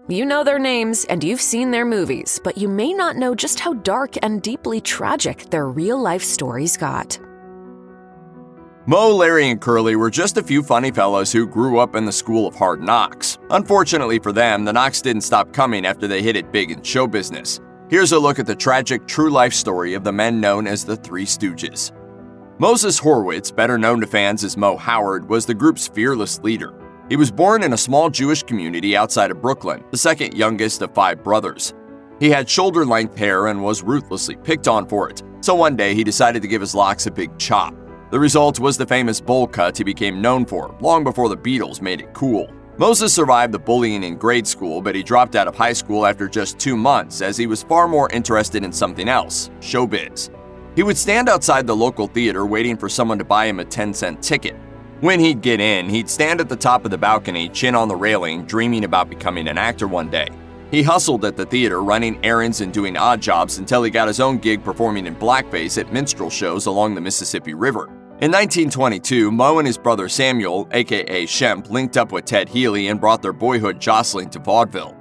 You know their names and you've seen their movies, but you may not know just how dark and deeply tragic their real-life stories got. Moe, Larry, and Curly were just a few funny fellows who grew up in the school of hard knocks. Unfortunately for them, the knocks didn't stop coming after they hit it big in show business. Here's a look at the tragic, true-life story of the men known as the Three Stooges. Moses Horowitz, better known to fans as Moe Howard, was the group's fearless leader. He was born in a small Jewish community outside of Brooklyn, the second youngest of 5 brothers. He had shoulder-length hair and was ruthlessly picked on for it, so one day he decided to give his locks a big chop. The result was the famous bowl cut he became known for, long before the Beatles made it cool. Moses survived the bullying in grade school, but he dropped out of high school after just 2 months as he was far more interested in something else, showbiz. He would stand outside the local theater waiting for someone to buy him a 10-cent ticket. When he'd get in, he'd stand at the top of the balcony, chin on the railing, dreaming about becoming an actor one day. He hustled at the theater, running errands and doing odd jobs until he got his own gig performing in blackface at minstrel shows along the Mississippi River. In 1922, Moe and his brother Samuel, aka Shemp, linked up with Ted Healy and brought their boyhood jostling to vaudeville.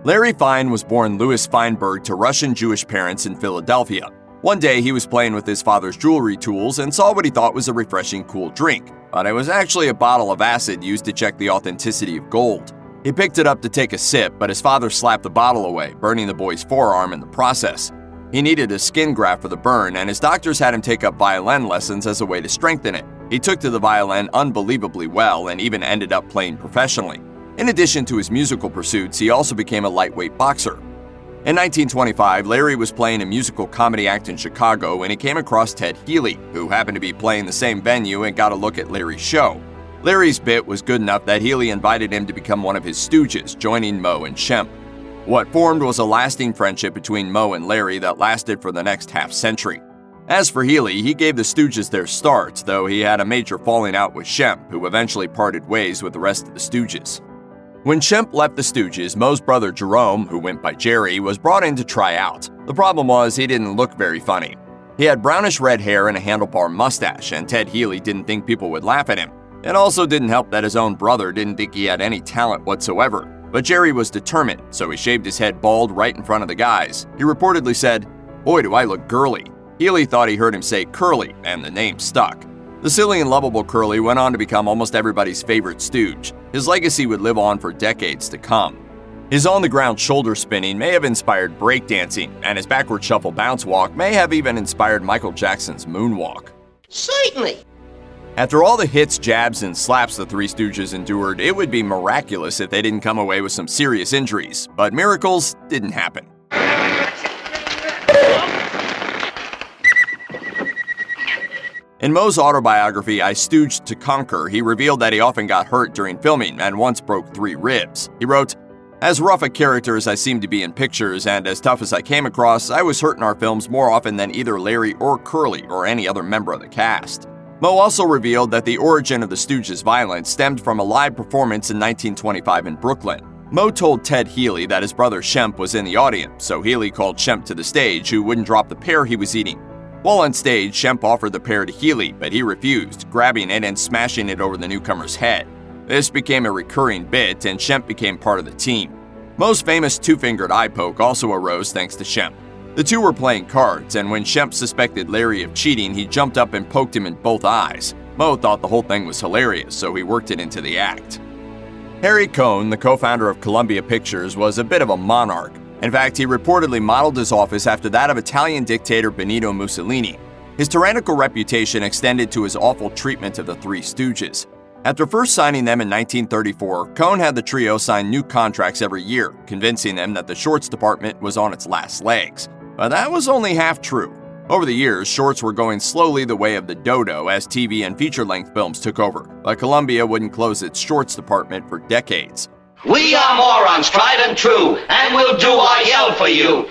Larry Fine was born Louis Feinberg to Russian Jewish parents in Philadelphia. One day he was playing with his father's jewelry tools and saw what he thought was a refreshing cool drink, but it was actually a bottle of acid used to check the authenticity of gold. He picked it up to take a sip, but his father slapped the bottle away, burning the boy's forearm in the process. He needed a skin graft for the burn, and his doctors had him take up violin lessons as a way to strengthen it. He took to the violin unbelievably well and even ended up playing professionally. In addition to his musical pursuits, he also became a lightweight boxer. In 1925, Larry was playing a musical comedy act in Chicago when he came across Ted Healy, who happened to be playing the same venue and got a look at Larry's show. Larry's bit was good enough that Healy invited him to become one of his stooges, joining Moe and Shemp. What formed was a lasting friendship between Moe and Larry that lasted for the next half-century. As for Healy, he gave the Stooges their start, though he had a major falling out with Shemp, who eventually parted ways with the rest of the Stooges. When Shemp left the Stooges, Moe's brother Jerome, who went by Jerry, was brought in to try out. The problem was he didn't look very funny. He had brownish red hair and a handlebar mustache, and Ted Healy didn't think people would laugh at him. It also didn't help that his own brother didn't think he had any talent whatsoever. But Jerry was determined, so he shaved his head bald right in front of the guys. He reportedly said, "Boy, do I look girly." Healy thought he heard him say Curly, and the name stuck. The silly and lovable Curly went on to become almost everybody's favorite stooge. His legacy would live on for decades to come. His on-the-ground shoulder spinning may have inspired breakdancing, and his backward shuffle bounce walk may have even inspired Michael Jackson's moonwalk. Certainly. After all the hits, jabs, and slaps the Three Stooges endured, it would be miraculous if they didn't come away with some serious injuries, but miracles didn't happen. In Moe's autobiography, I Stooged to Conquer, he revealed that he often got hurt during filming and once broke 3 ribs. He wrote, "As rough a character as I seemed to be in pictures and as tough as I came across, I was hurt in our films more often than either Larry or Curly or any other member of the cast." Moe also revealed that the origin of the Stooges' violence stemmed from a live performance in 1925 in Brooklyn. Moe told Ted Healy that his brother Shemp was in the audience, so Healy called Shemp to the stage, who wouldn't drop the pear he was eating. While on stage, Shemp offered the pear to Healy, but he refused, grabbing it and smashing it over the newcomer's head. This became a recurring bit, and Shemp became part of the team. Moe's famous two-fingered eye poke also arose thanks to Shemp. The two were playing cards, and when Shemp suspected Larry of cheating, he jumped up and poked him in both eyes. Moe thought the whole thing was hilarious, so he worked it into the act. Harry Cohn, the co-founder of Columbia Pictures, was a bit of a monarch. In fact, he reportedly modeled his office after that of Italian dictator Benito Mussolini. His tyrannical reputation extended to his awful treatment of the Three Stooges. After first signing them in 1934, Cohn had the trio sign new contracts every year, convincing them that the shorts department was on its last legs. But that was only half true. Over the years, shorts were going slowly the way of the dodo as TV and feature-length films took over, but Columbia wouldn't close its shorts department for decades. We are morons, tried and true, and we'll do our yell for you.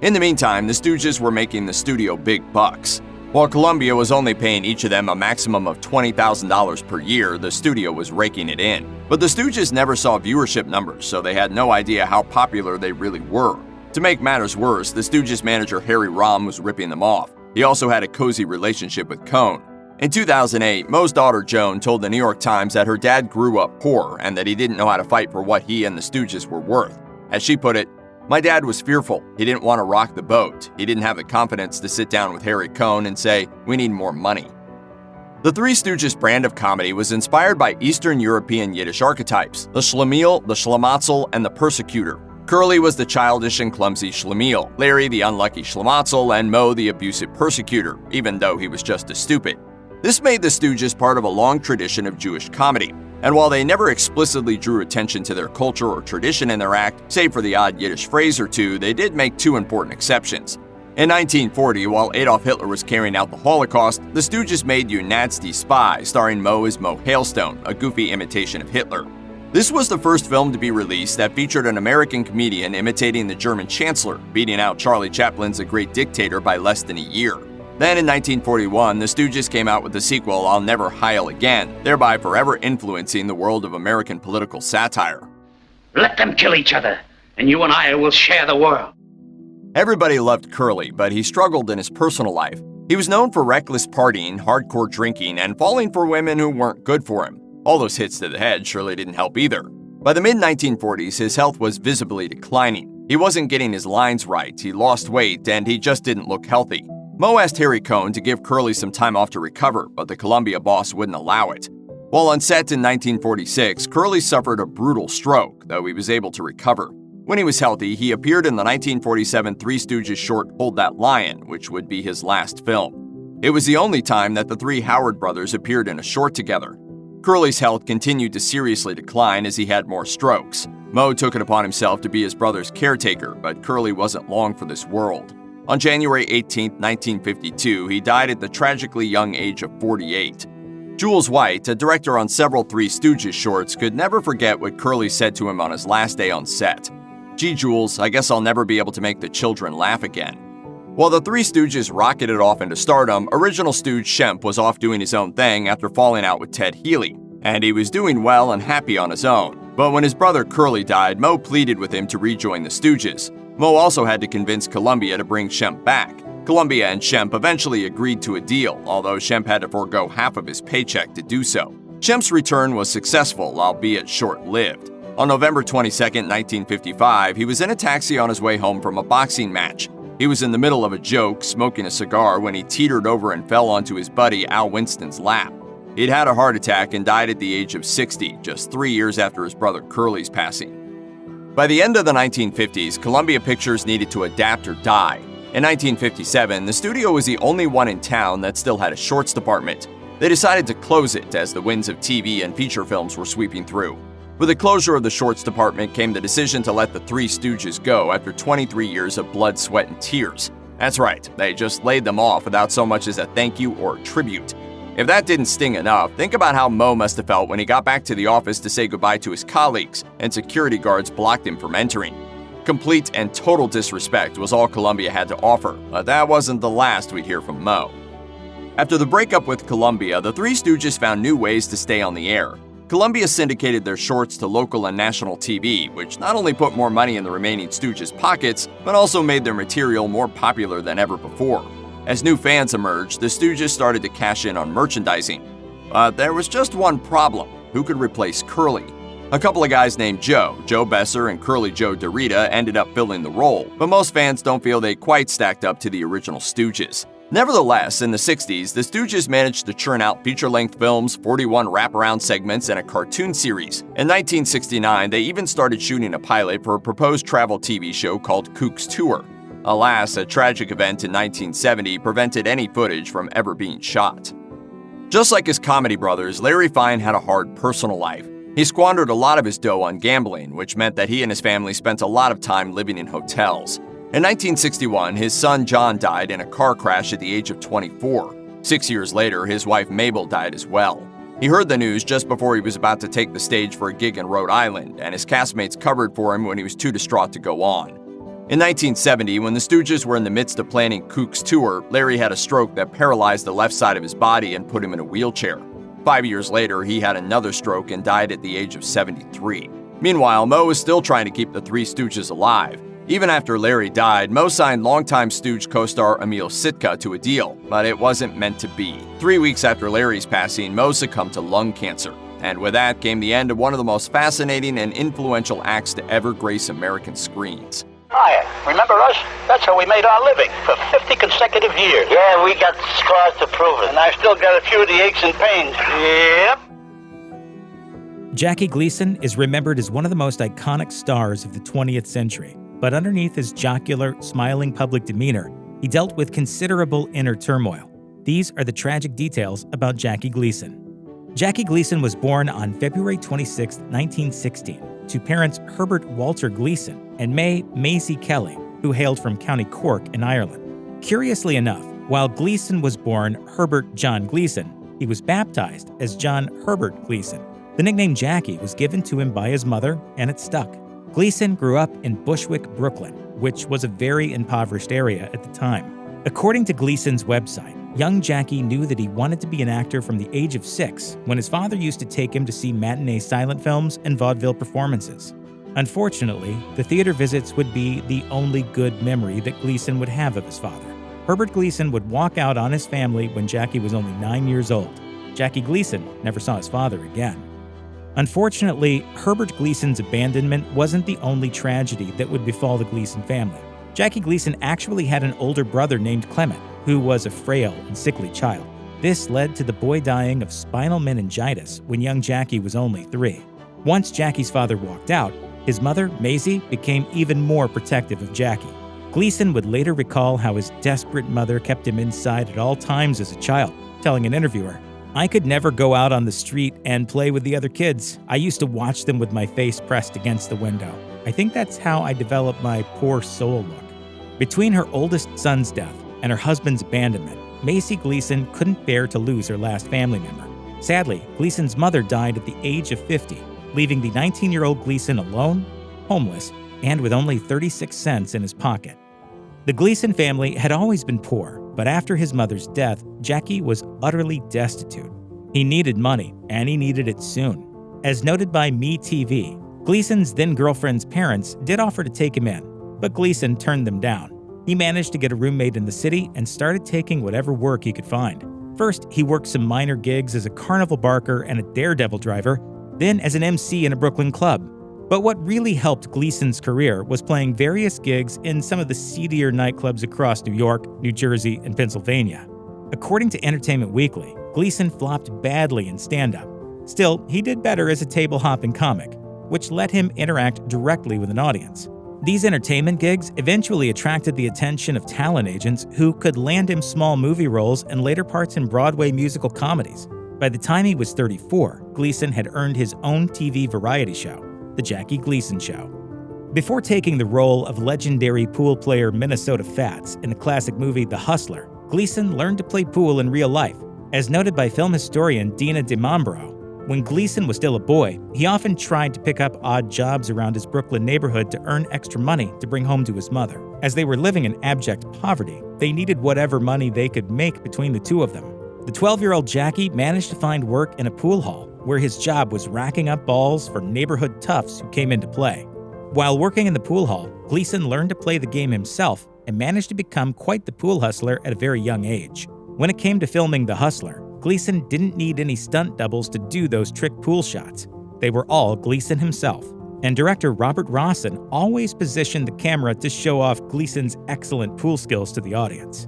In the meantime, the Stooges were making the studio big bucks. While Columbia was only paying each of them a maximum of $20,000 per year, the studio was raking it in. But the Stooges never saw viewership numbers, so they had no idea how popular they really were. To make matters worse, the Stooges manager Harry Rom was ripping them off. He also had a cozy relationship with Cohn. In 2008, Moe's daughter Joan told the New York Times that her dad grew up poor and that he didn't know how to fight for what he and the Stooges were worth. As she put it, "My dad was fearful. He didn't want to rock the boat. He didn't have the confidence to sit down with Harry Cohn and say, 'We need more money.'" The Three Stooges brand of comedy was inspired by Eastern European Yiddish archetypes, the schlemiel, the schlemazel, and the persecutor. Curly was the childish and clumsy schlemiel, Larry the unlucky schlemazel, and Moe the abusive persecutor, even though he was just as stupid. This made the Stooges part of a long tradition of Jewish comedy, and while they never explicitly drew attention to their culture or tradition in their act, save for the odd Yiddish phrase or two, they did make two important exceptions. In 1940, while Adolf Hitler was carrying out the Holocaust, the Stooges made You Nazi Spy, starring Moe as Moe Hailstone, a goofy imitation of Hitler. This was the first film to be released that featured an American comedian imitating the German Chancellor, beating out Charlie Chaplin's A Great Dictator by less than a year. Then in 1941, the Stooges came out with the sequel I'll Never Heil Again, thereby forever influencing the world of American political satire. Let them kill each other, and you and I will share the world. Everybody loved Curly, but he struggled in his personal life. He was known for reckless partying, hardcore drinking, and falling for women who weren't good for him. All those hits to the head surely didn't help either. By the mid-1940s, his health was visibly declining. He wasn't getting his lines right, he lost weight, and he just didn't look healthy. Moe asked Harry Cohn to give Curly some time off to recover, but the Columbia boss wouldn't allow it. While on set in 1946, Curly suffered a brutal stroke, though he was able to recover. When he was healthy, he appeared in the 1947 Three Stooges short Hold That Lion, which would be his last film. It was the only time that the three Howard brothers appeared in a short together. Curly's health continued to seriously decline as he had more strokes. Moe took it upon himself to be his brother's caretaker, but Curly wasn't long for this world. On January 18, 1952, he died at the tragically young age of 48. Jules White, a director on several Three Stooges shorts, could never forget what Curly said to him on his last day on set. "Gee, Jules, I guess I'll never be able to make the children laugh again." While the Three Stooges rocketed off into stardom, original Stooge Shemp was off doing his own thing after falling out with Ted Healy, and he was doing well and happy on his own. But when his brother Curly died, Moe pleaded with him to rejoin the Stooges. Moe also had to convince Columbia to bring Shemp back. Columbia and Shemp eventually agreed to a deal, although Shemp had to forego half of his paycheck to do so. Shemp's return was successful, albeit short-lived. On November 22, 1955, he was in a taxi on his way home from a boxing match. He was in the middle of a joke, smoking a cigar, when he teetered over and fell onto his buddy Al Winston's lap. He'd had a heart attack and died at the age of 60, just 3 years after his brother Curly's passing. By the end of the 1950s, Columbia Pictures needed to adapt or die. In 1957, the studio was the only one in town that still had a shorts department. They decided to close it as the winds of TV and feature films were sweeping through. With the closure of the shorts department came the decision to let the Three Stooges go after 23 years of blood, sweat, and tears. That's right, they just laid them off without so much as a thank you or a tribute. If that didn't sting enough, think about how Moe must have felt when he got back to the office to say goodbye to his colleagues and security guards blocked him from entering. Complete and total disrespect was all Columbia had to offer, but that wasn't the last we'd hear from Moe. After the breakup with Columbia, the Three Stooges found new ways to stay on the air. Columbia syndicated their shorts to local and national TV, which not only put more money in the remaining Stooges' pockets, but also made their material more popular than ever before. As new fans emerged, the Stooges started to cash in on merchandising. But there was just one problem: who could replace Curly? A couple of guys named Joe Besser and Curly Joe DeRita ended up filling the role, but most fans don't feel they quite stacked up to the original Stooges. Nevertheless, in the 60s, the Stooges managed to churn out feature-length films, 41 wraparound segments, and a cartoon series. In 1969, they even started shooting a pilot for a proposed travel TV show called Kook's Tour. Alas, a tragic event in 1970 prevented any footage from ever being shot. Just like his comedy brothers, Larry Fine had a hard personal life. He squandered a lot of his dough on gambling, which meant that he and his family spent a lot of time living in hotels. In 1961, his son John died in a car crash at the age of 24. 6 years later, his wife Mabel died as well. He heard the news just before he was about to take the stage for a gig in Rhode Island, and his castmates covered for him when he was too distraught to go on. In 1970, when the Stooges were in the midst of planning Kook's Tour, Larry had a stroke that paralyzed the left side of his body and put him in a wheelchair. 5 years later, he had another stroke and died at the age of 73. Meanwhile, Moe is still trying to keep the Three Stooges alive. Even after Larry died, Moe signed longtime Stooge co-star Emil Sitka to a deal, but it wasn't meant to be. 3 weeks after Larry's passing, Moe succumbed to lung cancer. And with that came the end of one of the most fascinating and influential acts to ever grace American screens. Hi, remember us? That's how we made our living for 50 consecutive years. Yeah, we got scars to prove it. And I still got a few of the aches and pains. Yep. Jackie Gleason is remembered as one of the most iconic stars of the 20th century, but underneath his jocular, smiling public demeanor, he dealt with considerable inner turmoil. These are the tragic details about Jackie Gleason. Jackie Gleason was born on February 26, 1916, to parents Herbert Walter Gleason and May Maisie Kelly, who hailed from County Cork in Ireland. Curiously enough, while Gleason was born Herbert John Gleason, he was baptized as John Herbert Gleason. The nickname Jackie was given to him by his mother, and it stuck. Gleason grew up in Bushwick, Brooklyn, which was a very impoverished area at the time. According to Gleason's website, young Jackie knew that he wanted to be an actor from the age of 6 when his father used to take him to see matinee silent films and vaudeville performances. Unfortunately, the theater visits would be the only good memory that Gleason would have of his father. Herbert Gleason would walk out on his family when Jackie was only 9 years old. Jackie Gleason never saw his father again. Unfortunately, Herbert Gleason's abandonment wasn't the only tragedy that would befall the Gleason family. Jackie Gleason actually had an older brother named Clement, who was a frail and sickly child. This led to the boy dying of spinal meningitis when young Jackie was only 3. Once Jackie's father walked out, his mother, Maisie, became even more protective of Jackie. Gleason would later recall how his desperate mother kept him inside at all times as a child, telling an interviewer, "I could never go out on the street and play with the other kids. I used to watch them with my face pressed against the window. I think that's how I developed my poor soul look." Between her oldest son's death and her husband's abandonment, Maisie Gleason couldn't bear to lose her last family member. Sadly, Gleason's mother died at the age of 50, leaving the 19-year-old Gleason alone, homeless, and with only 36 cents in his pocket. The Gleason family had always been poor, but after his mother's death, Jackie was utterly destitute. He needed money, and he needed it soon. As noted by MeTV, Gleason's then-girlfriend's parents did offer to take him in, but Gleason turned them down. He managed to get a roommate in the city and started taking whatever work he could find. First, he worked some minor gigs as a carnival barker and a daredevil driver, then as an MC in a Brooklyn club. But what really helped Gleason's career was playing various gigs in some of the seedier nightclubs across New York, New Jersey, and Pennsylvania. According to Entertainment Weekly, Gleason flopped badly in stand-up. Still, he did better as a table-hopping comic, which let him interact directly with an audience. These entertainment gigs eventually attracted the attention of talent agents who could land him small movie roles and later parts in Broadway musical comedies. By the time he was 34, Gleason had earned his own TV variety show, The Jackie Gleason Show. Before taking the role of legendary pool player Minnesota Fats in the classic movie The Hustler, Gleason learned to play pool in real life. As noted by film historian Dina DeMambro, when Gleason was still a boy, he often tried to pick up odd jobs around his Brooklyn neighborhood to earn extra money to bring home to his mother. As they were living in abject poverty, they needed whatever money they could make between the two of them. The 12-year-old Jackie managed to find work in a pool hall, where his job was racking up balls for neighborhood toughs who came in to play. While working in the pool hall, Gleason learned to play the game himself and managed to become quite the pool hustler at a very young age. When it came to filming The Hustler, Gleason didn't need any stunt doubles to do those trick pool shots. They were all Gleason himself. And director Robert Rossen always positioned the camera to show off Gleason's excellent pool skills to the audience.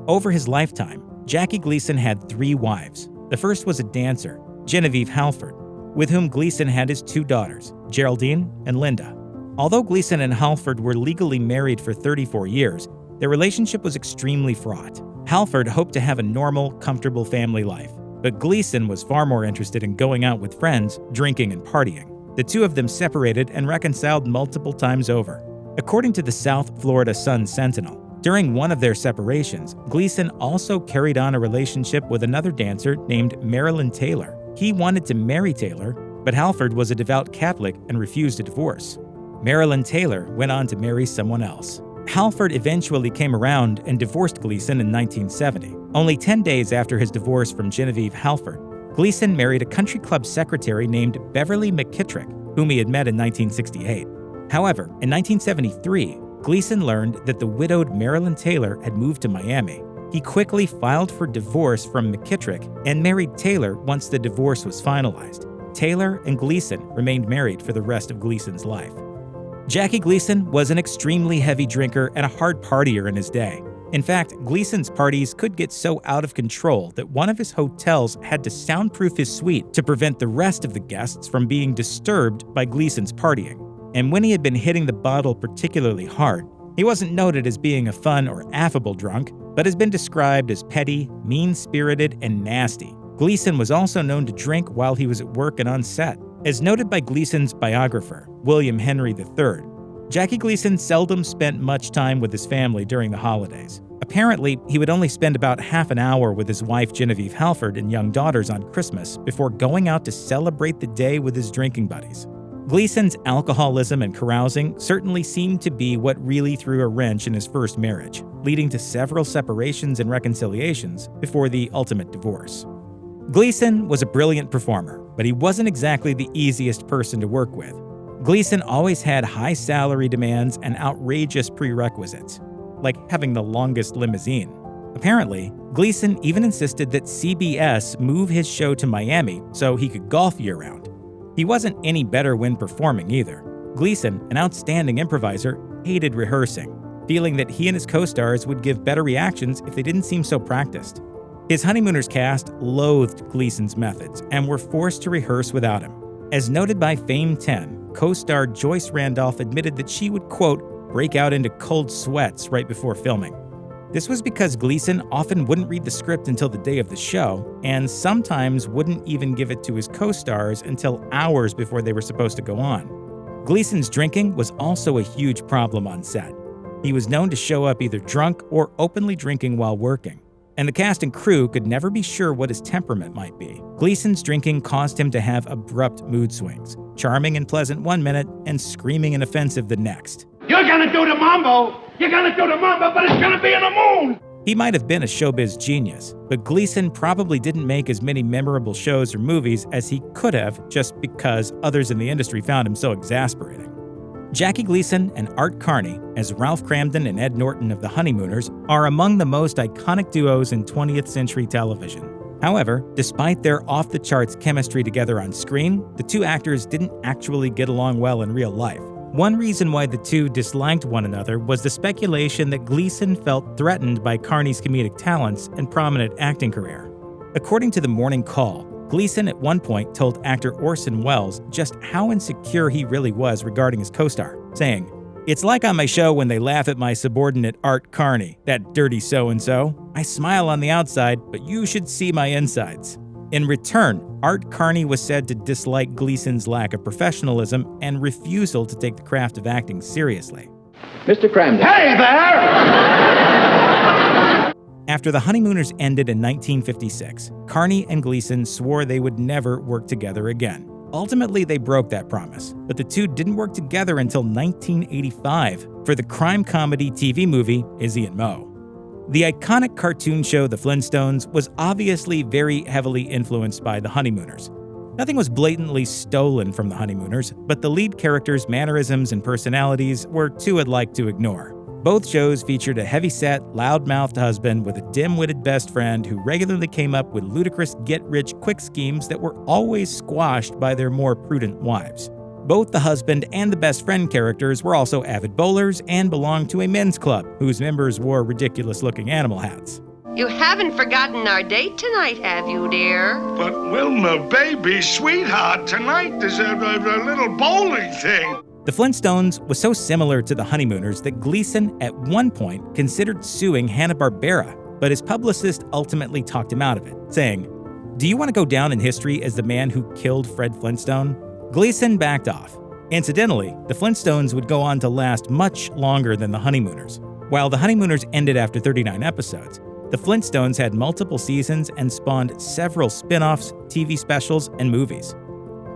Over his lifetime, Jackie Gleason had 3 wives. The first was a dancer, Genevieve Halford, with whom Gleason had his 2 daughters, Geraldine and Linda. Although Gleason and Halford were legally married for 34 years, their relationship was extremely fraught. Halford hoped to have a normal, comfortable family life, but Gleason was far more interested in going out with friends, drinking, and partying. The two of them separated and reconciled multiple times over. According to the South Florida Sun-Sentinel, during one of their separations, Gleason also carried on a relationship with another dancer named Marilyn Taylor. He wanted to marry Taylor, but Halford was a devout Catholic and refused a divorce. Marilyn Taylor went on to marry someone else. Halford eventually came around and divorced Gleason in 1970. Only 10 days after his divorce from Genevieve Halford, Gleason married a country club secretary named Beverly McKittrick, whom he had met in 1968. However, in 1973, Gleason learned that the widowed Marilyn Taylor had moved to Miami. He quickly filed for divorce from McKittrick and married Taylor once the divorce was finalized. Taylor and Gleason remained married for the rest of Gleason's life. Jackie Gleason was an extremely heavy drinker and a hard partier in his day. In fact, Gleason's parties could get so out of control that one of his hotels had to soundproof his suite to prevent the rest of the guests from being disturbed by Gleason's partying. And when he had been hitting the bottle particularly hard, he wasn't noted as being a fun or affable drunk, but has been described as petty, mean-spirited, and nasty. Gleason was also known to drink while he was at work and on set. As noted by Gleason's biographer, William Henry III, Jackie Gleason seldom spent much time with his family during the holidays. Apparently, he would only spend about half an hour with his wife Genevieve Halford and young daughters on Christmas before going out to celebrate the day with his drinking buddies. Gleason's alcoholism and carousing certainly seemed to be what really threw a wrench in his first marriage, leading to several separations and reconciliations before the ultimate divorce. Gleason was a brilliant performer, but he wasn't exactly the easiest person to work with. Gleason always had high salary demands and outrageous prerequisites, like having the longest limousine. Apparently, Gleason even insisted that CBS move his show to Miami so he could golf year-round. He wasn't any better when performing either. Gleason, an outstanding improviser, hated rehearsing, feeling that he and his co-stars would give better reactions if they didn't seem so practiced. His Honeymooners cast loathed Gleason's methods and were forced to rehearse without him. As noted by Fame 10, co-star Joyce Randolph admitted that she would, quote, break out into cold sweats right before filming. This was because Gleason often wouldn't read the script until the day of the show, and sometimes wouldn't even give it to his co-stars until hours before they were supposed to go on. Gleason's drinking was also a huge problem on set. He was known to show up either drunk or openly drinking while working, and the cast and crew could never be sure what his temperament might be. Gleason's drinking caused him to have abrupt mood swings, charming and pleasant one minute and screaming and offensive the next. You're gonna do the mambo! You're gonna do the mambo, but it's gonna be in the moon! He might have been a showbiz genius, but Gleason probably didn't make as many memorable shows or movies as he could have just because others in the industry found him so exasperating. Jackie Gleason and Art Carney, as Ralph Cramden and Ed Norton of The Honeymooners, are among the most iconic duos in 20th century television. However, despite their off-the-charts chemistry together on screen, the two actors didn't actually get along well in real life. One reason why the two disliked one another was the speculation that Gleason felt threatened by Carney's comedic talents and prominent acting career. According to the Morning Call, Gleason at one point told actor Orson Welles just how insecure he really was regarding his co-star, saying, "It's like on my show when they laugh at my subordinate Art Carney, that dirty so-and-so. I smile on the outside, but you should see my insides." In return, Art Carney was said to dislike Gleason's lack of professionalism and refusal to take the craft of acting seriously. Mr. Cramden. Hey there! After The Honeymooners ended in 1956, Carney and Gleason swore they would never work together again. Ultimately, they broke that promise, but the two didn't work together until 1985 for the crime comedy TV movie Izzy and Mo. The iconic cartoon show The Flintstones was obviously very heavily influenced by The Honeymooners. Nothing was blatantly stolen from The Honeymooners, but the lead characters' mannerisms and personalities were too alike to ignore. Both shows featured a heavy-set, loud-mouthed husband with a dim-witted best friend who regularly came up with ludicrous get-rich-quick schemes that were always squashed by their more prudent wives. Both the husband and the best friend characters were also avid bowlers and belonged to a men's club whose members wore ridiculous-looking animal hats. You haven't forgotten our date tonight, have you, dear? But Wilma, baby, sweetheart, tonight there's a little bowling thing. The Flintstones was so similar to The Honeymooners that Gleason at one point considered suing Hanna-Barbera, but his publicist ultimately talked him out of it, saying, "Do you want to go down in history as the man who killed Fred Flintstone?" Gleason backed off. Incidentally, the Flintstones would go on to last much longer than The Honeymooners. While The Honeymooners ended after 39 episodes, the Flintstones had multiple seasons and spawned several spin-offs, TV specials, and movies.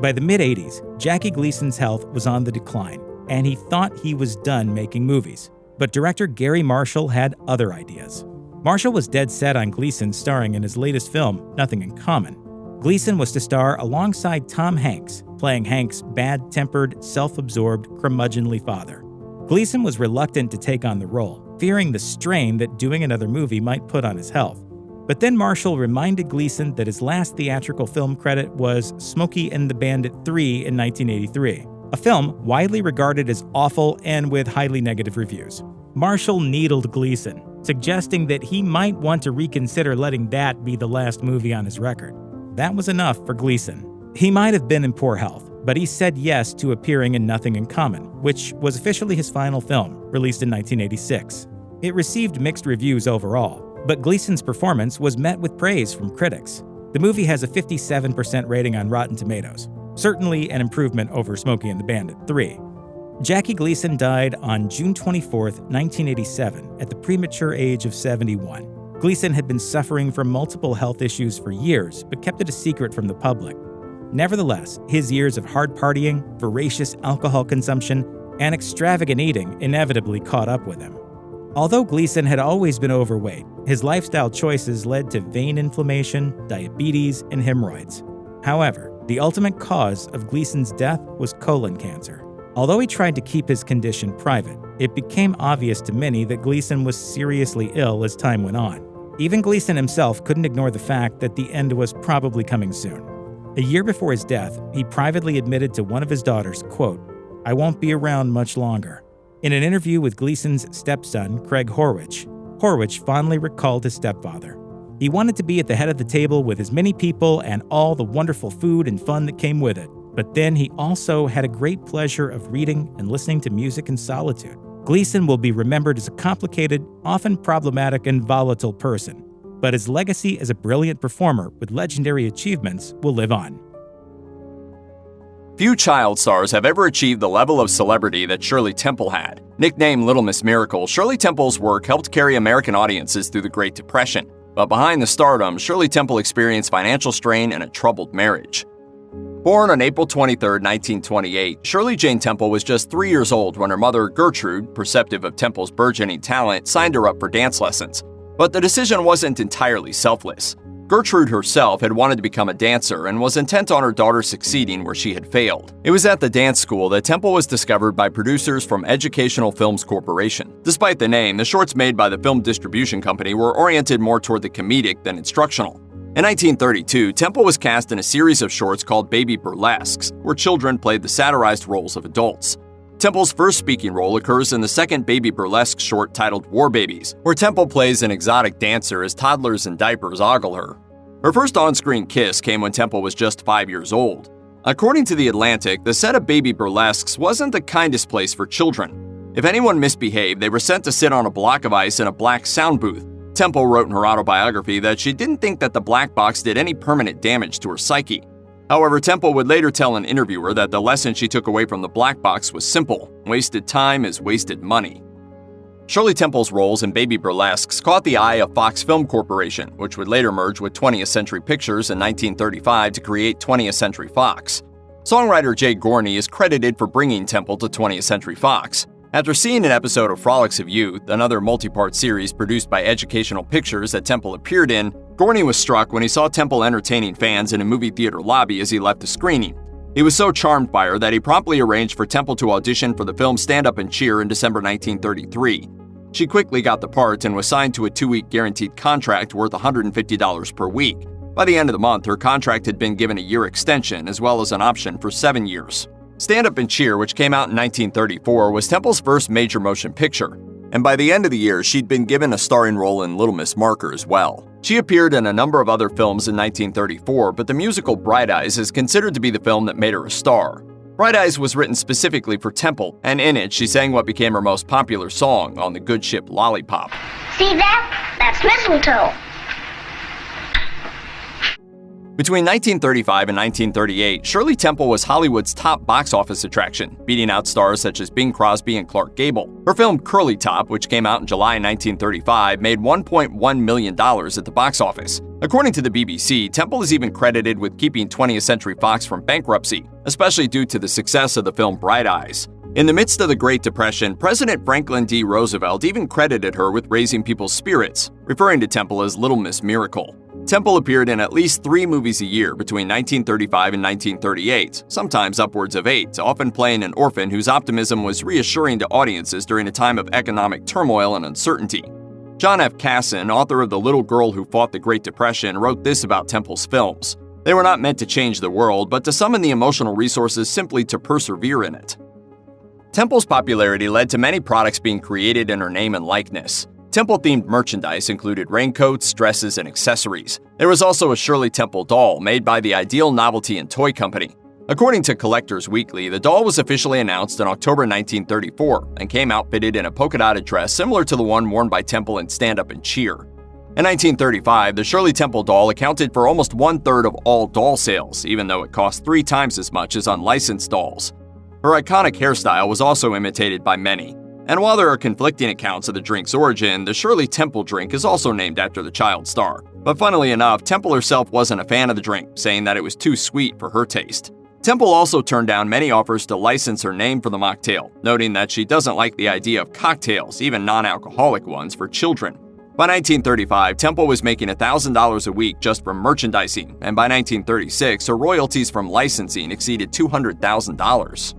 By the mid-'80s, Jackie Gleason's health was on the decline, and he thought he was done making movies. But director Gary Marshall had other ideas. Marshall was dead set on Gleason starring in his latest film, Nothing in Common. Gleason was to star alongside Tom Hanks, playing Hanks' bad-tempered, self-absorbed, curmudgeonly father. Gleason was reluctant to take on the role, fearing the strain that doing another movie might put on his health. But then Marshall reminded Gleason that his last theatrical film credit was Smokey and the Bandit 3 in 1983, a film widely regarded as awful and with highly negative reviews. Marshall needled Gleason, suggesting that he might want to reconsider letting that be the last movie on his record. That was enough for Gleason. He might have been in poor health, but he said yes to appearing in Nothing in Common, which was officially his final film, released in 1986. It received mixed reviews overall, but Gleason's performance was met with praise from critics. The movie has a 57% rating on Rotten Tomatoes, certainly an improvement over Smokey and the Bandit 3. Jackie Gleason died on June 24, 1987, at the premature age of 71. Gleason had been suffering from multiple health issues for years, but kept it a secret from the public. Nevertheless, his years of hard partying, voracious alcohol consumption, and extravagant eating inevitably caught up with him. Although Gleason had always been overweight, his lifestyle choices led to vein inflammation, diabetes, and hemorrhoids. However, the ultimate cause of Gleason's death was colon cancer. Although he tried to keep his condition private, it became obvious to many that Gleason was seriously ill as time went on. Even Gleason himself couldn't ignore the fact that the end was probably coming soon. A year before his death, he privately admitted to one of his daughters, quote, "I won't be around much longer." In an interview with Gleason's stepson, Craig Horwich, Horwich fondly recalled his stepfather. He wanted to be at the head of the table with as many people and all the wonderful food and fun that came with it. But then he also had a great pleasure of reading and listening to music in solitude. Gleason will be remembered as a complicated, often problematic and volatile person, but his legacy as a brilliant performer with legendary achievements will live on. Few child stars have ever achieved the level of celebrity that Shirley Temple had. Nicknamed Little Miss Miracle, Shirley Temple's work helped carry American audiences through the Great Depression. But behind the stardom, Shirley Temple experienced financial strain and a troubled marriage. Born on April 23, 1928, Shirley Jane Temple was just 3 years old when her mother, Gertrude, perceptive of Temple's burgeoning talent, signed her up for dance lessons. But the decision wasn't entirely selfless. Gertrude herself had wanted to become a dancer and was intent on her daughter succeeding where she had failed. It was at the dance school that Temple was discovered by producers from Educational Films Corporation. Despite the name, the shorts made by the film distribution company were oriented more toward the comedic than instructional. In 1932, Temple was cast in a series of shorts called Baby Burlesques, where children played the satirized roles of adults. Temple's first speaking role occurs in the second Baby Burlesque short titled War Babies, where Temple plays an exotic dancer as toddlers in diapers ogle her. Her first on-screen kiss came when Temple was just 5 years old. According to The Atlantic, the set of Baby Burlesques wasn't the kindest place for children. If anyone misbehaved, they were sent to sit on a block of ice in a black sound booth. Temple wrote in her autobiography that she didn't think that the black box did any permanent damage to her psyche. However, Temple would later tell an interviewer that the lesson she took away from the black box was simple: wasted time is wasted money. Shirley Temple's roles in Baby Burlesques caught the eye of Fox Film Corporation, which would later merge with 20th Century Pictures in 1935 to create 20th Century Fox. Songwriter Jay Gorney is credited for bringing Temple to 20th Century Fox. After seeing an episode of Frolics of Youth, another multi-part series produced by Educational Pictures that Temple appeared in, Gorney was struck when he saw Temple entertaining fans in a movie theater lobby as he left the screening. He was so charmed by her that he promptly arranged for Temple to audition for the film Stand Up and Cheer in December 1933. She quickly got the part and was signed to a 2-week guaranteed contract worth $150 per week. By the end of the month, her contract had been given a year extension as well as an option for 7 years. Stand Up and Cheer, which came out in 1934, was Temple's first major motion picture, and by the end of the year, she'd been given a starring role in Little Miss Marker as well. She appeared in a number of other films in 1934, but the musical Bright Eyes is considered to be the film that made her a star. Bright Eyes was written specifically for Temple, and in it, she sang what became her most popular song, On the Good Ship Lollipop. See that? That's mistletoe. Between 1935 and 1938, Shirley Temple was Hollywood's top box office attraction, beating out stars such as Bing Crosby and Clark Gable. Her film Curly Top, which came out in July 1935, made $1.1 million at the box office. According to the BBC, Temple is even credited with keeping 20th Century Fox from bankruptcy, especially due to the success of the film Bright Eyes. In the midst of the Great Depression, President Franklin D. Roosevelt even credited her with raising people's spirits, referring to Temple as Little Miss Miracle. Temple appeared in at least 3 movies a year between 1935 and 1938, sometimes upwards of 8, often playing an orphan whose optimism was reassuring to audiences during a time of economic turmoil and uncertainty. John F. Casson, author of The Little Girl Who Fought the Great Depression, wrote this about Temple's films. They were not meant to change the world, but to summon the emotional resources simply to persevere in it. Temple's popularity led to many products being created in her name and likeness. Temple-themed merchandise included raincoats, dresses, and accessories. There was also a Shirley Temple doll made by the Ideal Novelty and Toy Company. According to Collectors Weekly, the doll was officially announced in October 1934 and came outfitted in a polka-dotted dress similar to the one worn by Temple in Stand Up and Cheer. In 1935, the Shirley Temple doll accounted for almost 1/3 of all doll sales, even though it cost 3 times as much as unlicensed dolls. Her iconic hairstyle was also imitated by many. And while there are conflicting accounts of the drink's origin, the Shirley Temple drink is also named after the child star. But funnily enough, Temple herself wasn't a fan of the drink, saying that it was too sweet for her taste. Temple also turned down many offers to license her name for the mocktail, noting that she doesn't like the idea of cocktails, even non-alcoholic ones, for children. By 1935, Temple was making $1,000 a week just from merchandising, and by 1936, her royalties from licensing exceeded $200,000.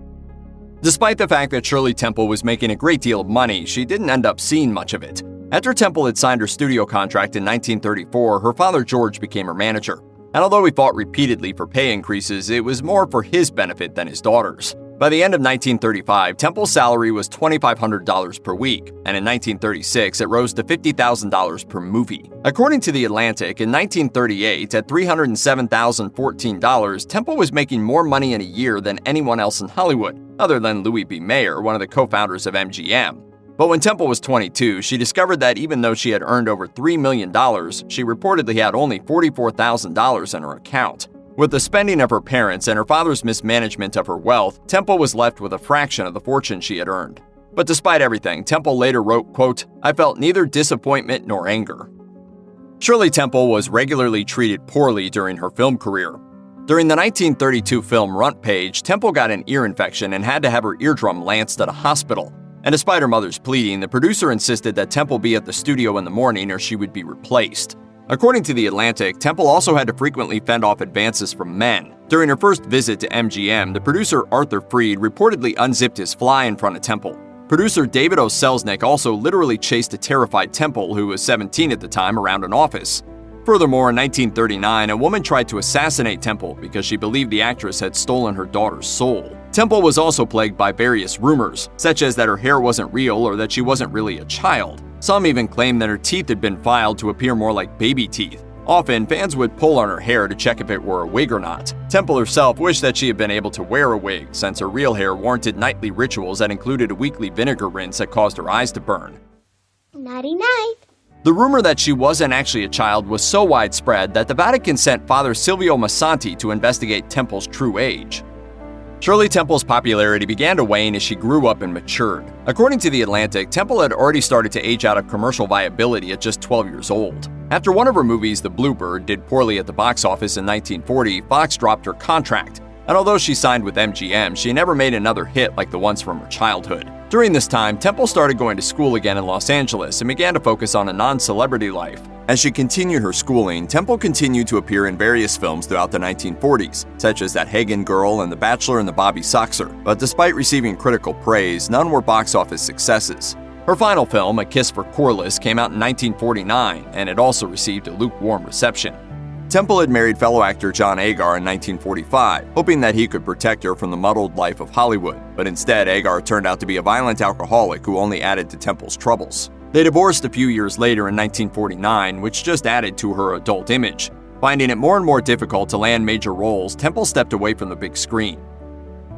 Despite the fact that Shirley Temple was making a great deal of money, she didn't end up seeing much of it. After Temple had signed her studio contract in 1934, her father George became her manager. And although he fought repeatedly for pay increases, it was more for his benefit than his daughter's. By the end of 1935, Temple's salary was $2,500 per week, and in 1936, it rose to $50,000 per movie. According to The Atlantic, in 1938, at $307,014, Temple was making more money in a year than anyone else in Hollywood, other than Louis B. Mayer, one of the co-founders of MGM. But when Temple was 22, she discovered that even though she had earned over $3 million, she reportedly had only $44,000 in her account. With the spending of her parents and her father's mismanagement of her wealth, Temple was left with a fraction of the fortune she had earned. But despite everything, Temple later wrote, quote, "I felt neither disappointment nor anger." Shirley Temple was regularly treated poorly during her film career. During the 1932 film Runt Page, Temple got an ear infection and had to have her eardrum lanced at a hospital. And despite her mother's pleading, the producer insisted that Temple be at the studio in the morning or she would be replaced. According to The Atlantic, Temple also had to frequently fend off advances from men. During her first visit to MGM, the producer Arthur Freed reportedly unzipped his fly in front of Temple. Producer David O. Selznick also literally chased a terrified Temple, who was 17 at the time, around an office. Furthermore, in 1939, a woman tried to assassinate Temple because she believed the actress had stolen her daughter's soul. Temple was also plagued by various rumors, such as that her hair wasn't real or that she wasn't really a child. Some even claimed that her teeth had been filed to appear more like baby teeth. Often, fans would pull on her hair to check if it were a wig or not. Temple herself wished that she had been able to wear a wig, since her real hair warranted nightly rituals that included a weekly vinegar rinse that caused her eyes to burn. Nighty-night. The rumor that she wasn't actually a child was so widespread that the Vatican sent Father Silvio Massanti to investigate Temple's true age. Shirley Temple's popularity began to wane as she grew up and matured. According to The Atlantic, Temple had already started to age out of commercial viability at just 12 years old. After one of her movies, The Bluebird, did poorly at the box office in 1940, Fox dropped her contract. And although she signed with MGM, she never made another hit like the ones from her childhood. During this time, Temple started going to school again in Los Angeles and began to focus on a non-celebrity life. As she continued her schooling, Temple continued to appear in various films throughout the 1940s, such as That Hagen Girl and The Bachelor and the Bobby Soxer, but despite receiving critical praise, none were box office successes. Her final film, A Kiss for Corliss, came out in 1949, and it also received a lukewarm reception. Temple had married fellow actor John Agar in 1945, hoping that he could protect her from the muddled life of Hollywood, but instead Agar turned out to be a violent alcoholic who only added to Temple's troubles. They divorced a few years later in 1949, which just added to her adult image. Finding it more and more difficult to land major roles, Temple stepped away from the big screen.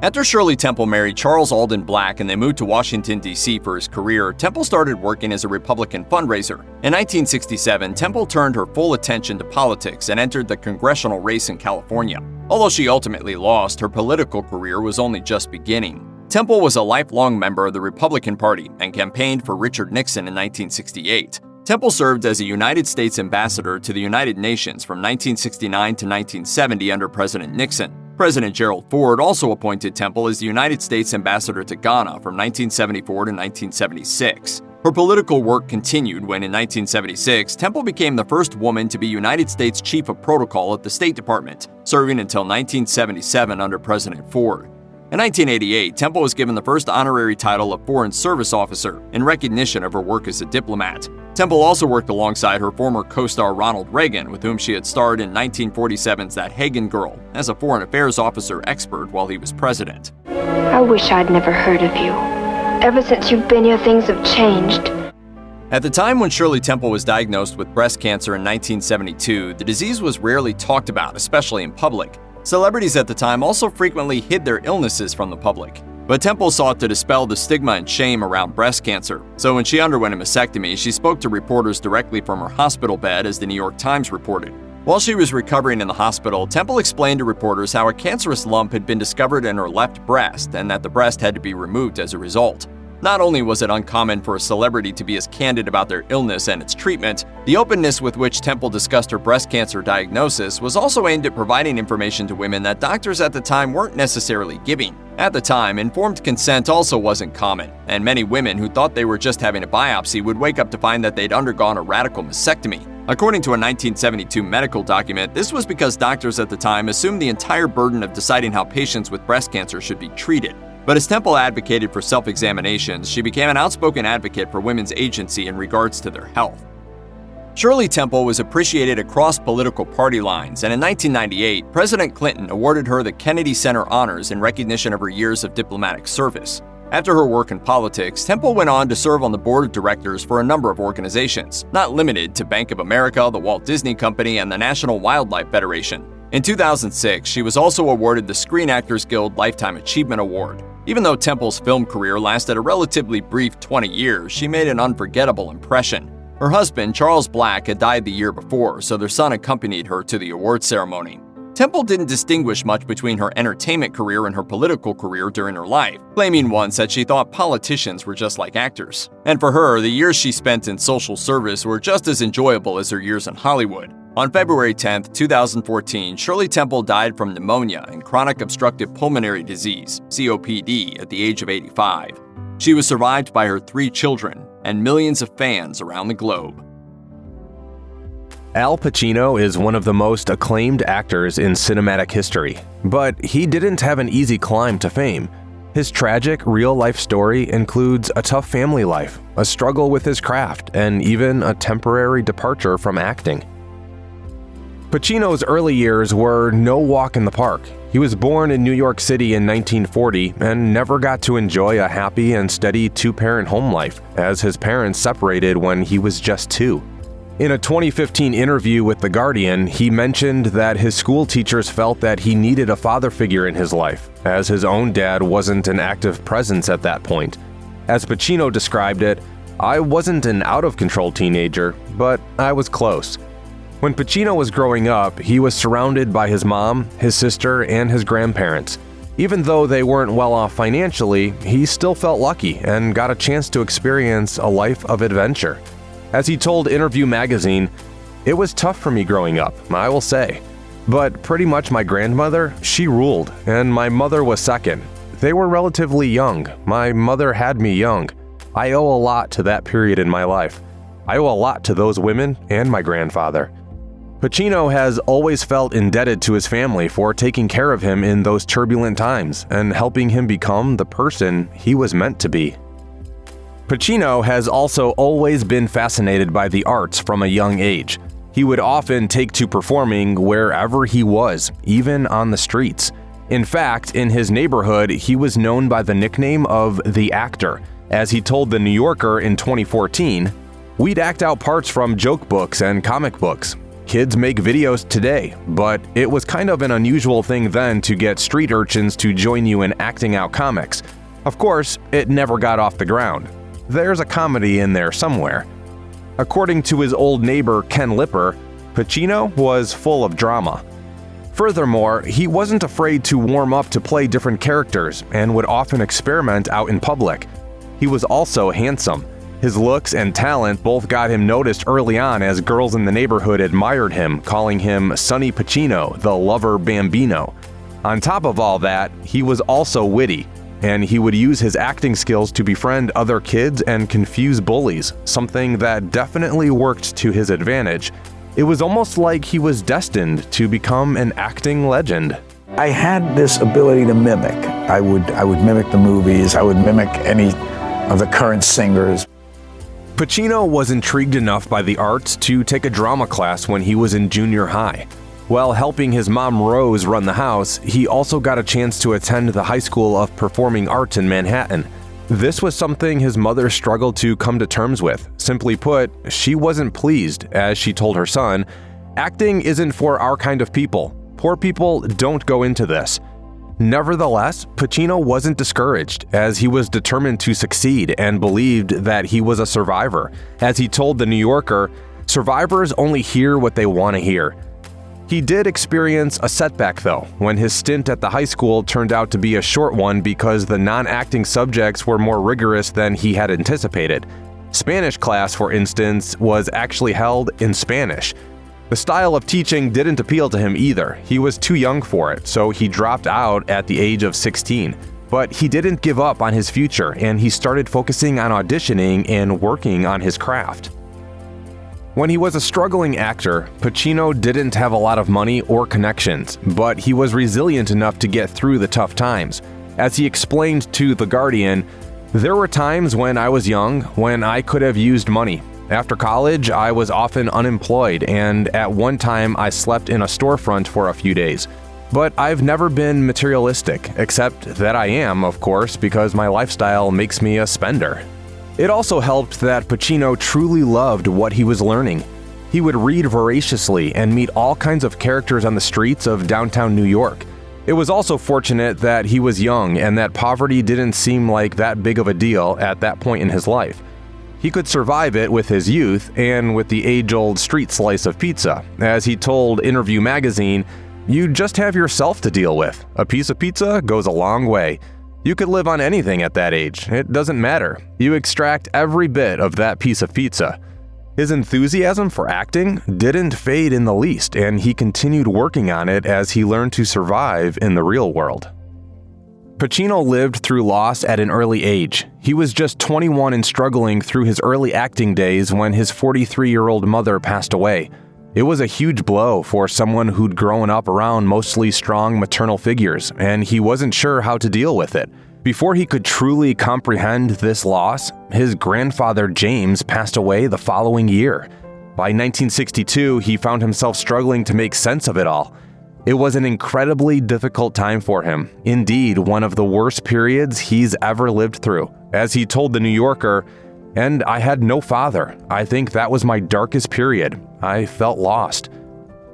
After Shirley Temple married Charles Alden Black and they moved to Washington, D.C. for his career, Temple started working as a Republican fundraiser. In 1967, Temple turned her full attention to politics and entered the congressional race in California. Although she ultimately lost, her political career was only just beginning. Temple was a lifelong member of the Republican Party and campaigned for Richard Nixon in 1968. Temple served as a United States ambassador to the United Nations from 1969 to 1970 under President Nixon. President Gerald Ford also appointed Temple as the United States ambassador to Ghana from 1974 to 1976. Her political work continued when, in 1976, Temple became the first woman to be United States Chief of Protocol at the State Department, serving until 1977 under President Ford. In 1988, Temple was given the first honorary title of Foreign Service Officer in recognition of her work as a diplomat. Temple also worked alongside her former co-star Ronald Reagan, with whom she had starred in 1947's That Hagen Girl, as a foreign affairs officer expert while he was president. I wish I'd never heard of you. Ever since you've been here, things have changed. At the time when Shirley Temple was diagnosed with breast cancer in 1972, the disease was rarely talked about, especially in public. Celebrities at the time also frequently hid their illnesses from the public. But Temple sought to dispel the stigma and shame around breast cancer. So when she underwent a mastectomy, she spoke to reporters directly from her hospital bed, as the New York Times reported. While she was recovering in the hospital, Temple explained to reporters how a cancerous lump had been discovered in her left breast and that the breast had to be removed as a result. Not only was it uncommon for a celebrity to be as candid about their illness and its treatment, the openness with which Temple discussed her breast cancer diagnosis was also aimed at providing information to women that doctors at the time weren't necessarily giving. At the time, informed consent also wasn't common, and many women who thought they were just having a biopsy would wake up to find that they'd undergone a radical mastectomy. According to a 1972 medical document, this was because doctors at the time assumed the entire burden of deciding how patients with breast cancer should be treated. But as Temple advocated for self-examinations, she became an outspoken advocate for women's agency in regards to their health. Shirley Temple was appreciated across political party lines, and in 1998, President Clinton awarded her the Kennedy Center Honors in recognition of her years of diplomatic service. After her work in politics, Temple went on to serve on the board of directors for a number of organizations, not limited to Bank of America, the Walt Disney Company, and the National Wildlife Federation. In 2006, she was also awarded the Screen Actors Guild Lifetime Achievement Award. Even though Temple's film career lasted a relatively brief 20 years, she made an unforgettable impression. Her husband, Charles Black, had died the year before, so their son accompanied her to the award ceremony. Temple didn't distinguish much between her entertainment career and her political career during her life, claiming once that she thought politicians were just like actors. And for her, the years she spent in social service were just as enjoyable as her years in Hollywood. On February 10, 2014, Shirley Temple died from pneumonia and chronic obstructive pulmonary disease, COPD, at the age of 85. She was survived by her 3 children and millions of fans around the globe. Al Pacino is one of the most acclaimed actors in cinematic history, but he didn't have an easy climb to fame. His tragic, real-life story includes a tough family life, a struggle with his craft, and even a temporary departure from acting. Pacino's early years were no walk in the park. He was born in New York City in 1940 and never got to enjoy a happy and steady 2-parent home life, as his parents separated when he was just 2. In a 2015 interview with The Guardian, he mentioned that his school teachers felt that he needed a father figure in his life, as his own dad wasn't an active presence at that point. As Pacino described it, "I wasn't an out-of-control teenager, but I was close." When Pacino was growing up, he was surrounded by his mom, his sister, and his grandparents. Even though they weren't well off financially, he still felt lucky and got a chance to experience a life of adventure. As he told Interview magazine, "It was tough for me growing up, I will say. But pretty much my grandmother, she ruled, and my mother was second. They were relatively young. My mother had me young. I owe a lot to that period in my life. I owe a lot to those women and my grandfather." Pacino has always felt indebted to his family for taking care of him in those turbulent times and helping him become the person he was meant to be. Pacino has also always been fascinated by the arts from a young age. He would often take to performing wherever he was, even on the streets. In fact, in his neighborhood, he was known by the nickname of the Actor. As he told The New Yorker in 2014, "We'd act out parts from joke books and comic books. Kids make videos today, but it was kind of an unusual thing then to get street urchins to join you in acting out comics. Of course, it never got off the ground. There's a comedy in there somewhere." According to his old neighbor Ken Lipper, Pacino was full of drama. Furthermore, he wasn't afraid to warm up to play different characters and would often experiment out in public. He was also handsome. His looks and talent both got him noticed early on, as girls in the neighborhood admired him, calling him Sonny Pacino, the lover Bambino. On top of all that, he was also witty. and he would use his acting skills to befriend other kids and confuse bullies, something that definitely worked to his advantage. It was almost like he was destined to become an acting legend. I had this ability to mimic. I would mimic the movies, I would mimic any of the current singers. Pacino was intrigued enough by the arts to take a drama class when he was in junior high. While helping his mom Rose run the house, he also got a chance to attend the High School of Performing Arts in Manhattan. This was something his mother struggled to come to terms with. Simply put, she wasn't pleased, as she told her son, "Acting isn't for our kind of people. Poor people don't go into this." Nevertheless, Pacino wasn't discouraged, as he was determined to succeed and believed that he was a survivor. As he told The New Yorker, "Survivors only hear what they want to hear." He did experience a setback though, when his stint at the high school turned out to be a short one because the non-acting subjects were more rigorous than he had anticipated. Spanish class, for instance, was actually held in Spanish. The style of teaching didn't appeal to him either. He was too young for it, so he dropped out at the age of 16. But he didn't give up on his future, and he started focusing on auditioning and working on his craft. When he was a struggling actor, Pacino didn't have a lot of money or connections, but he was resilient enough to get through the tough times. As he explained to The Guardian, "There were times when I was young when I could have used money. After college, I was often unemployed, and at one time I slept in a storefront for a few days. But I've never been materialistic, except that I am, of course, because my lifestyle makes me a spender." It also helped that Pacino truly loved what he was learning. He would read voraciously and meet all kinds of characters on the streets of downtown New York. It was also fortunate that he was young and that poverty didn't seem like that big of a deal at that point in his life. He could survive it with his youth and with the age-old street slice of pizza. As he told Interview magazine, "You just have yourself to deal with. A piece of pizza goes a long way. You could live on anything at that age. It doesn't matter. You extract every bit of that piece of pizza." His enthusiasm for acting didn't fade in the least, and he continued working on it as he learned to survive in the real world. Pacino lived through loss at an early age. He was just 21 and struggling through his early acting days when his 43-year-old mother passed away. It was a huge blow for someone who'd grown up around mostly strong maternal figures, and he wasn't sure how to deal with it. Before he could truly comprehend this loss, his grandfather James passed away the following year. By 1962, he found himself struggling to make sense of it all. It was an incredibly difficult time for him, indeed one of the worst periods he's ever lived through. As he told The New Yorker, "And I had no father. I think that was my darkest period. I felt lost."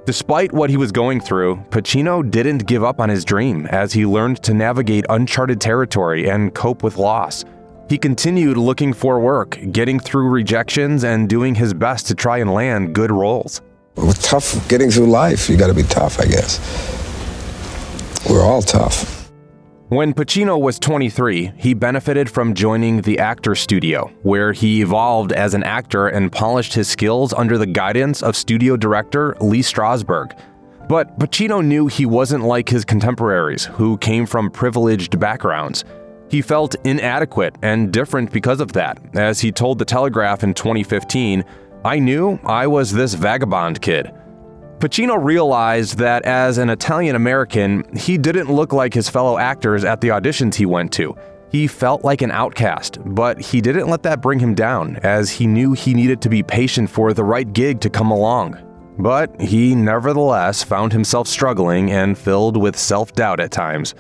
Despite what he was going through, Pacino didn't give up on his dream as he learned to navigate uncharted territory and cope with loss. He continued looking for work, getting through rejections, and doing his best to try and land good roles. It's tough getting through life. You gotta be tough, I guess. We're all tough. When Pacino was 23, he benefited from joining the Actor Studio, where he evolved as an actor and polished his skills under the guidance of studio director Lee Strasberg. But Pacino knew he wasn't like his contemporaries, who came from privileged backgrounds. He felt inadequate and different because of that. As he told The Telegraph in 2015, "I knew I was this vagabond kid." Pacino realized that as an Italian-American, he didn't look like his fellow actors at the auditions he went to. He felt like an outcast, but he didn't let that bring him down, as he knew he needed to be patient for the right gig to come along. But he nevertheless found himself struggling and filled with self-doubt at times.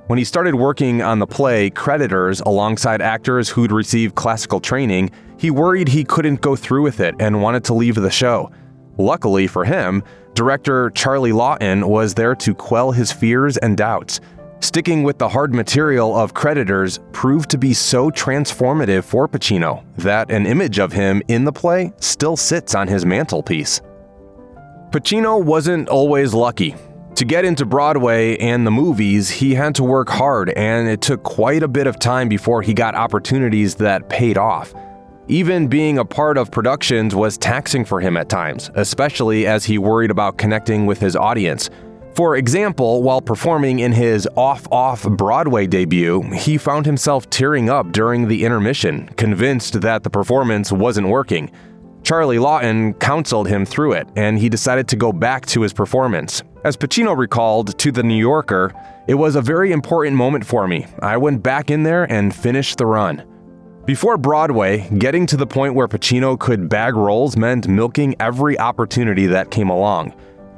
When he started working on the play Creditors alongside actors who'd received classical training, he worried he couldn't go through with it and wanted to leave the show. Luckily for him, director Charlie Lawton was there to quell his fears and doubts. Sticking with the hard material of Creditors proved to be so transformative for Pacino that an image of him in the play still sits on his mantelpiece. Pacino wasn't always lucky. To get into Broadway and the movies, he had to work hard, and it took quite a bit of time before he got opportunities that paid off. Even being a part of productions was taxing for him at times, especially as he worried about connecting with his audience. For example, while performing in his off Broadway debut, he found himself tearing up during the intermission, convinced that the performance wasn't working. Charlie Lawton counseled him through it, and he decided to go back to his performance. As Pacino recalled to The New Yorker, "It was a very important moment for me. I went back in there and finished the run." Before Broadway, getting to the point where Pacino could bag roles meant milking every opportunity that came along.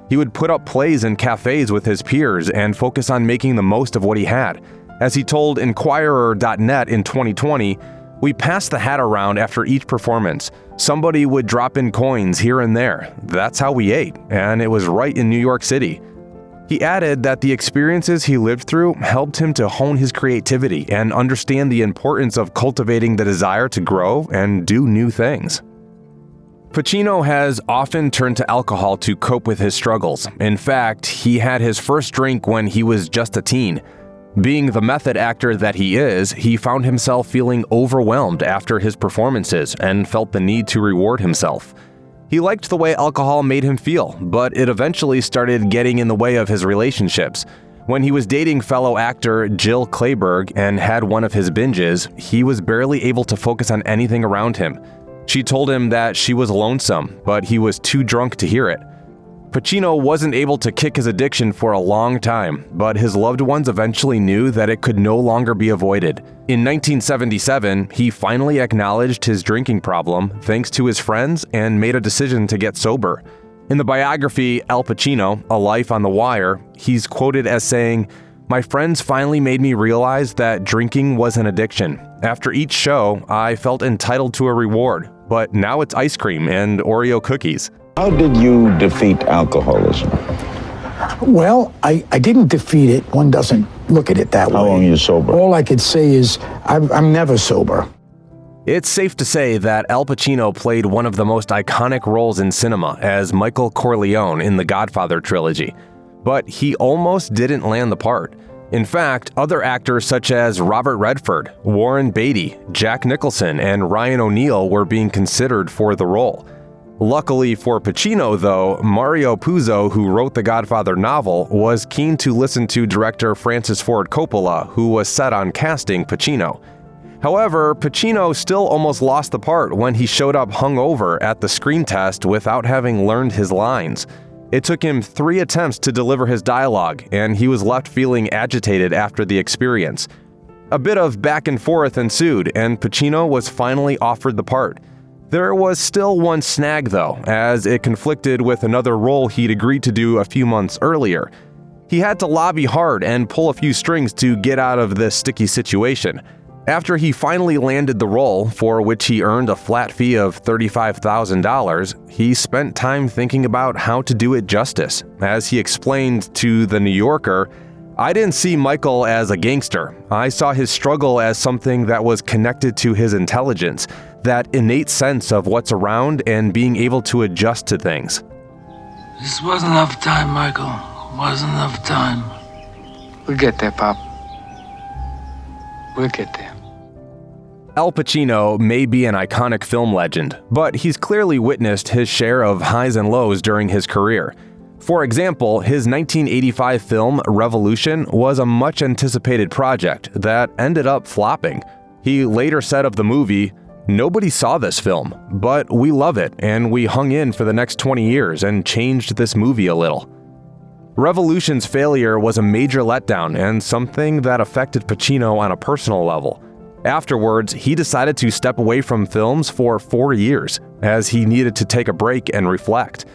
He would put up plays in cafes with his peers and focus on making the most of what he had. As he told Inquirer.net in 2020, "We passed the hat around after each performance. Somebody would drop in coins here and there. That's how we ate, and it was right in New York City." He added that the experiences he lived through helped him to hone his creativity and understand the importance of cultivating the desire to grow and do new things. Pacino has often turned to alcohol to cope with his struggles. In fact, he had his first drink when he was just a teen. Being the method actor that he is, he found himself feeling overwhelmed after his performances and felt the need to reward himself. He liked the way alcohol made him feel, but it eventually started getting in the way of his relationships. When he was dating fellow actor Jill Clayburgh and had one of his binges, he was barely able to focus on anything around him. She told him that she was lonesome, but he was too drunk to hear it. Pacino wasn't able to kick his addiction for a long time, but his loved ones eventually knew that it could no longer be avoided. In 1977, he finally acknowledged his drinking problem thanks to his friends and made a decision to get sober. In the biography Al Pacino, A Life on the Wire, he's quoted as saying, "My friends finally made me realize that drinking was an addiction. After each show, I felt entitled to a reward, but now it's ice cream and Oreo cookies." How did you defeat alcoholism? Well, I didn't defeat it. One doesn't look at it that way. How long are you sober? All I could say is I'm never sober. It's safe to say that Al Pacino played one of the most iconic roles in cinema as Michael Corleone in the Godfather trilogy. But he almost didn't land the part. In fact, other actors such as Robert Redford, Warren Beatty, Jack Nicholson, and Ryan O'Neal were being considered for the role. Luckily for Pacino, though, Mario Puzo, who wrote the Godfather novel, was keen to listen to director Francis Ford Coppola, who was set on casting Pacino. However, Pacino still almost lost the part when he showed up hungover at the screen test without having learned his lines. It took him 3 attempts to deliver his dialogue, and he was left feeling agitated after the experience. A bit of back and forth ensued, and Pacino was finally offered the part. There was still one snag though, as it conflicted with another role he'd agreed to do a few months earlier. He had to lobby hard and pull a few strings to get out of this sticky situation. After he finally landed the role, for which he earned a flat fee of $35,000, he spent time thinking about how to do it justice. As he explained to The New Yorker, "I didn't see Michael as a gangster. I saw his struggle as something that was connected to his intelligence, that innate sense of what's around and being able to adjust to things." This wasn't enough time, Michael. Wasn't enough time. We'll get there, Pop. We'll get there. Al Pacino may be an iconic film legend, but he's clearly witnessed his share of highs and lows during his career. For example, his 1985 film Revolution was a much-anticipated project that ended up flopping. He later said of the movie, "Nobody saw this film, but we love it, and we hung in for the next 20 years and changed this movie a little." Revolution's failure was a major letdown and something that affected Pacino on a personal level. Afterwards, he decided to step away from films for 4 years, as he needed to take a break and reflect.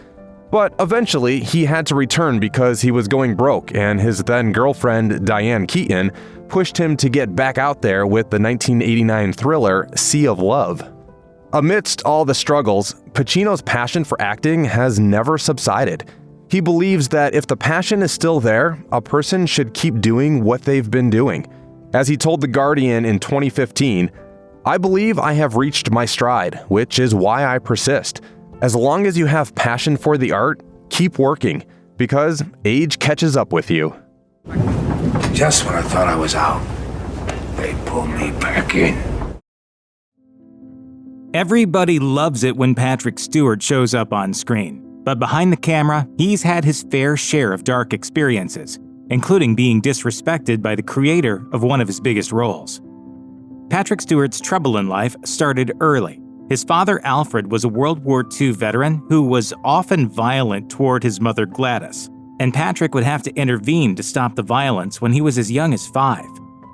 But eventually, he had to return because he was going broke, and his then-girlfriend, Diane Keaton, pushed him to get back out there with the 1989 thriller Sea of Love. Amidst all the struggles, Pacino's passion for acting has never subsided. He believes that if the passion is still there, a person should keep doing what they've been doing. As he told The Guardian in 2015, "I believe I have reached my stride, which is why I persist. As long as you have passion for the art, keep working, because age catches up with you." Just when I thought I was out, they pulled me back in. Everybody loves it when Patrick Stewart shows up on screen. But behind the camera, he's had his fair share of dark experiences, including being disrespected by the creator of one of his biggest roles. Patrick Stewart's trouble in life started early. His father, Alfred, was a World War II veteran who was often violent toward his mother, Gladys, and Patrick would have to intervene to stop the violence when he was as young as 5.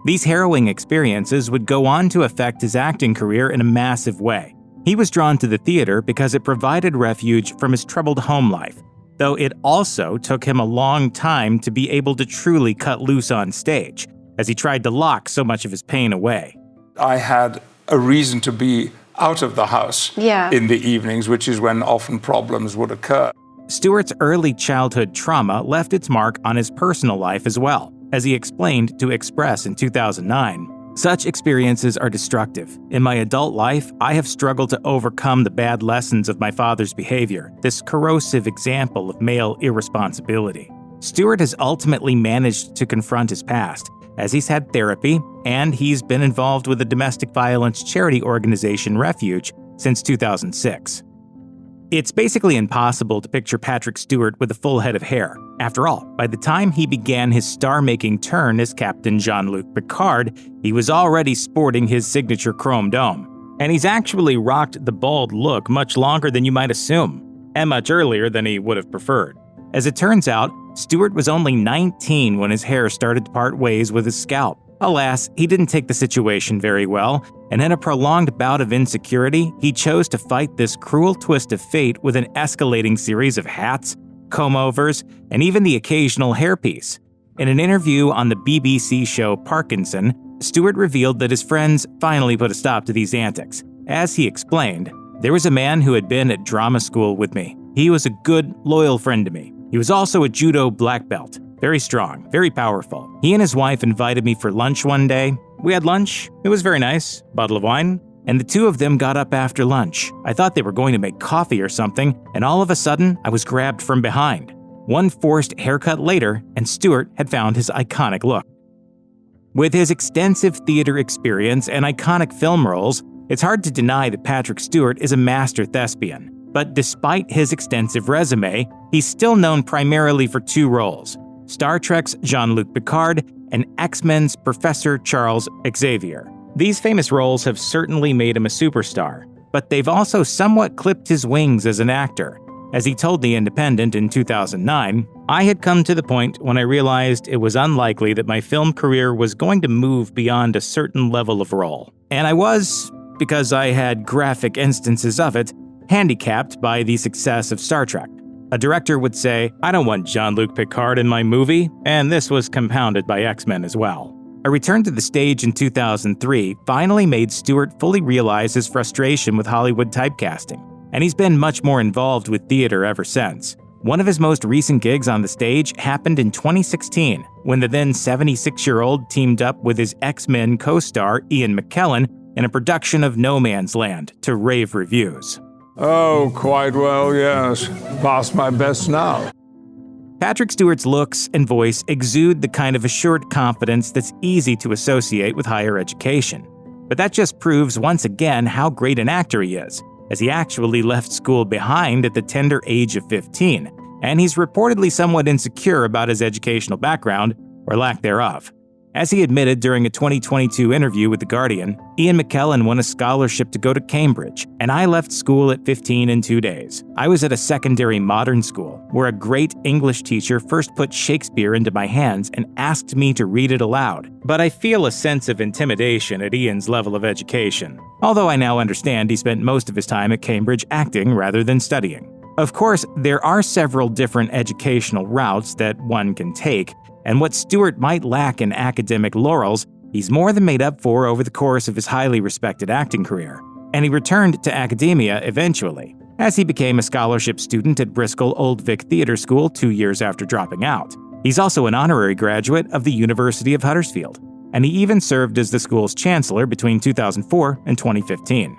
These harrowing experiences would go on to affect his acting career in a massive way. He was drawn to the theater because it provided refuge from his troubled home life, though it also took him a long time to be able to truly cut loose on stage, as he tried to lock so much of his pain away. I had a reason to be out of the house in the evenings, which is when often problems would occur. Stewart's early childhood trauma left its mark on his personal life as well, as he explained to Express in 2009. Such experiences are destructive. In my adult life, I have struggled to overcome the bad lessons of my father's behavior, this corrosive example of male irresponsibility. Stewart has ultimately managed to confront his past, as he's had therapy, and he's been involved with the domestic violence charity organization Refuge since 2006. It's basically impossible to picture Patrick Stewart with a full head of hair. After all, by the time he began his star-making turn as Captain Jean-Luc Picard, he was already sporting his signature chrome dome. And he's actually rocked the bald look much longer than you might assume, and much earlier than he would have preferred. As it turns out, Stewart was only 19 when his hair started to part ways with his scalp. Alas, he didn't take the situation very well, and in a prolonged bout of insecurity, he chose to fight this cruel twist of fate with an escalating series of hats, comb-overs, and even the occasional hairpiece. In an interview on the BBC show Parkinson, Stewart revealed that his friends finally put a stop to these antics. As he explained, "There was a man who had been at drama school with me. He was a good, loyal friend to me. He was also a judo black belt. Very strong, very powerful. He and his wife invited me for lunch one day. We had lunch. It was very nice. Bottle of wine. And the two of them got up after lunch. I thought they were going to make coffee or something, and all of a sudden, I was grabbed from behind. One forced haircut later, and Stewart had found his iconic look." With his extensive theater experience and iconic film roles, it's hard to deny that Patrick Stewart is a master thespian. But despite his extensive resume, he's still known primarily for 2 roles: Star Trek's Jean-Luc Picard and X-Men's Professor Charles Xavier. These famous roles have certainly made him a superstar, but they've also somewhat clipped his wings as an actor. As he told The Independent in 2009, "I had come to the point when I realized it was unlikely that my film career was going to move beyond a certain level of role. And I was, because I had graphic instances of it, handicapped by the success of Star Trek. A director would say, I don't want Jean-Luc Picard in my movie, and this was compounded by X-Men as well." A return to the stage in 2003 finally made Stewart fully realize his frustration with Hollywood typecasting, and he's been much more involved with theater ever since. One of his most recent gigs on the stage happened in 2016, when the then 76-year-old teamed up with his X-Men co-star Ian McKellen in a production of No Man's Land to rave reviews. Oh, quite well, yes. Past my best now. Patrick Stewart's looks and voice exude the kind of assured confidence that's easy to associate with higher education. But that just proves once again how great an actor he is, as he actually left school behind at the tender age of 15, and he's reportedly somewhat insecure about his educational background, or lack thereof. As he admitted during a 2022 interview with The Guardian, Ian McKellen won a scholarship to go to Cambridge, and I left school at 15 in 2 days. I was at a secondary modern school, where a great English teacher first put Shakespeare into my hands and asked me to read it aloud. But I feel a sense of intimidation at Ian's level of education, although I now understand he spent most of his time at Cambridge acting rather than studying. Of course, there are several different educational routes that one can take, and what Stewart might lack in academic laurels, he's more than made up for over the course of his highly respected acting career. And he returned to academia eventually, as he became a scholarship student at Bristol Old Vic Theatre School 2 years after dropping out. He's also an honorary graduate of the University of Huddersfield, and he even served as the school's chancellor between 2004 and 2015.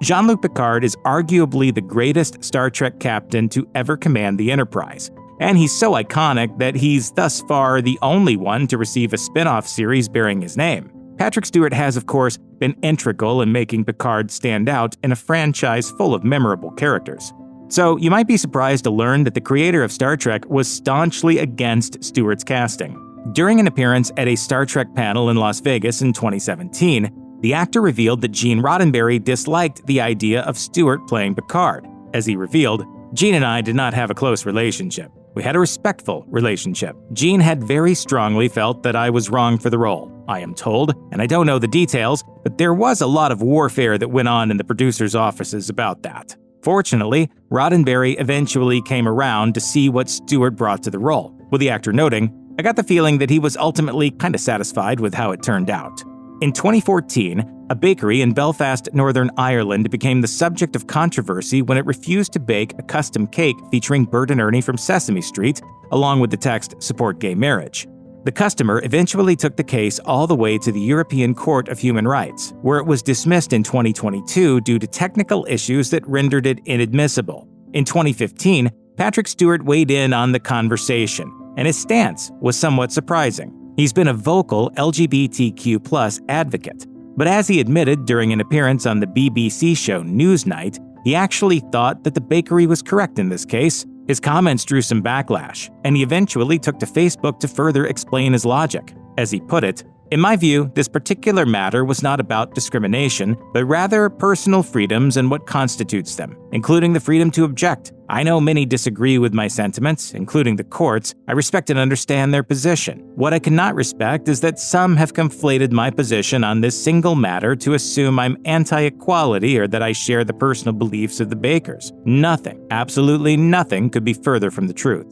Jean-Luc Picard is arguably the greatest Star Trek captain to ever command the Enterprise, and he's so iconic that he's thus far the only one to receive a spin-off series bearing his name. Patrick Stewart has, of course, been integral in making Picard stand out in a franchise full of memorable characters. So you might be surprised to learn that the creator of Star Trek was staunchly against Stewart's casting. During an appearance at a Star Trek panel in Las Vegas in 2017, the actor revealed that Gene Roddenberry disliked the idea of Stewart playing Picard. As he revealed, Gene and I did not have a close relationship. We had a respectful relationship. Gene had very strongly felt that I was wrong for the role. I am told, and I don't know the details, but there was a lot of warfare that went on in the producers' offices about that. Fortunately, Roddenberry eventually came around to see what Stewart brought to the role, with the actor noting, "I got the feeling that he was ultimately kind of satisfied with how it turned out." In 2014, a bakery in Belfast, Northern Ireland became the subject of controversy when it refused to bake a custom cake featuring Bert and Ernie from Sesame Street, along with the text "Support Gay Marriage." The customer eventually took the case all the way to the European Court of Human Rights, where it was dismissed in 2022 due to technical issues that rendered it inadmissible. In 2015, Patrick Stewart weighed in on the conversation, and his stance was somewhat surprising. He's been a vocal LGBTQ+ advocate, but as he admitted during an appearance on the BBC show Newsnight, he actually thought that the bakery was correct in this case. His comments drew some backlash, and he eventually took to Facebook to further explain his logic. As he put it, "In my view, this particular matter was not about discrimination, but rather personal freedoms and what constitutes them, including the freedom to object. I know many disagree with my sentiments, including the courts. I respect and understand their position. What I cannot respect is that some have conflated my position on this single matter to assume I'm anti-equality or that I share the personal beliefs of the bakers. Nothing, absolutely nothing, could be further from the truth."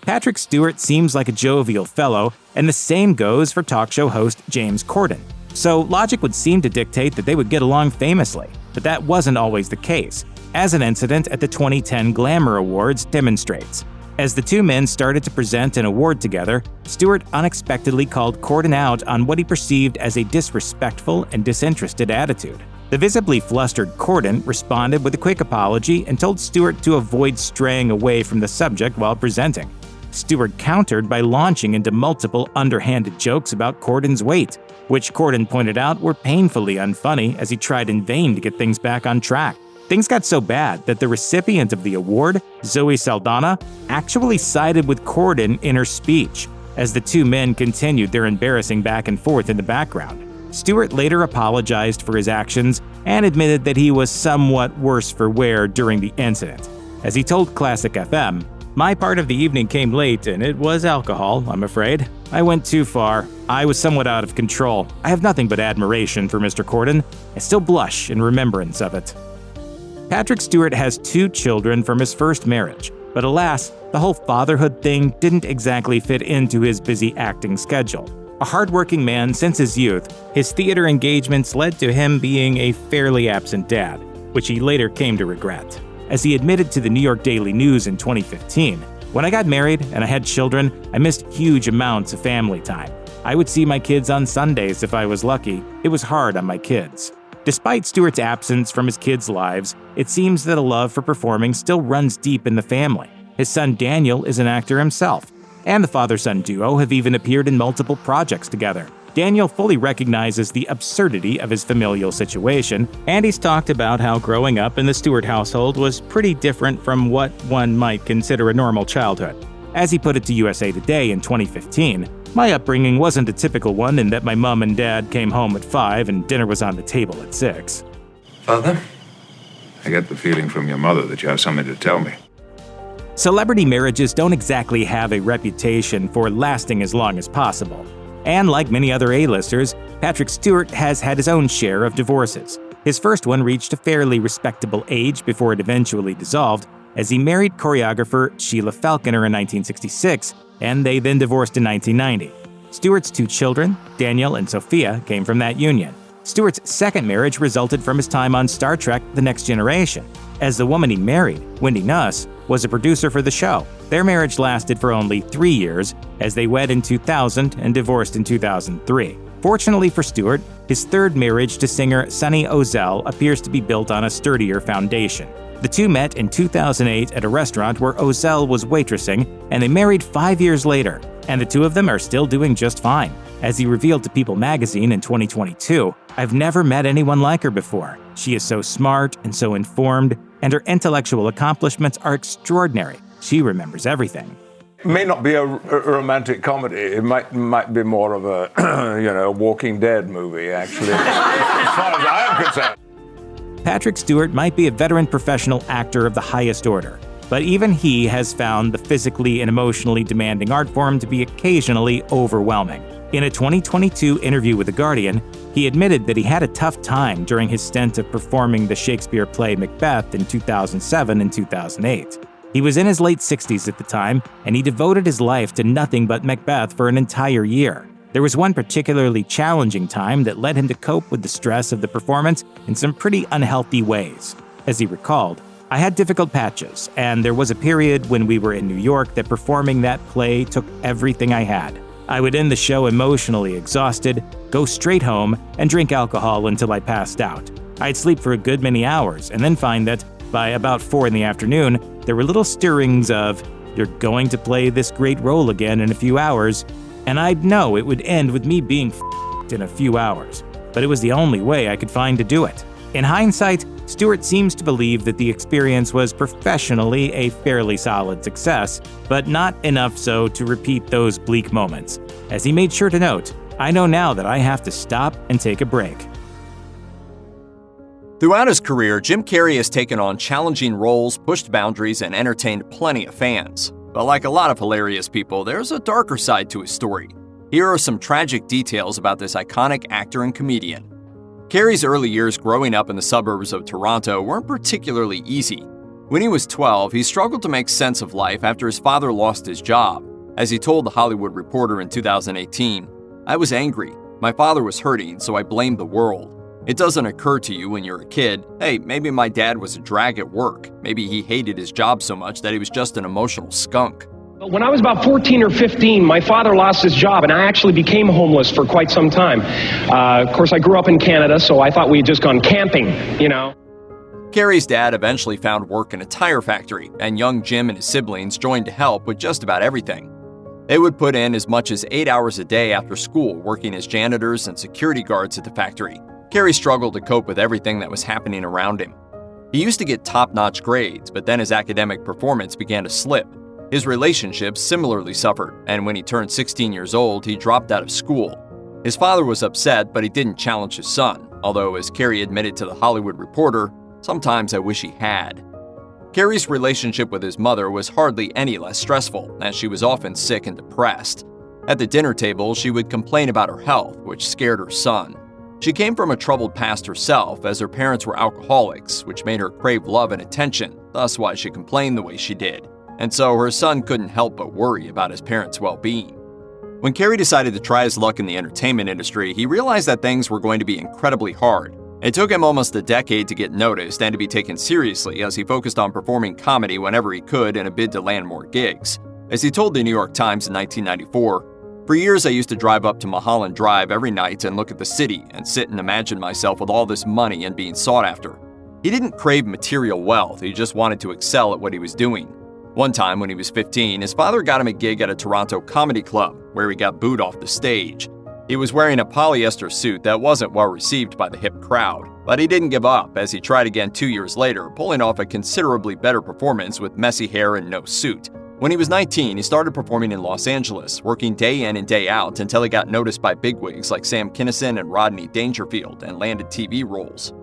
Patrick Stewart seems like a jovial fellow, and the same goes for talk show host James Corden. So logic would seem to dictate that they would get along famously, but that wasn't always the case, as an incident at the 2010 Glamour Awards demonstrates. As the two men started to present an award together, Stewart unexpectedly called Corden out on what he perceived as a disrespectful and disinterested attitude. The visibly flustered Corden responded with a quick apology and told Stewart to avoid straying away from the subject while presenting. Stewart countered by launching into multiple underhanded jokes about Corden's weight, which Corden pointed out were painfully unfunny as he tried in vain to get things back on track. Things got so bad that the recipient of the award, Zoe Saldana, actually sided with Corden in her speech, as the two men continued their embarrassing back and forth in the background. Stewart later apologized for his actions and admitted that he was somewhat worse for wear during the incident. As he told Classic FM, "My part of the evening came late and it was alcohol, I'm afraid. I went too far. I was somewhat out of control. I have nothing but admiration for Mr. Corden. I still blush in remembrance of it." Patrick Stewart has 2 children from his first marriage, but alas, the whole fatherhood thing didn't exactly fit into his busy acting schedule. A hardworking man since his youth, his theater engagements led to him being a fairly absent dad, which he later came to regret. As he admitted to the New York Daily News in 2015, "When I got married and I had children, I missed huge amounts of family time. I would see my kids on Sundays if I was lucky. It was hard on my kids." Despite Stewart's absence from his kids' lives, it seems that a love for performing still runs deep in the family. His son Daniel is an actor himself, and the father-son duo have even appeared in multiple projects together. Daniel fully recognizes the absurdity of his familial situation, and he's talked about how growing up in the Stewart household was pretty different from what one might consider a normal childhood. As he put it to USA Today in 2015, "My upbringing wasn't a typical one in that my mom and dad came home at 5 and dinner was on the table at 6. Father? I get the feeling from your mother that you have something to tell me. Celebrity marriages don't exactly have a reputation for lasting as long as possible. And like many other A-listers, Patrick Stewart has had his own share of divorces. His first one reached a fairly respectable age before it eventually dissolved, as he married choreographer Sheila Falconer in 1966, and they then divorced in 1990. Stewart's 2 children, Daniel and Sophia, came from that union. Stewart's second marriage resulted from his time on Star Trek: The Next Generation, as the woman he married, Wendy Nuss, was a producer for the show. Their marriage lasted for only 3 years, as they wed in 2000 and divorced in 2003. Fortunately for Stewart, his third marriage to singer Sunny Ozell appears to be built on a sturdier foundation. The two met in 2008 at a restaurant where Ozell was waitressing, and they married 5 years later, and the two of them are still doing just fine. As he revealed to People magazine in 2022, "I've never met anyone like her before. She is so smart and so informed. and her intellectual accomplishments are extraordinary. She remembers everything. It may not be a romantic comedy. It might be more of a, Walking Dead movie, actually, as far as I am concerned. Patrick Stewart might be a veteran professional actor of the highest order, but even he has found the physically and emotionally demanding art form to be occasionally overwhelming. In a 2022 interview with The Guardian, he admitted that he had a tough time during his stint of performing the Shakespeare play Macbeth in 2007 and 2008. He was in his late 60s at the time, and he devoted his life to nothing but Macbeth for an entire year. There was one particularly challenging time that led him to cope with the stress of the performance in some pretty unhealthy ways. As he recalled, "I had difficult patches, and there was a period when we were in New York that performing that play took everything I had. I would end the show emotionally exhausted, go straight home, and drink alcohol until I passed out. I'd sleep for a good many hours, and then find that, by about 4 in the afternoon, there were little stirrings of, 'You're going to play this great role again in a few hours,' and I'd know it would end with me being f***ed in a few hours. But it was the only way I could find to do it." In hindsight, Stewart seems to believe that the experience was professionally a fairly solid success, but not enough so to repeat those bleak moments. As he made sure to note, "I know now that I have to stop and take a break." Throughout his career, Jim Carrey has taken on challenging roles, pushed boundaries, and entertained plenty of fans. But like a lot of hilarious people, there's a darker side to his story. Here are some tragic details about this iconic actor and comedian. Carrey's early years growing up in the suburbs of Toronto weren't particularly easy. When he was 12, he struggled to make sense of life after his father lost his job. As he told The Hollywood Reporter in 2018, "I was angry. My father was hurting, so I blamed the world. It doesn't occur to you when you're a kid, hey, maybe my dad was a drag at work. Maybe he hated his job so much that he was just an emotional skunk." When I was about 14 or 15, my father lost his job, and I actually became homeless for quite some time. Of course, I grew up in Canada, so I thought we had just gone camping, Carrey's dad eventually found work in a tire factory, and young Jim and his siblings joined to help with just about everything. They would put in as much as 8 hours a day after school working as janitors and security guards at the factory. Carrey struggled to cope with everything that was happening around him. He used to get top-notch grades, but then his academic performance began to slip. His relationships similarly suffered, and when he turned 16 years old, he dropped out of school. His father was upset, but he didn't challenge his son, although, as Carrey admitted to The Hollywood Reporter, "Sometimes I wish he had." Carrey's relationship with his mother was hardly any less stressful, as she was often sick and depressed. At the dinner table, she would complain about her health, which scared her son. She came from a troubled past herself, as her parents were alcoholics, which made her crave love and attention, thus why she complained the way she did. And so her son couldn't help but worry about his parents' well-being. When Carrey decided to try his luck in the entertainment industry, he realized that things were going to be incredibly hard. It took him almost a decade to get noticed and to be taken seriously, as he focused on performing comedy whenever he could in a bid to land more gigs. As he told the New York Times in 1994, "For years I used to drive up to Mulholland Drive every night and look at the city and sit and imagine myself with all this money and being sought after." He didn't crave material wealth, he just wanted to excel at what he was doing. One time when he was 15, his father got him a gig at a Toronto comedy club, where he got booed off the stage. He was wearing a polyester suit that wasn't well received by the hip crowd, but he didn't give up as he tried again 2 years later, pulling off a considerably better performance with messy hair and no suit. When he was 19, he started performing in Los Angeles, working day in and day out until he got noticed by bigwigs like Sam Kinison and Rodney Dangerfield and landed TV roles.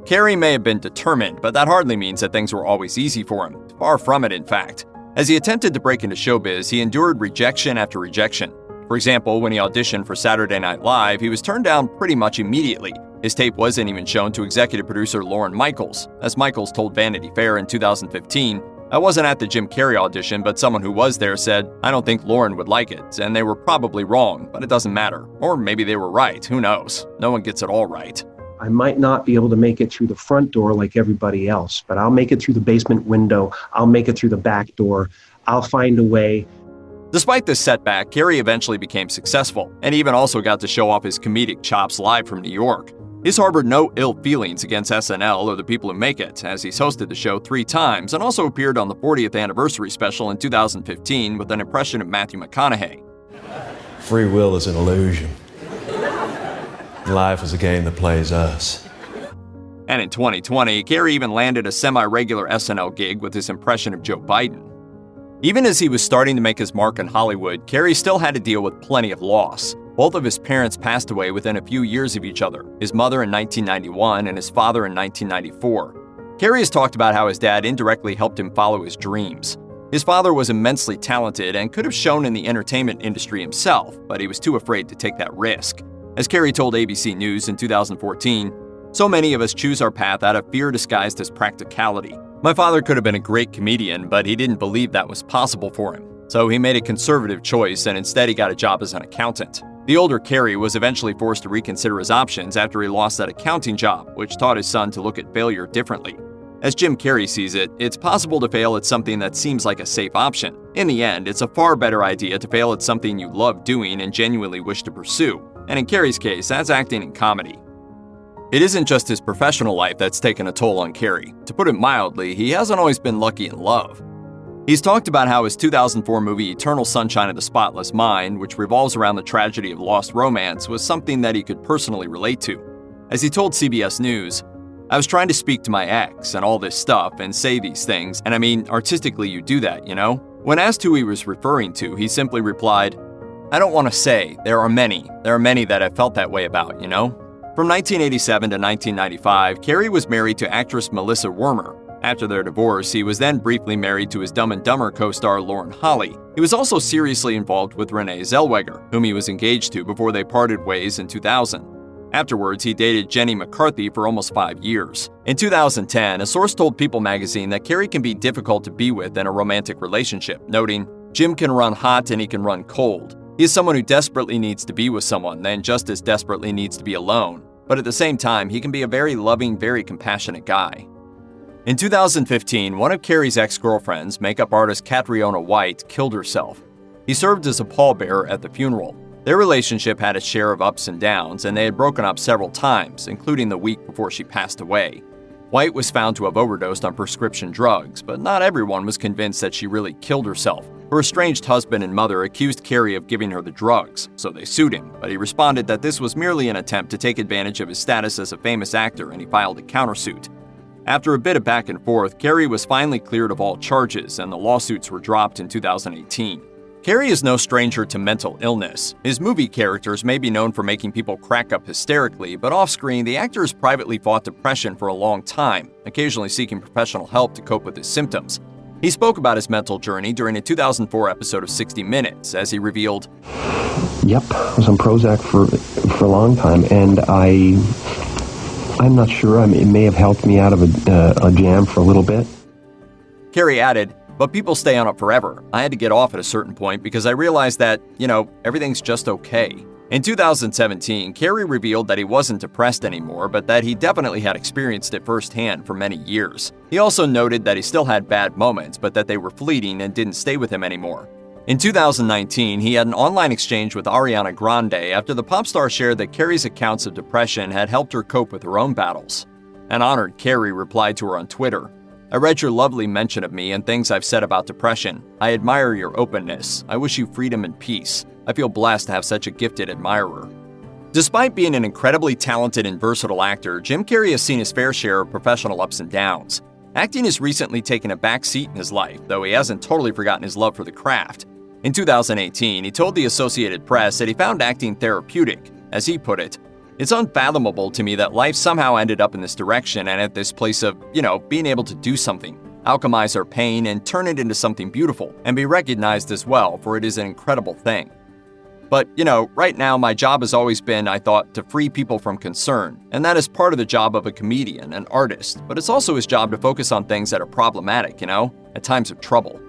Carrey may have been determined, but that hardly means that things were always easy for him. Far from it, in fact. As he attempted to break into showbiz, he endured rejection after rejection. For example, when he auditioned for Saturday Night Live, he was turned down pretty much immediately. His tape wasn't even shown to executive producer Lorne Michaels. As Michaels told Vanity Fair in 2015, "I wasn't at the Jim Carrey audition, but someone who was there said, I don't think Lorne would like it, and they were probably wrong, but it doesn't matter. Or maybe they were right, who knows? No one gets it all right." I might not be able to make it through the front door like everybody else, but I'll make it through the basement window. I'll make it through the back door. I'll find a way. Despite this setback, Carrey eventually became successful, and even also got to show off his comedic chops live from New York. He's harbored no ill feelings against SNL or the people who make it, as he's hosted the show 3 times and also appeared on the 40th anniversary special in 2015 with an impression of Matthew McConaughey. Free will is an illusion. Life is a game that plays us. And in 2020, Carrey even landed a semi-regular SNL gig with his impression of Joe Biden. Even as he was starting to make his mark in Hollywood, Carrey still had to deal with plenty of loss. Both of his parents passed away within a few years of each other, his mother in 1991 and his father in 1994. Carrey has talked about how his dad indirectly helped him follow his dreams. His father was immensely talented and could have shown in the entertainment industry himself, but he was too afraid to take that risk. As Carrey told ABC News in 2014, "So many of us choose our path out of fear disguised as practicality. My father could have been a great comedian, but he didn't believe that was possible for him. So he made a conservative choice and instead he got a job as an accountant." The older Carrey was eventually forced to reconsider his options after he lost that accounting job, which taught his son to look at failure differently. As Jim Carrey sees it, it's possible to fail at something that seems like a safe option. In the end, it's a far better idea to fail at something you love doing and genuinely wish to pursue. And in Carrey's case, that's acting in comedy. It isn't just his professional life that's taken a toll on Carrey. To put it mildly, he hasn't always been lucky in love. He's talked about how his 2004 movie Eternal Sunshine of the Spotless Mind, which revolves around the tragedy of lost romance, was something that he could personally relate to. As he told CBS News, "I was trying to speak to my ex and all this stuff and say these things, and I mean, artistically you do that, you know?" When asked who he was referring to, he simply replied, "I don't want to say. There are many that I've felt that way about, you know?" From 1987 to 1995, Carrey was married to actress Melissa Wermer. After their divorce, he was then briefly married to his Dumb and Dumber co-star Lauren Holly. He was also seriously involved with Renee Zellweger, whom he was engaged to before they parted ways in 2000. Afterwards, he dated Jenny McCarthy for almost 5 years. In 2010, a source told People magazine that Carrey can be difficult to be with in a romantic relationship, noting, "Jim can run hot and he can run cold. He is someone who desperately needs to be with someone, then just as desperately needs to be alone. But at the same time, he can be a very loving, very compassionate guy." In 2015, one of Carrey's ex-girlfriends, makeup artist Catriona White, killed herself. He served as a pallbearer at the funeral. Their relationship had its share of ups and downs, and they had broken up several times, including the week before she passed away. White was found to have overdosed on prescription drugs, but not everyone was convinced that she really killed herself. Her estranged husband and mother accused Carrey of giving her the drugs, so they sued him, but he responded that this was merely an attempt to take advantage of his status as a famous actor, and he filed a countersuit. After a bit of back and forth, Carrey was finally cleared of all charges, and the lawsuits were dropped in 2018. Carrey is no stranger to mental illness. His movie characters may be known for making people crack up hysterically, but off-screen, the actor has privately fought depression for a long time, occasionally seeking professional help to cope with his symptoms. He spoke about his mental journey during a 2004 episode of 60 Minutes, as he revealed, "Yep, I was on Prozac for a long time, and I'm not sure. It may have helped me out of a jam for a little bit." Carrey added, "But people stay on it forever. I had to get off at a certain point because I realized that, everything's just okay." In 2017, Carrey revealed that he wasn't depressed anymore, but that he definitely had experienced it firsthand for many years. He also noted that he still had bad moments, but that they were fleeting and didn't stay with him anymore. In 2019, he had an online exchange with Ariana Grande after the pop star shared that Carrey's accounts of depression had helped her cope with her own battles. An honored Carrey replied to her on Twitter, "I read your lovely mention of me and things I've said about depression. I admire your openness. I wish you freedom and peace. I feel blessed to have such a gifted admirer." Despite being an incredibly talented and versatile actor, Jim Carrey has seen his fair share of professional ups and downs. Acting has recently taken a back seat in his life, though he hasn't totally forgotten his love for the craft. In 2018, he told the Associated Press that he found acting therapeutic. As he put it, "It's unfathomable to me that life somehow ended up in this direction and at this place of, being able to do something, alchemize our pain and turn it into something beautiful, and be recognized as well, for it is an incredible thing. But, right now my job has always been, I thought, to free people from concern, and that is part of the job of a comedian, an artist, but it's also his job to focus on things that are problematic, at times of trouble."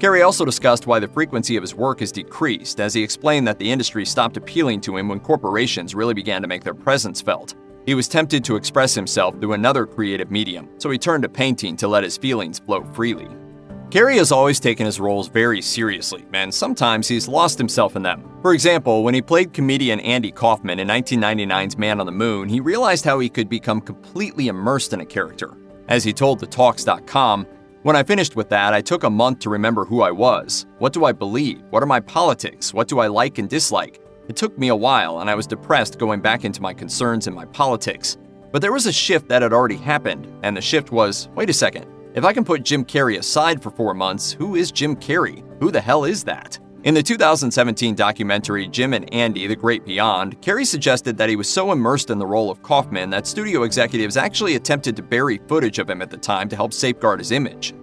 Carrey also discussed why the frequency of his work has decreased, as he explained that the industry stopped appealing to him when corporations really began to make their presence felt. He was tempted to express himself through another creative medium, so he turned to painting to let his feelings flow freely. Carrey has always taken his roles very seriously, and sometimes he's lost himself in them. For example, when he played comedian Andy Kaufman in 1999's Man on the Moon, he realized how he could become completely immersed in a character. As he told TheTalks.com, "When I finished with that, I took a month to remember who I was. What do I believe? What are my politics? What do I like and dislike? It took me a while, and I was depressed going back into my concerns and my politics. But there was a shift that had already happened, and the shift was, wait a second, if I can put Jim Carrey aside for 4 months, who is Jim Carrey? Who the hell is that? In the 2017 documentary Jim and Andy, The Great Beyond, Carrey suggested that he was so immersed in the role of Kaufman that studio executives actually attempted to bury footage of him at the time to help safeguard his image.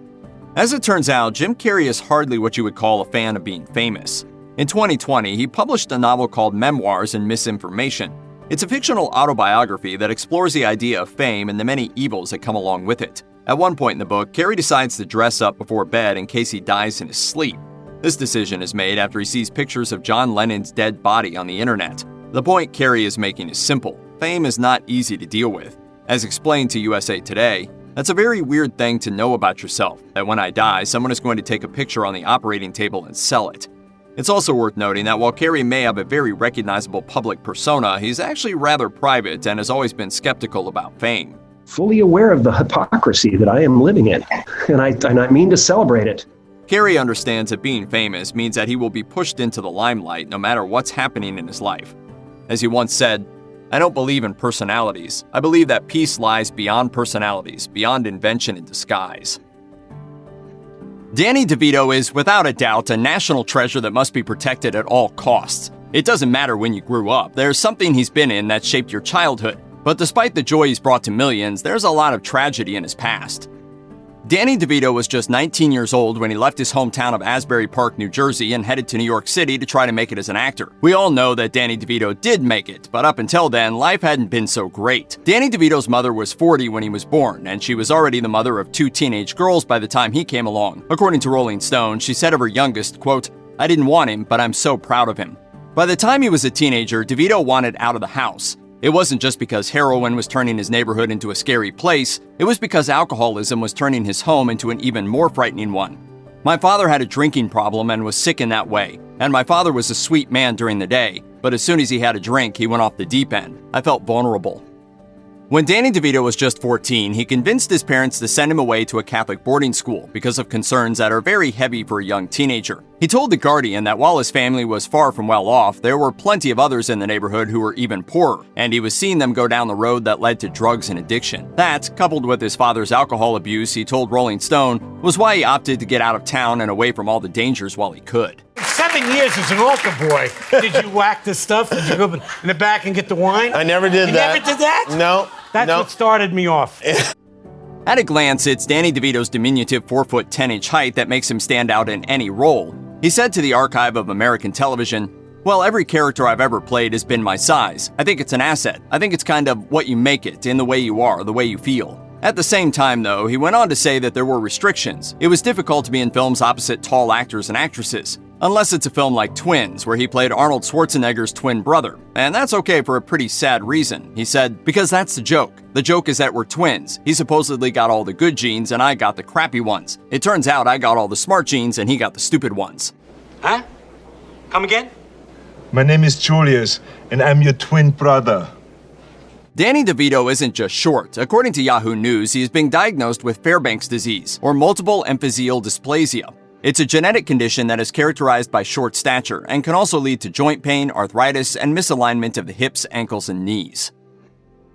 As it turns out, Jim Carrey is hardly what you would call a fan of being famous. In 2020, he published a novel called Memoirs and Misinformation. It's a fictional autobiography that explores the idea of fame and the many evils that come along with it. At one point in the book, Carrey decides to dress up before bed in case he dies in his sleep. This decision is made after he sees pictures of John Lennon's dead body on the internet. The point Carrey is making is simple. Fame is not easy to deal with. As explained to USA Today, that's a very weird thing to know about yourself, that when I die, someone is going to take a picture on the operating table and sell it. It's also worth noting that while Carrey may have a very recognizable public persona, he's actually rather private and has always been skeptical about fame. Fully aware of the hypocrisy that I am living in, and I mean to celebrate it. Carrey understands that being famous means that he will be pushed into the limelight no matter what's happening in his life. As he once said, "I don't believe in personalities. I believe that peace lies beyond personalities, beyond invention and disguise." Danny DeVito is, without a doubt, a national treasure that must be protected at all costs. It doesn't matter when you grew up. There's something he's been in that shaped your childhood. But despite the joy he's brought to millions, there's a lot of tragedy in his past. Danny DeVito was just 19 years old when he left his hometown of Asbury Park, New Jersey, and headed to New York City to try to make it as an actor. We all know that Danny DeVito did make it, but up until then, life hadn't been so great. Danny DeVito's mother was 40 when he was born, and she was already the mother of 2 teenage girls by the time he came along. According to Rolling Stone, she said of her youngest, quote, "I didn't want him, but I'm so proud of him." By the time he was a teenager, DeVito wanted out of the house. It wasn't just because heroin was turning his neighborhood into a scary place, it was because alcoholism was turning his home into an even more frightening one. "My father had a drinking problem and was sick in that way, and my father was a sweet man during the day, but as soon as he had a drink, he went off the deep end. I felt vulnerable." When Danny DeVito was just 14, he convinced his parents to send him away to a Catholic boarding school because of concerns that are very heavy for a young teenager. He told The Guardian that while his family was far from well off, there were plenty of others in the neighborhood who were even poorer, and he was seeing them go down the road that led to drugs and addiction. That, coupled with his father's alcohol abuse, he told Rolling Stone, was why he opted to get out of town and away from all the dangers while he could. 7 years as an altar boy. Did you whack the stuff? Did you go in the back and get the wine? I never did that. You never did that? No. That's what started me off. At a glance, it's Danny DeVito's diminutive 4'10" height that makes him stand out in any role. He said to the Archive of American Television, "Well, every character I've ever played has been my size. I think it's an asset. I think it's kind of what you make it, in the way you are, the way you feel." At the same time, though, he went on to say that there were restrictions. It was difficult to be in films opposite tall actors and actresses. Unless it's a film like Twins, where he played Arnold Schwarzenegger's twin brother. And that's okay for a pretty sad reason, he said, because that's the joke. The joke is that we're twins. He supposedly got all the good genes and I got the crappy ones. It turns out I got all the smart genes and he got the stupid ones. Huh? Come again? My name is Julius, and I'm your twin brother. Danny DeVito isn't just short. According to Yahoo News, he is being diagnosed with Fairbanks disease, or multiple emphyseal dysplasia. It's a genetic condition that is characterized by short stature and can also lead to joint pain, arthritis, and misalignment of the hips, ankles, and knees.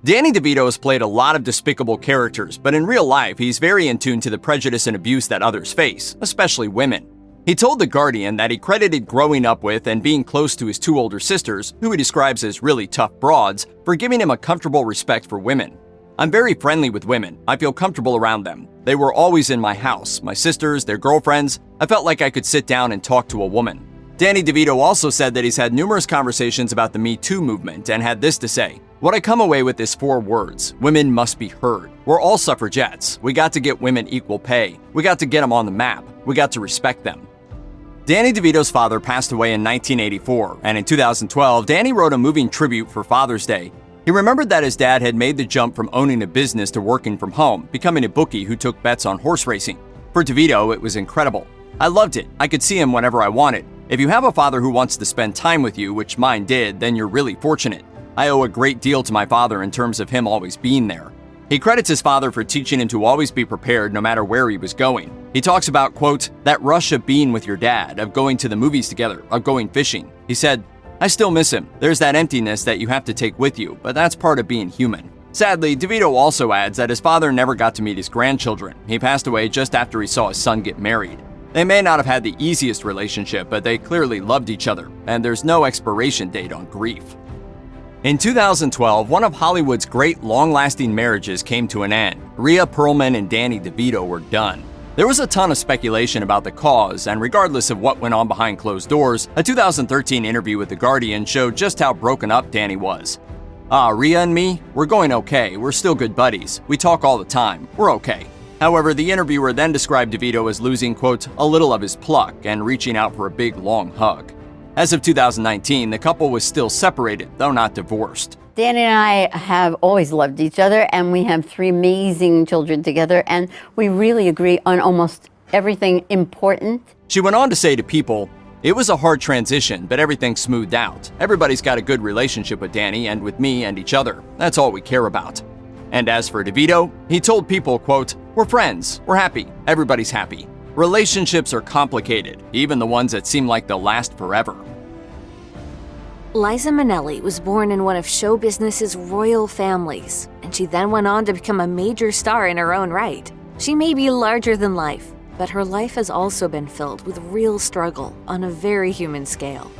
Danny DeVito has played a lot of despicable characters, but in real life, he's very in tune to the prejudice and abuse that others face, especially women. He told The Guardian that he credited growing up with and being close to his 2 older sisters, who he describes as really tough broads, for giving him a comfortable respect for women. "I'm very friendly with women. I feel comfortable around them. They were always in my house, my sisters, their girlfriends. I felt like I could sit down and talk to a woman." Danny DeVito also said that he's had numerous conversations about the Me Too movement and had this to say, "What I come away with is 4 words. Women must be heard. We're all suffragettes. We got to get women equal pay. We got to get them on the map. We got to respect them." Danny DeVito's father passed away in 1984, and in 2012, Danny wrote a moving tribute for Father's Day. He remembered that his dad had made the jump from owning a business to working from home, becoming a bookie who took bets on horse racing. For DeVito, it was incredible. "I loved it. I could see him whenever I wanted. If you have a father who wants to spend time with you, which mine did, then you're really fortunate. I owe a great deal to my father in terms of him always being there." He credits his father for teaching him to always be prepared no matter where he was going. He talks about, quote, "that rush of being with your dad, of going to the movies together, of going fishing." He said, "I still miss him. There's that emptiness that you have to take with you, but that's part of being human." Sadly, DeVito also adds that his father never got to meet his grandchildren. He passed away just after he saw his son get married. They may not have had the easiest relationship, but they clearly loved each other, and there's no expiration date on grief. In 2012, one of Hollywood's great long-lasting marriages came to an end. Rhea Perlman and Danny DeVito were done. There was a ton of speculation about the cause, and regardless of what went on behind closed doors, a 2013 interview with The Guardian showed just how broken up Danny was. Rhea and me, we're going okay. We're still good buddies. We talk all the time. We're okay. However, the interviewer then described DeVito as losing, quote, a little of his pluck and reaching out for a big, long hug. As of 2019, the couple was still separated, though not divorced. Danny and I have always loved each other, and we have 3 amazing children together, and we really agree on almost everything important. She went on to say to People, it was a hard transition, but everything smoothed out. Everybody's got a good relationship with Danny and with me and each other. That's all we care about. And as for DeVito, he told People, quote, we're friends, we're happy, everybody's happy. Relationships are complicated, even the ones that seem like they'll last forever. Liza Minnelli was born in one of show business's royal families, and she then went on to become a major star in her own right. She may be larger than life, but her life has also been filled with real struggle on a very human scale.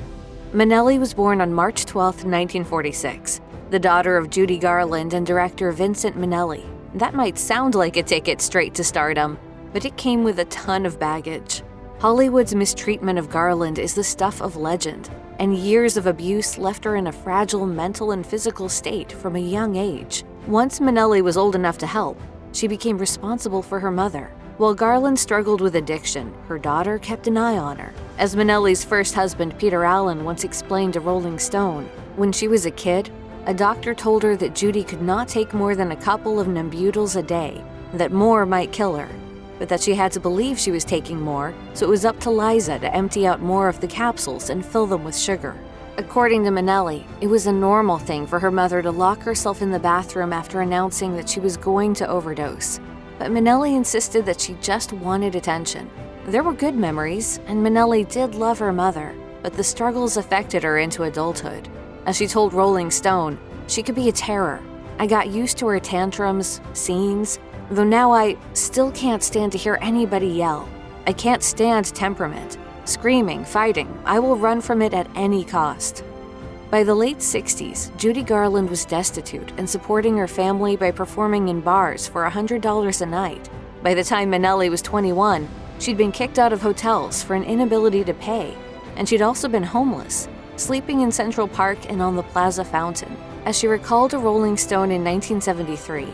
Minnelli was born on March 12, 1946, the daughter of Judy Garland and director Vincent Minnelli. That might sound like a ticket straight to stardom, but it came with a ton of baggage. Hollywood's mistreatment of Garland is the stuff of legend, and years of abuse left her in a fragile mental and physical state from a young age. Once Minnelli was old enough to help, she became responsible for her mother. While Garland struggled with addiction, her daughter kept an eye on her. As Minnelli's first husband, Peter Allen, once explained to Rolling Stone, when she was a kid, a doctor told her that Judy could not take more than a couple of Nembutals a day, that more might kill her, but that she had to believe she was taking more, so it was up to Liza to empty out more of the capsules and fill them with sugar. According to Minnelli, it was a normal thing for her mother to lock herself in the bathroom after announcing that she was going to overdose. But Minnelli insisted that she just wanted attention. There were good memories, and Minnelli did love her mother, but the struggles affected her into adulthood. As she told Rolling Stone, she could be a terror. I got used to her tantrums, scenes, though now I still can't stand to hear anybody yell. I can't stand temperament. Screaming, fighting, I will run from it at any cost. By the late 60s, Judy Garland was destitute and supporting her family by performing in bars for $100 a night. By the time Minnelli was 21, she'd been kicked out of hotels for an inability to pay, and she'd also been homeless, sleeping in Central Park and on the Plaza Fountain. As she recalled to Rolling Stone in 1973,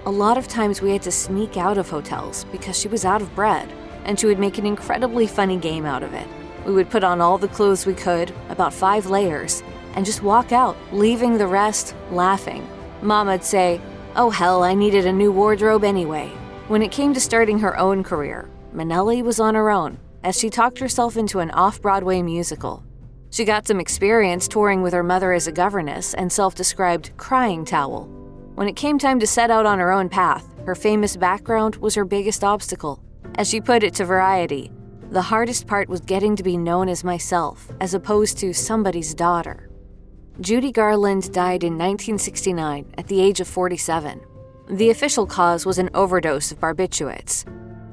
a lot of times we had to sneak out of hotels because she was out of bread, and she would make an incredibly funny game out of it. We would put on all the clothes we could, about 5 layers, and just walk out, leaving the rest laughing. Moma'd say, oh hell, I needed a new wardrobe anyway. When it came to starting her own career, Minnelli was on her own, as she talked herself into an off-Broadway musical. She got some experience touring with her mother as a governess and self-described crying towel. When it came time to set out on her own path, her famous background was her biggest obstacle. As she put it to Variety, the hardest part was getting to be known as myself, as opposed to somebody's daughter. Judy Garland died in 1969 at the age of 47. The official cause was an overdose of barbiturates.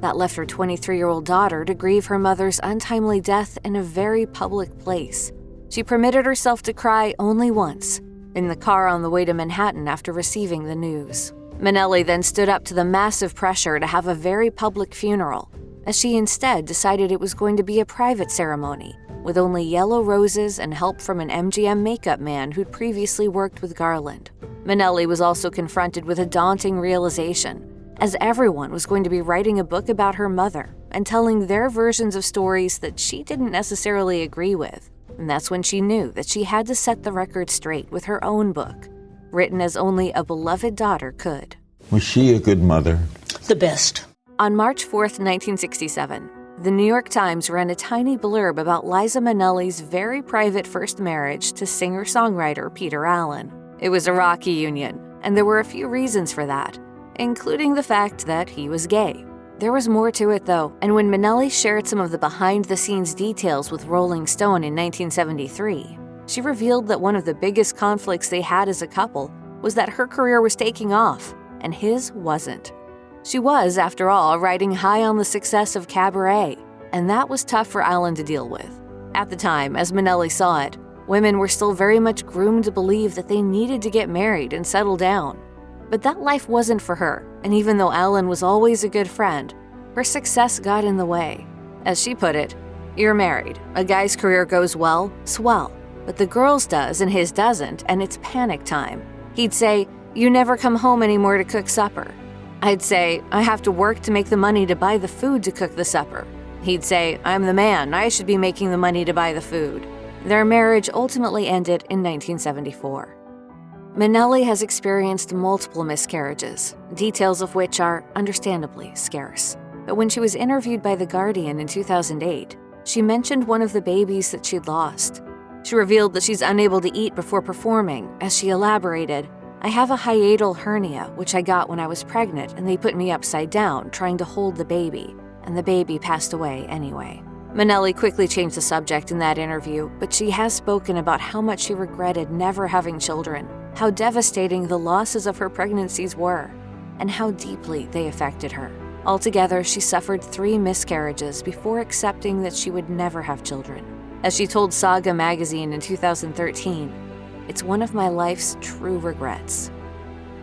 That left her 23-year-old daughter to grieve her mother's untimely death in a very public place. She permitted herself to cry only once, in the car on the way to Manhattan after receiving the news. Minnelli then stood up to the massive pressure to have a very public funeral, as she instead decided it was going to be a private ceremony, with only yellow roses and help from an MGM makeup man who'd previously worked with Garland. Minnelli was also confronted with a daunting realization, as everyone was going to be writing a book about her mother and telling their versions of stories that she didn't necessarily agree with. And that's when she knew that she had to set the record straight with her own book, written as only a beloved daughter could. Was she a good mother? The best. On March 4th, 1967, the New York Times ran a tiny blurb about Liza Minnelli's very private first marriage to singer-songwriter Peter Allen. It was a rocky union, and there were a few reasons for that, including the fact that he was gay. There was more to it, though, and when Minnelli shared some of the behind-the-scenes details with Rolling Stone in 1973, she revealed that one of the biggest conflicts they had as a couple was that her career was taking off, and his wasn't. She was, after all, riding high on the success of Cabaret, and that was tough for Alan to deal with. At the time, as Minnelli saw it, women were still very much groomed to believe that they needed to get married and settle down. But that life wasn't for her, and even though Alan was always a good friend, her success got in the way. As she put it, "You're married. A guy's career goes well, swell. But the girl's does and his doesn't, and it's panic time." He'd say, "You never come home anymore to cook supper." I'd say, "I have to work to make the money to buy the food to cook the supper." He'd say, "I'm the man. I should be making the money to buy the food." Their marriage ultimately ended in 1974. Minnelli has experienced multiple miscarriages, details of which are understandably scarce. But when she was interviewed by The Guardian in 2008, she mentioned one of the babies that she'd lost. She revealed that she's unable to eat before performing, as she elaborated, "I have a hiatal hernia, which I got when I was pregnant, and they put me upside down, trying to hold the baby, and the baby passed away anyway." Minnelli quickly changed the subject in that interview, but she has spoken about how much she regretted never having children, how devastating the losses of her pregnancies were, and how deeply they affected her. Altogether, she suffered 3 miscarriages before accepting that she would never have children. As she told Saga magazine in 2013, "It's one of my life's true regrets."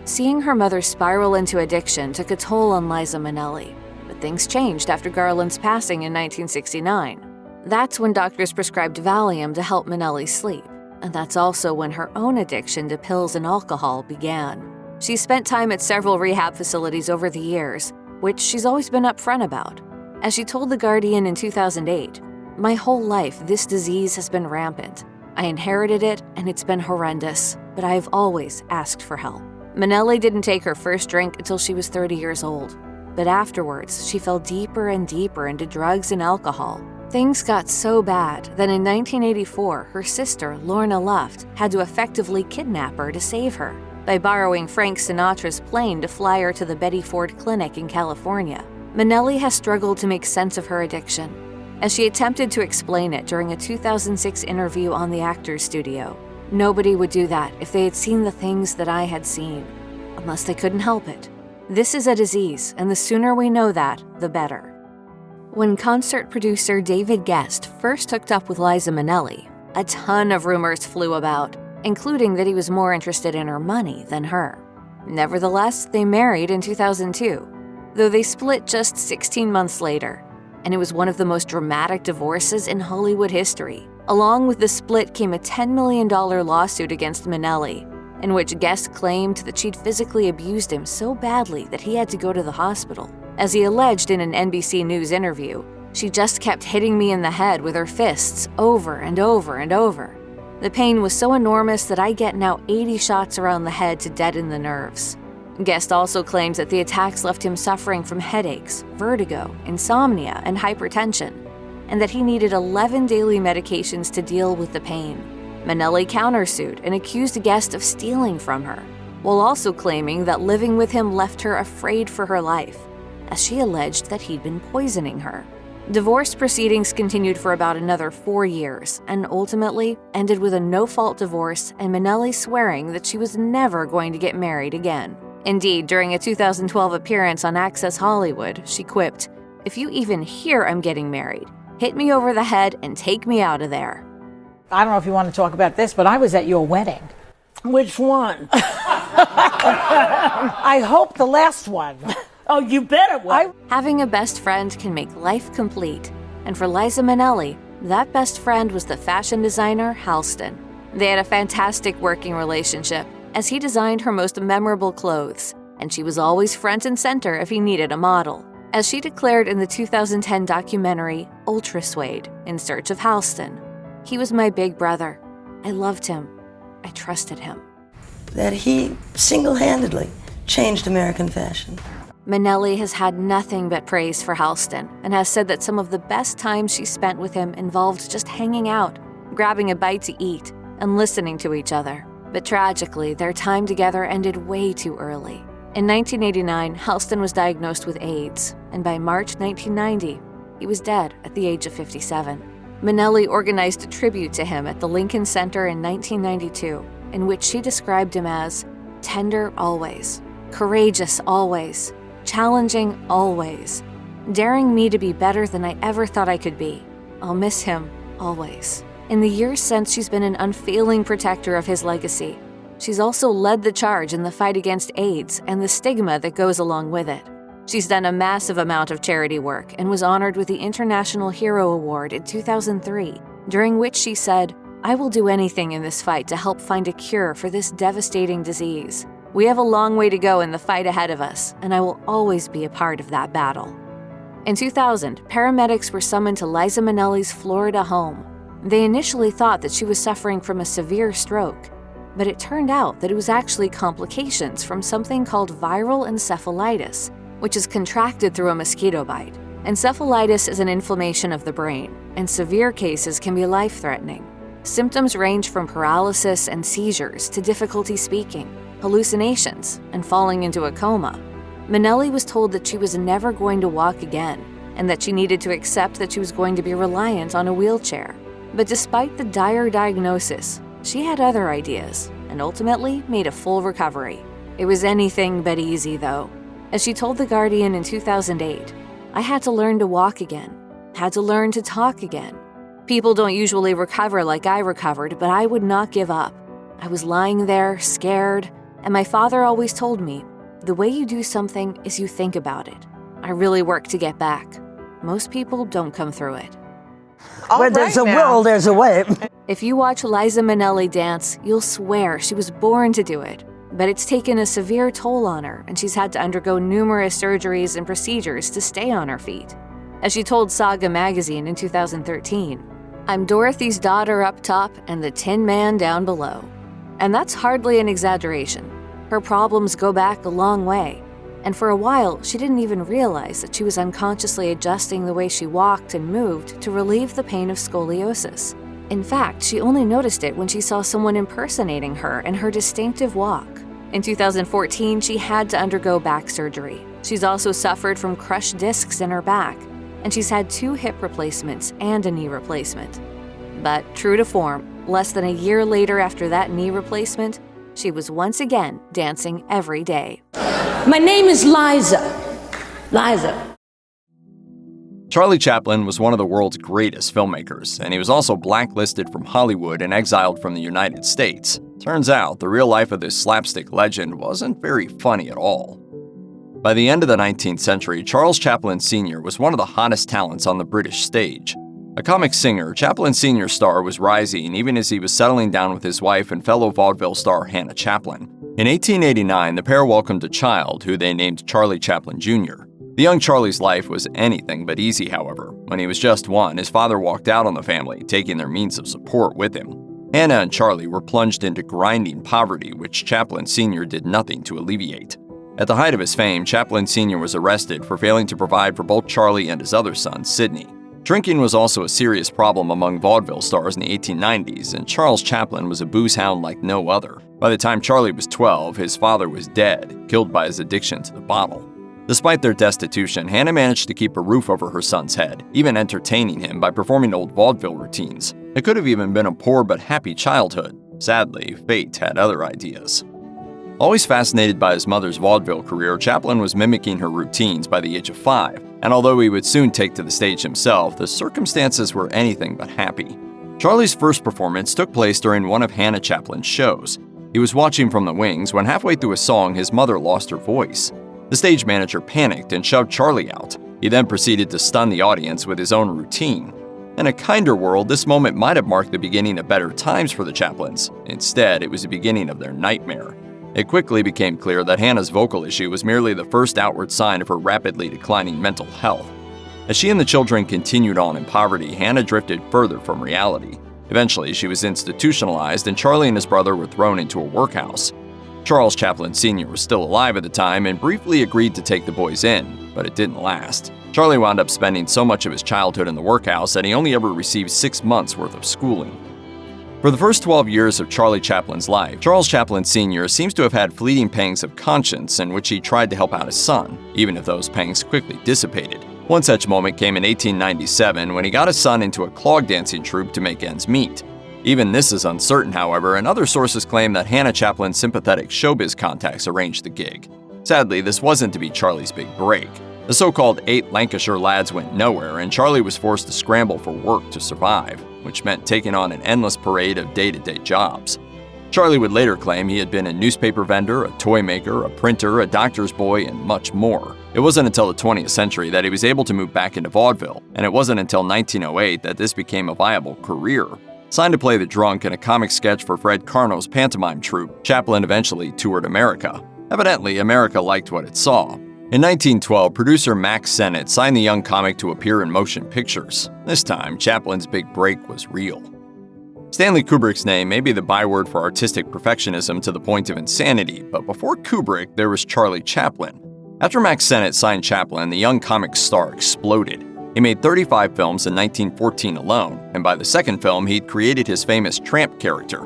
Seeing her mother spiral into addiction took a toll on Liza Minnelli, but things changed after Garland's passing in 1969. That's when doctors prescribed Valium to help Minnelli sleep, and that's also when her own addiction to pills and alcohol began. She spent time at several rehab facilities over the years, which she's always been upfront about. As she told The Guardian in 2008, "My whole life, this disease has been rampant. I inherited it, and it's been horrendous, but I've always asked for help." Minnelli didn't take her first drink until she was 30 years old, but afterwards, she fell deeper and deeper into drugs and alcohol. Things got so bad that in 1984, her sister, Lorna Luft, had to effectively kidnap her to save her by borrowing Frank Sinatra's plane to fly her to the Betty Ford Clinic in California. Minnelli has struggled to make sense of her addiction, as she attempted to explain it during a 2006 interview on the Actors Studio. "Nobody would do that if they had seen the things that I had seen, unless they couldn't help it. This is a disease, and the sooner we know that, the better." When concert producer David Guest first hooked up with Liza Minnelli, a ton of rumors flew about, including that he was more interested in her money than her. Nevertheless, they married in 2002, though they split just 16 months later, and it was one of the most dramatic divorces in Hollywood history. Along with the split came a $10 million lawsuit against Minnelli, in which Guest claimed that she'd physically abused him so badly that he had to go to the hospital. As he alleged in an NBC News interview, "She just kept hitting me in the head with her fists over and over and over. The pain was so enormous that I get now 80 shots around the head to deaden the nerves." Guest also claims that the attacks left him suffering from headaches, vertigo, insomnia, and hypertension, and that he needed 11 daily medications to deal with the pain. Minnelli countersued and accused Guest of stealing from her, while also claiming that living with him left her afraid for her life, as she alleged that he'd been poisoning her. Divorce proceedings continued for about another 4 years and ultimately ended with a no-fault divorce and Minnelli swearing that she was never going to get married again. Indeed, during a 2012 appearance on Access Hollywood, she quipped, "If you even hear I'm getting married, hit me over the head and take me out of there." I don't know if you want to talk about this, but I was at your wedding. Which one? I hope the last one. Oh, you bet it was. Having a best friend can make life complete, and for Liza Minnelli, that best friend was the fashion designer Halston. They had a fantastic working relationship, as he designed her most memorable clothes, and she was always front and center if he needed a model. As she declared in the 2010 documentary Ultra Suede, In Search of Halston, "He was my big brother. I loved him. I trusted him." That he single-handedly changed American fashion. Minnelli has had nothing but praise for Halston and has said that some of the best times she spent with him involved just hanging out, grabbing a bite to eat, and listening to each other. But tragically, their time together ended way too early. In 1989, Halston was diagnosed with AIDS, and by March 1990, he was dead at the age of 57. Minnelli organized a tribute to him at the Lincoln Center in 1992, in which she described him as tender always, courageous always, challenging always, daring me to be better than I ever thought I could be. I'll miss him always. In the years since, she's been an unfailing protector of his legacy. She's also led the charge in the fight against AIDS and the stigma that goes along with it. She's done a massive amount of charity work and was honored with the International Hero Award in 2003, during which she said, "I will do anything in this fight to help find a cure for this devastating disease. We have a long way to go in the fight ahead of us, and I will always be a part of that battle." In 2000, paramedics were summoned to Liza Minnelli's Florida home. They initially thought that she was suffering from a severe stroke, but it turned out that it was actually complications from something called viral encephalitis, which is contracted through a mosquito bite. Encephalitis is an inflammation of the brain, and severe cases can be life-threatening. Symptoms range from paralysis and seizures to difficulty speaking, hallucinations, and falling into a coma. Minnelli was told that she was never going to walk again, and that she needed to accept that she was going to be reliant on a wheelchair. But despite the dire diagnosis, she had other ideas, and ultimately made a full recovery. It was anything but easy, though. As she told The Guardian in 2008, "I had to learn to walk again, had to learn to talk again. People don't usually recover like I recovered, but I would not give up. I was lying there, scared, and my father always told me, the way you do something is you think about it. I really worked to get back. Most people don't come through it." Where there's a will, there's a way. If you watch Liza Minnelli dance, you'll swear she was born to do it. But it's taken a severe toll on her, and she's had to undergo numerous surgeries and procedures to stay on her feet. As she told Saga magazine in 2013, "I'm Dorothy's daughter up top and the Tin Man down below." And that's hardly an exaggeration. Her problems go back a long way, and for a while, she didn't even realize that she was unconsciously adjusting the way she walked and moved to relieve the pain of scoliosis. In fact, she only noticed it when she saw someone impersonating her and her distinctive walk. In 2014, she had to undergo back surgery. She's also suffered from crushed discs in her back, and she's had 2 hip replacements and a knee replacement. But true to form, less than a year later after that knee replacement, she was once again dancing every day. My name is Liza. Liza. Charlie Chaplin was one of the world's greatest filmmakers, and he was also blacklisted from Hollywood and exiled from the United States. Turns out, the real life of this slapstick legend wasn't very funny at all. By the end of the 19th century, Charles Chaplin Sr. was one of the hottest talents on the British stage. A comic singer, Chaplin Sr.'s star was rising even as he was settling down with his wife and fellow vaudeville star Hannah Chaplin. In 1889, the pair welcomed a child who they named Charlie Chaplin Jr. The young Charlie's life was anything but easy, however. When he was just 1, his father walked out on the family, taking their means of support with him. Hannah and Charlie were plunged into grinding poverty, which Chaplin Sr. did nothing to alleviate. At the height of his fame, Chaplin Sr. was arrested for failing to provide for both Charlie and his other son, Sidney. Drinking was also a serious problem among vaudeville stars in the 1890s, and Charles Chaplin was a booze hound like no other. By the time Charlie was 12, his father was dead, killed by his addiction to the bottle. Despite their destitution, Hannah managed to keep a roof over her son's head, even entertaining him by performing old vaudeville routines. It could have even been a poor but happy childhood. Sadly, fate had other ideas. Always fascinated by his mother's vaudeville career, Chaplin was mimicking her routines by the age of 5, and although he would soon take to the stage himself, the circumstances were anything but happy. Charlie's first performance took place during one of Hannah Chaplin's shows. He was watching from the wings when halfway through a song, his mother lost her voice. The stage manager panicked and shoved Charlie out. He then proceeded to stun the audience with his own routine. In a kinder world, this moment might have marked the beginning of better times for the Chaplins. Instead, it was the beginning of their nightmare. It quickly became clear that Hannah's vocal issue was merely the first outward sign of her rapidly declining mental health. As she and the children continued on in poverty, Hannah drifted further from reality. Eventually, she was institutionalized, and Charlie and his brother were thrown into a workhouse. Charles Chaplin Sr. was still alive at the time and briefly agreed to take the boys in, but it didn't last. Charlie wound up spending so much of his childhood in the workhouse that he only ever received 6 months' worth of schooling. For the first 12 years of Charlie Chaplin's life, Charles Chaplin Sr. seems to have had fleeting pangs of conscience in which he tried to help out his son, even if those pangs quickly dissipated. One such moment came in 1897 when he got his son into a clog dancing troupe to make ends meet. Even this is uncertain, however, and other sources claim that Hannah Chaplin's sympathetic showbiz contacts arranged the gig. Sadly, this wasn't to be Charlie's big break. The so-called 8 Lancashire lads went nowhere, and Charlie was forced to scramble for work to survive, which meant taking on an endless parade of day-to-day jobs. Charlie would later claim he had been a newspaper vendor, a toy maker, a printer, a doctor's boy, and much more. It wasn't until the 20th century that he was able to move back into vaudeville, and it wasn't until 1908 that this became a viable career. Signed to play the drunk in a comic sketch for Fred Carno's pantomime troupe, Chaplin eventually toured America. Evidently, America liked what it saw. In 1912, producer Max Sennett signed the young comic to appear in motion pictures. This time, Chaplin's big break was real. Stanley Kubrick's name may be the byword for artistic perfectionism to the point of insanity, but before Kubrick, there was Charlie Chaplin. After Max Sennett signed Chaplin, the young comic star exploded. He made 35 films in 1914 alone, and by the second film, he'd created his famous tramp character.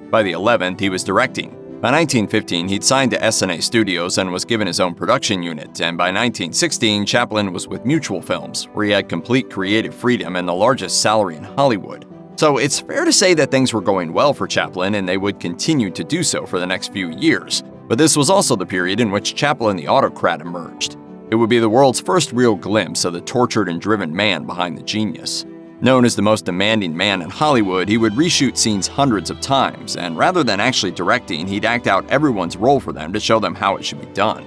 By the 11th, he was directing. By 1915, he'd signed to S&A Studios and was given his own production unit, and by 1916, Chaplin was with Mutual Films, where he had complete creative freedom and the largest salary in Hollywood. So it's fair to say that things were going well for Chaplin, and they would continue to do so for the next few years. But this was also the period in which Chaplin the autocrat emerged. It would be the world's first real glimpse of the tortured and driven man behind the genius. Known as the most demanding man in Hollywood, he would reshoot scenes hundreds of times, and rather than actually directing, he'd act out everyone's role for them to show them how it should be done.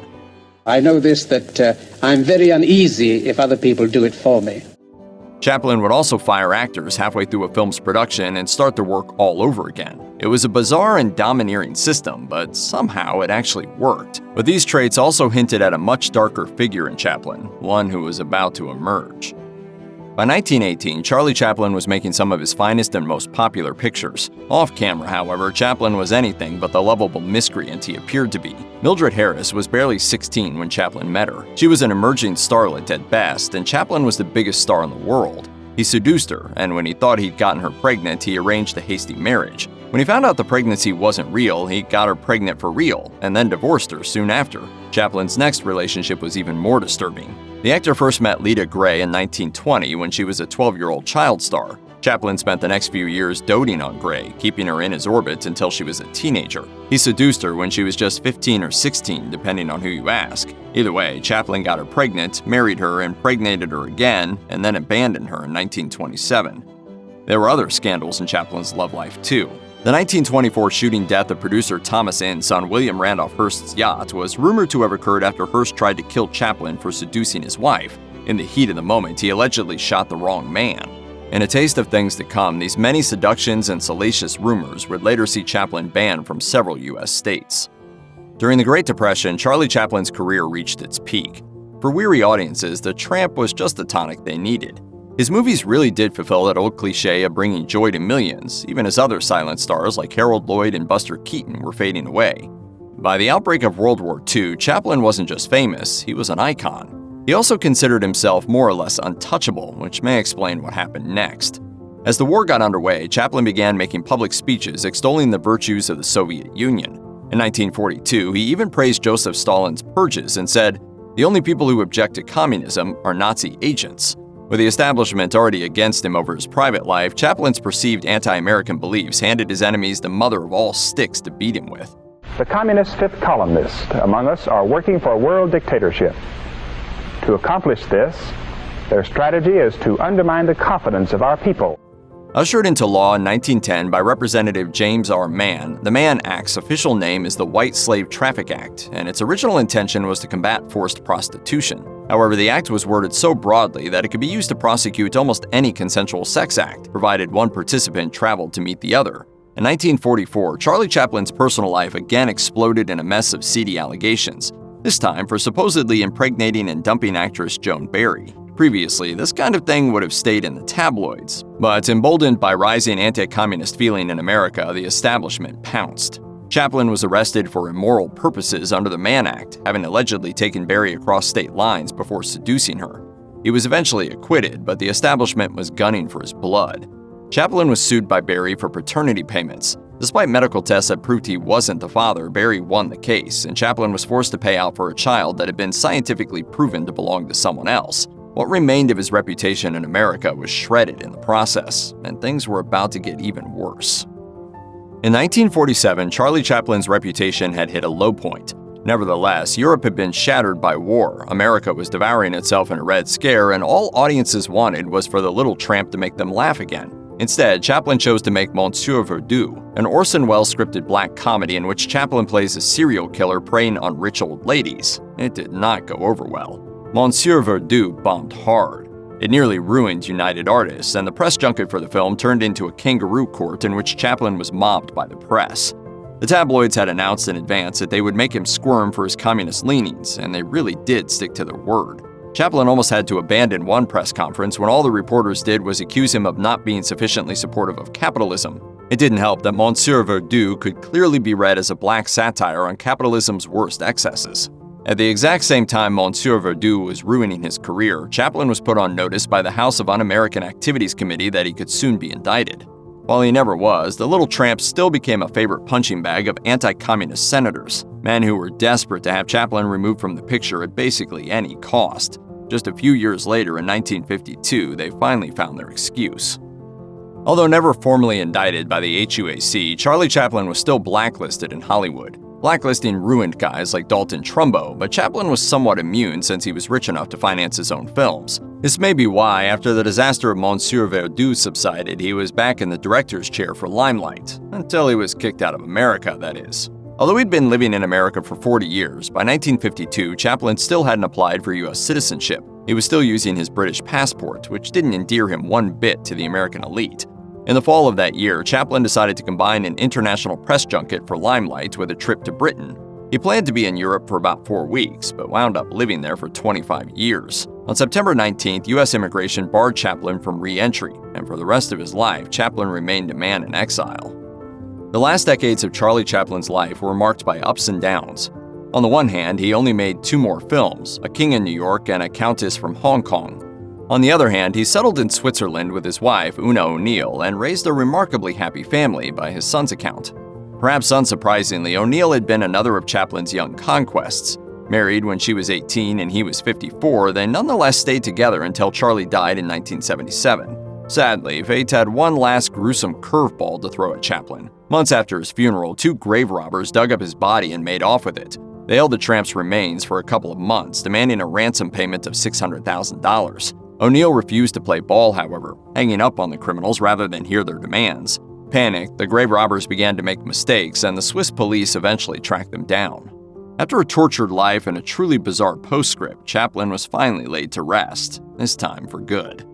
I know this, that I'm very uneasy if other people do it for me. Chaplin would also fire actors halfway through a film's production and start their work all over again. It was a bizarre and domineering system, but somehow it actually worked. But these traits also hinted at a much darker figure in Chaplin, one who was about to emerge. By 1918, Charlie Chaplin was making some of his finest and most popular pictures. Off camera, however, Chaplin was anything but the lovable miscreant he appeared to be. Mildred Harris was barely 16 when Chaplin met her. She was an emerging starlet at best, and Chaplin was the biggest star in the world. He seduced her, and when he thought he'd gotten her pregnant, he arranged a hasty marriage. When he found out the pregnancy wasn't real, he got her pregnant for real, and then divorced her soon after. Chaplin's next relationship was even more disturbing. The actor first met Lita Grey in 1920 when she was a 12-year-old child star. Chaplin spent the next few years doting on Grey, keeping her in his orbit until she was a teenager. He seduced her when she was just 15 or 16, depending on who you ask. Either way, Chaplin got her pregnant, married her, impregnated her again, and then abandoned her in 1927. There were other scandals in Chaplin's love life, too. The 1924 shooting death of producer Thomas Ince on William Randolph Hearst's yacht was rumored to have occurred after Hearst tried to kill Chaplin for seducing his wife. In the heat of the moment, he allegedly shot the wrong man. In a taste of things to come, these many seductions and salacious rumors would later see Chaplin banned from several U.S. states. During the Great Depression, Charlie Chaplin's career reached its peak. For weary audiences, the tramp was just the tonic they needed. His movies really did fulfill that old cliché of bringing joy to millions, even as other silent stars like Harold Lloyd and Buster Keaton were fading away. By the outbreak of World War II, Chaplin wasn't just famous, he was an icon. He also considered himself more or less untouchable, which may explain what happened next. As the war got underway, Chaplin began making public speeches extolling the virtues of the Soviet Union. In 1942, he even praised Joseph Stalin's purges and said, "The only people who object to communism are Nazi agents." With the establishment already against him over his private life, Chaplin's perceived anti-American beliefs handed his enemies the mother of all sticks to beat him with. The communist fifth columnists among us are working for world dictatorship. To accomplish this, their strategy is to undermine the confidence of our people. Ushered into law in 1910 by Representative James R. Mann, the Mann Act's official name is the White Slave Traffic Act, and its original intention was to combat forced prostitution. However, the act was worded so broadly that it could be used to prosecute almost any consensual sex act, provided one participant traveled to meet the other. In 1944, Charlie Chaplin's personal life again exploded in a mess of seedy allegations, this time for supposedly impregnating and dumping actress Joan Barry. Previously, this kind of thing would have stayed in the tabloids, but emboldened by rising anti-communist feeling in America, the establishment pounced. Chaplin was arrested for immoral purposes under the Mann Act, having allegedly taken Barry across state lines before seducing her. He was eventually acquitted, but the establishment was gunning for his blood. Chaplin was sued by Barry for paternity payments. Despite medical tests that proved he wasn't the father, Barry won the case, and Chaplin was forced to pay out for a child that had been scientifically proven to belong to someone else. What remained of his reputation in America was shredded in the process, and things were about to get even worse. In 1947, Charlie Chaplin's reputation had hit a low point. Nevertheless, Europe had been shattered by war, America was devouring itself in a Red Scare, and all audiences wanted was for the little tramp to make them laugh again. Instead, Chaplin chose to make Monsieur Verdoux, an Orson Welles scripted black comedy in which Chaplin plays a serial killer preying on rich old ladies. It did not go over well. Monsieur Verdoux bombed hard. It nearly ruined United Artists, and the press junket for the film turned into a kangaroo court in which Chaplin was mobbed by the press. The tabloids had announced in advance that they would make him squirm for his communist leanings, and they really did stick to their word. Chaplin almost had to abandon one press conference when all the reporters did was accuse him of not being sufficiently supportive of capitalism. It didn't help that Monsieur Verdoux could clearly be read as a black satire on capitalism's worst excesses. At the exact same time Monsieur Verdoux was ruining his career, Chaplin was put on notice by the House of Un-American Activities Committee that he could soon be indicted. While he never was, the little tramp still became a favorite punching bag of anti-communist senators, men who were desperate to have Chaplin removed from the picture at basically any cost. Just a few years later, in 1952, they finally found their excuse. Although never formally indicted by the HUAC, Charlie Chaplin was still blacklisted in Hollywood. Blacklisting ruined guys like Dalton Trumbo, but Chaplin was somewhat immune since he was rich enough to finance his own films. This may be why, after the disaster of Monsieur Verdoux subsided, he was back in the director's chair for Limelight, until he was kicked out of America, that is. Although he'd been living in America for 40 years, by 1952, Chaplin still hadn't applied for U.S. citizenship. He was still using his British passport, which didn't endear him one bit to the American elite. In the fall of that year, Chaplin decided to combine an international press junket for Limelight with a trip to Britain. He planned to be in Europe for about 4 weeks, but wound up living there for 25 years. On September 19th, U.S. immigration barred Chaplin from re-entry, and for the rest of his life, Chaplin remained a man in exile. The last decades of Charlie Chaplin's life were marked by ups and downs. On the one hand, he only made 2 more films, A King in New York and A Countess from Hong Kong. On the other hand, he settled in Switzerland with his wife, Una O'Neill, and raised a remarkably happy family by his son's account. Perhaps unsurprisingly, O'Neill had been another of Chaplin's young conquests. Married when she was 18 and he was 54, they nonetheless stayed together until Charlie died in 1977. Sadly, fate had one last gruesome curveball to throw at Chaplin. Months after his funeral, 2 grave robbers dug up his body and made off with it. They held the tramp's remains for a couple of months, demanding a ransom payment of $600,000. O'Neill refused to play ball, however, hanging up on the criminals rather than hear their demands. Panicked, the grave robbers began to make mistakes, and the Swiss police eventually tracked them down. After a tortured life and a truly bizarre postscript, Chaplin was finally laid to rest, this time for good.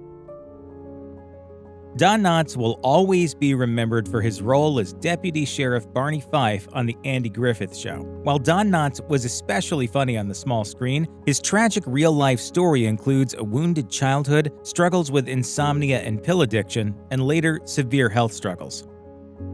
Don Knotts will always be remembered for his role as Deputy Sheriff Barney Fife on The Andy Griffith Show. While Don Knotts was especially funny on the small screen, his tragic real-life story includes a wounded childhood, struggles with insomnia and pill addiction, and later severe health struggles.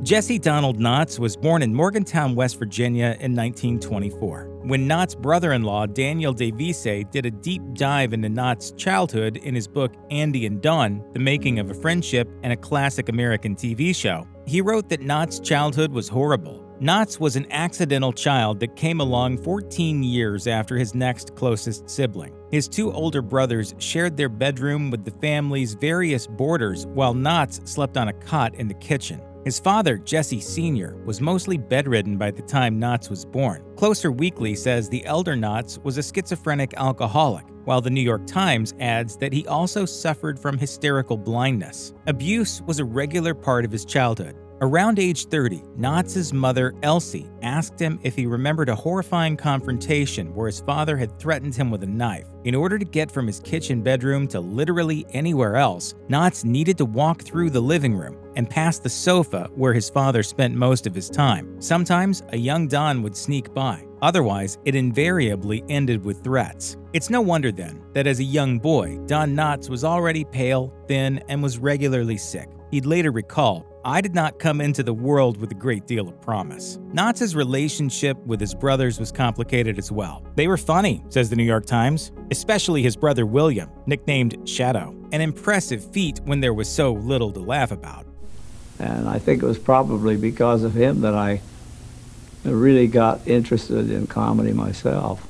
Jesse Donald Knotts was born in Morgantown, West Virginia in 1924. When Knotts' brother-in-law Daniel DeVito did a deep dive into Knotts' childhood in his book Andy and Dawn, The Making of a Friendship and a Classic American TV Show, he wrote that Knotts' childhood was horrible. Knotts was an accidental child that came along 14 years after his next closest sibling. His 2 older brothers shared their bedroom with the family's various boarders while Knotts slept on a cot in the kitchen. His father, Jesse Sr., was mostly bedridden by the time Knotts was born. Closer Weekly says the elder Knotts was a schizophrenic alcoholic, while the New York Times adds that he also suffered from hysterical blindness. Abuse was a regular part of his childhood. Around age 30, Knotts' mother, Elsie, asked him if he remembered a horrifying confrontation where his father had threatened him with a knife. In order to get from his kitchen bedroom to literally anywhere else, Knotts needed to walk through the living room and past the sofa where his father spent most of his time. Sometimes a young Don would sneak by. Otherwise, it invariably ended with threats. It's no wonder then that as a young boy, Don Knotts was already pale, thin, and was regularly sick. He'd later recall, "I did not come into the world with a great deal of promise." Knotts' relationship with his brothers was complicated as well. They were funny, says the New York Times, especially his brother William, nicknamed Shadow, an impressive feat when there was so little to laugh about. And I think it was probably because of him that I really got interested in comedy myself.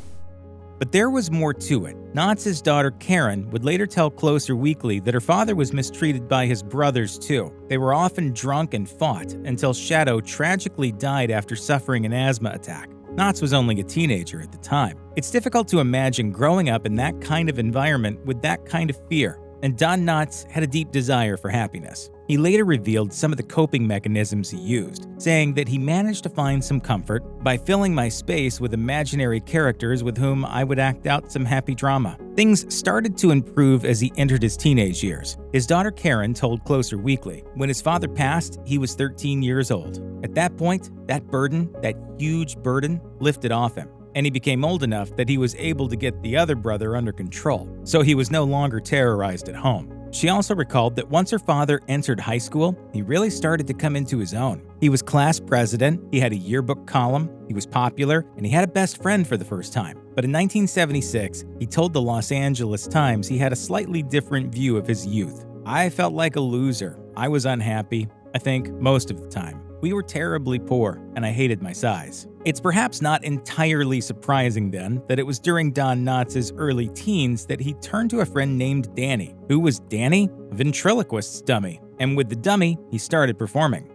But there was more to it. Knott's daughter Karen would later tell Closer Weekly that her father was mistreated by his brothers too. They were often drunk and fought until Shadow tragically died after suffering an asthma attack. Knott's was only a teenager at the time. It's difficult to imagine growing up in that kind of environment with that kind of fear, and Don Knotts had a deep desire for happiness. He later revealed some of the coping mechanisms he used, saying that he managed to find some comfort by filling my space with imaginary characters with whom I would act out some happy drama. Things started to improve as he entered his teenage years. His daughter Karen told Closer Weekly, when his father passed, he was 13 years old. At that point, that burden, that huge burden, lifted off him, and he became old enough that he was able to get the other brother under control, so he was no longer terrorized at home. She also recalled that once her father entered high school, he really started to come into his own. He was class president, he had a yearbook column, he was popular, and he had a best friend for the first time. But in 1976, he told the Los Angeles Times he had a slightly different view of his youth. "I felt like a loser. I was unhappy, I think, most of the time. We were terribly poor, and I hated my size." It's perhaps not entirely surprising then that it was during Don Knotts' early teens that he turned to a friend named Danny. Who was Danny? A ventriloquist's dummy. And with the dummy, he started performing.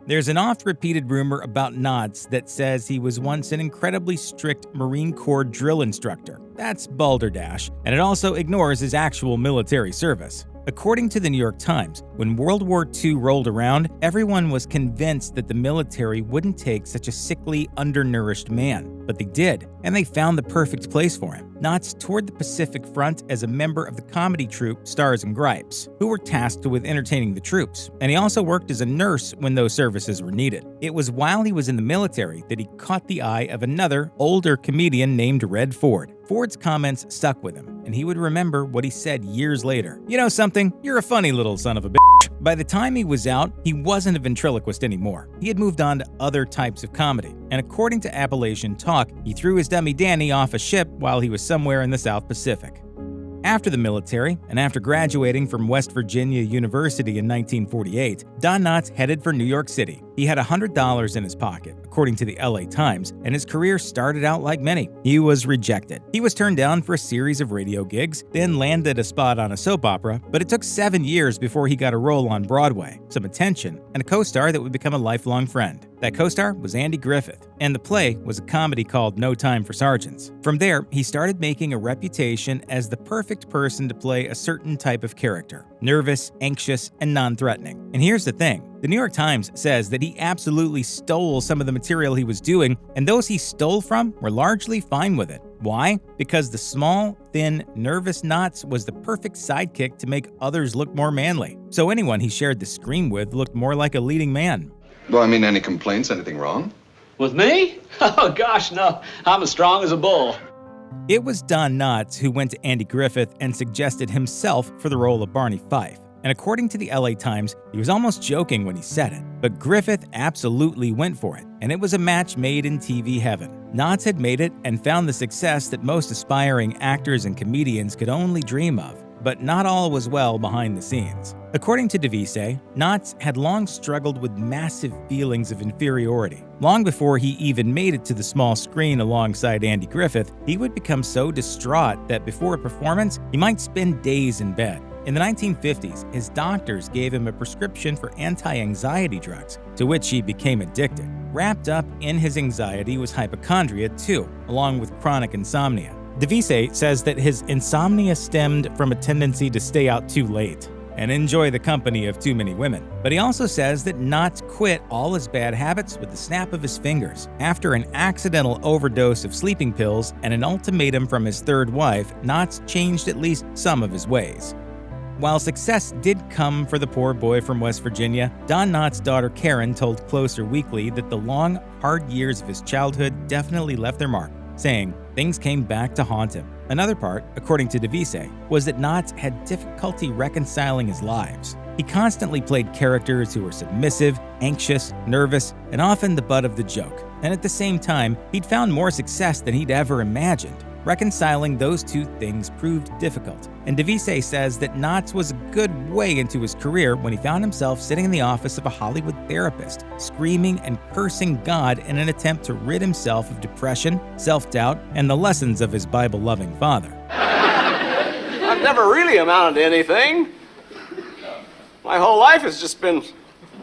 There's an oft-repeated rumor about Knotts that says he was once an incredibly strict Marine Corps drill instructor. That's balderdash, and it also ignores his actual military service. According to the New York Times, when World War II rolled around, everyone was convinced that the military wouldn't take such a sickly, undernourished man. But they did, and they found the perfect place for him. Knotts toured the Pacific Front as a member of the comedy troupe Stars and Gripes, who were tasked with entertaining the troops, and he also worked as a nurse when those services were needed. It was while he was in the military that he caught the eye of another, older comedian named Red Ford. Ford's comments stuck with him, and he would remember what he said years later. "You know something? You're a funny little son of a bitch." By the time he was out, he wasn't a ventriloquist anymore. He had moved on to other types of comedy, and according to Appalachian Talk, he threw his dummy Danny off a ship while he was somewhere in the South Pacific. After the military, and after graduating from West Virginia University in 1948, Don Knotts headed for New York City. He had $100 in his pocket, according to the LA Times, and his career started out like many. He was rejected. He was turned down for a series of radio gigs, then landed a spot on a soap opera, but it took 7 years before he got a role on Broadway, some attention, and a co-star that would become a lifelong friend. That co-star was Andy Griffith, and the play was a comedy called No Time for Sergeants. From there, he started making a reputation as the perfect person to play a certain type of character: nervous, anxious, and non-threatening. And here's the thing. The New York Times says that he absolutely stole some of the material he was doing, and those he stole from were largely fine with it. Why? Because the small, thin, nervous Knotts was the perfect sidekick to make others look more manly. So anyone he shared the screen with looked more like a leading man. Well, I mean, any complaints? Anything wrong? With me? Oh, gosh, no. I'm as strong as a bull. It was Don Knotts who went to Andy Griffith and suggested himself for the role of Barney Fife. And according to the LA Times, he was almost joking when he said it. But Griffith absolutely went for it, and it was a match made in TV heaven. Knotts had made it and found the success that most aspiring actors and comedians could only dream of. But not all was well behind the scenes. According to DeVito, Knotts had long struggled with massive feelings of inferiority. Long before he even made it to the small screen alongside Andy Griffith, he would become so distraught that before a performance, he might spend days in bed. In the 1950s, his doctors gave him a prescription for anti-anxiety drugs, to which he became addicted. Wrapped up in his anxiety was hypochondria too, along with chronic insomnia. DeVito says that his insomnia stemmed from a tendency to stay out too late and enjoy the company of too many women. But he also says that Knotts quit all his bad habits with the snap of his fingers. After an accidental overdose of sleeping pills and an ultimatum from his third wife, Knotts changed at least some of his ways. While success did come for the poor boy from West Virginia, Don Knotts' daughter Karen told Closer Weekly that the long, hard years of his childhood definitely left their mark, saying things came back to haunt him. Another part, according to DeVito, was that Knotts had difficulty reconciling his lives. He constantly played characters who were submissive, anxious, nervous, and often the butt of the joke. And at the same time, he'd found more success than he'd ever imagined. Reconciling those two things proved difficult, and DeVito says that Knotts was a good way into his career when he found himself sitting in the office of a Hollywood therapist, screaming and cursing God in an attempt to rid himself of depression, self-doubt, and the lessons of his Bible-loving father. I've never really amounted to anything. My whole life has just been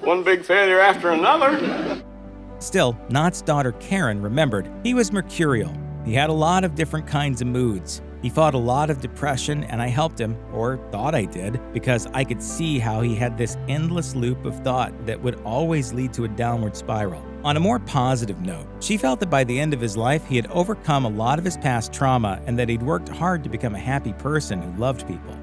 one big failure after another. Still, Knott's daughter Karen remembered he was mercurial. He had a lot of different kinds of moods. He fought a lot of depression, and I helped him, or thought I did, because I could see how he had this endless loop of thought that would always lead to a downward spiral. On a more positive note, she felt that by the end of his life, he had overcome a lot of his past trauma and that he'd worked hard to become a happy person who loved people.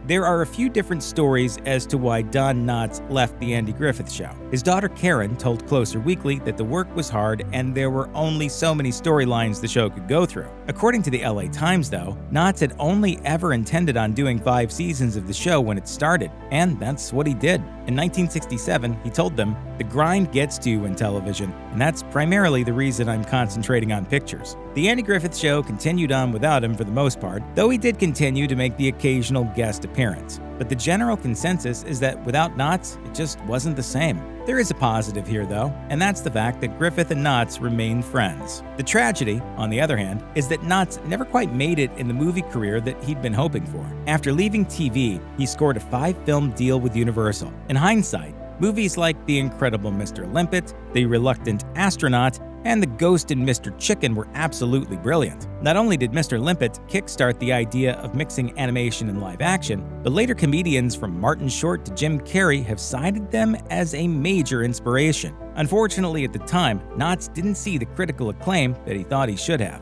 There are a few different stories as to why Don Knotts left The Andy Griffith Show. His daughter Karen told Closer Weekly that the work was hard and there were only so many storylines the show could go through. According to the LA Times, though, Knotts had only ever intended on doing 5 seasons of the show when it started, and that's what he did. In 1967, he told them, "The grind gets to you in television, and that's primarily the reason I'm concentrating on pictures." The Andy Griffith Show continued on without him for the most part, though he did continue to make the occasional guest appearance. But the general consensus is that without Knotts, it just wasn't the same. There is a positive here, though, and that's the fact that Griffith and Knotts remained friends. The tragedy, on the other hand, is that Knotts never quite made it in the movie career that he'd been hoping for. After leaving TV, he scored a 5-film deal with Universal. In hindsight, movies like The Incredible Mr. Limpet, The Reluctant Astronaut, and The Ghost in Mr. Chicken were absolutely brilliant. Not only did Mr. Limpet kickstart the idea of mixing animation and live action, but later comedians from Martin Short to Jim Carrey have cited them as a major inspiration. Unfortunately, at the time, Knotts didn't see the critical acclaim that he thought he should have.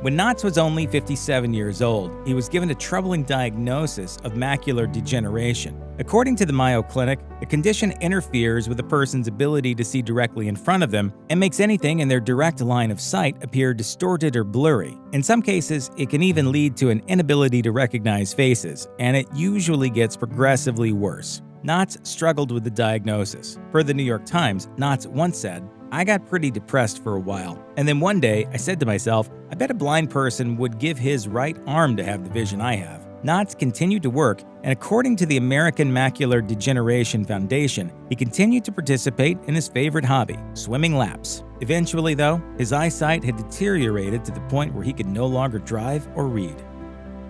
When Knotts was only 57 years old, he was given a troubling diagnosis of macular degeneration. According to the Mayo Clinic, the condition interferes with a person's ability to see directly in front of them and makes anything in their direct line of sight appear distorted or blurry. In some cases, it can even lead to an inability to recognize faces, and it usually gets progressively worse. Knotts struggled with the diagnosis. Per the New York Times, Knotts once said, "I got pretty depressed for a while, and then one day I said to myself, I bet a blind person would give his right arm to have the vision I have." Knotts continued to work, and according to the American Macular Degeneration Foundation, he continued to participate in his favorite hobby, swimming laps. Eventually, though, his eyesight had deteriorated to the point where he could no longer drive or read.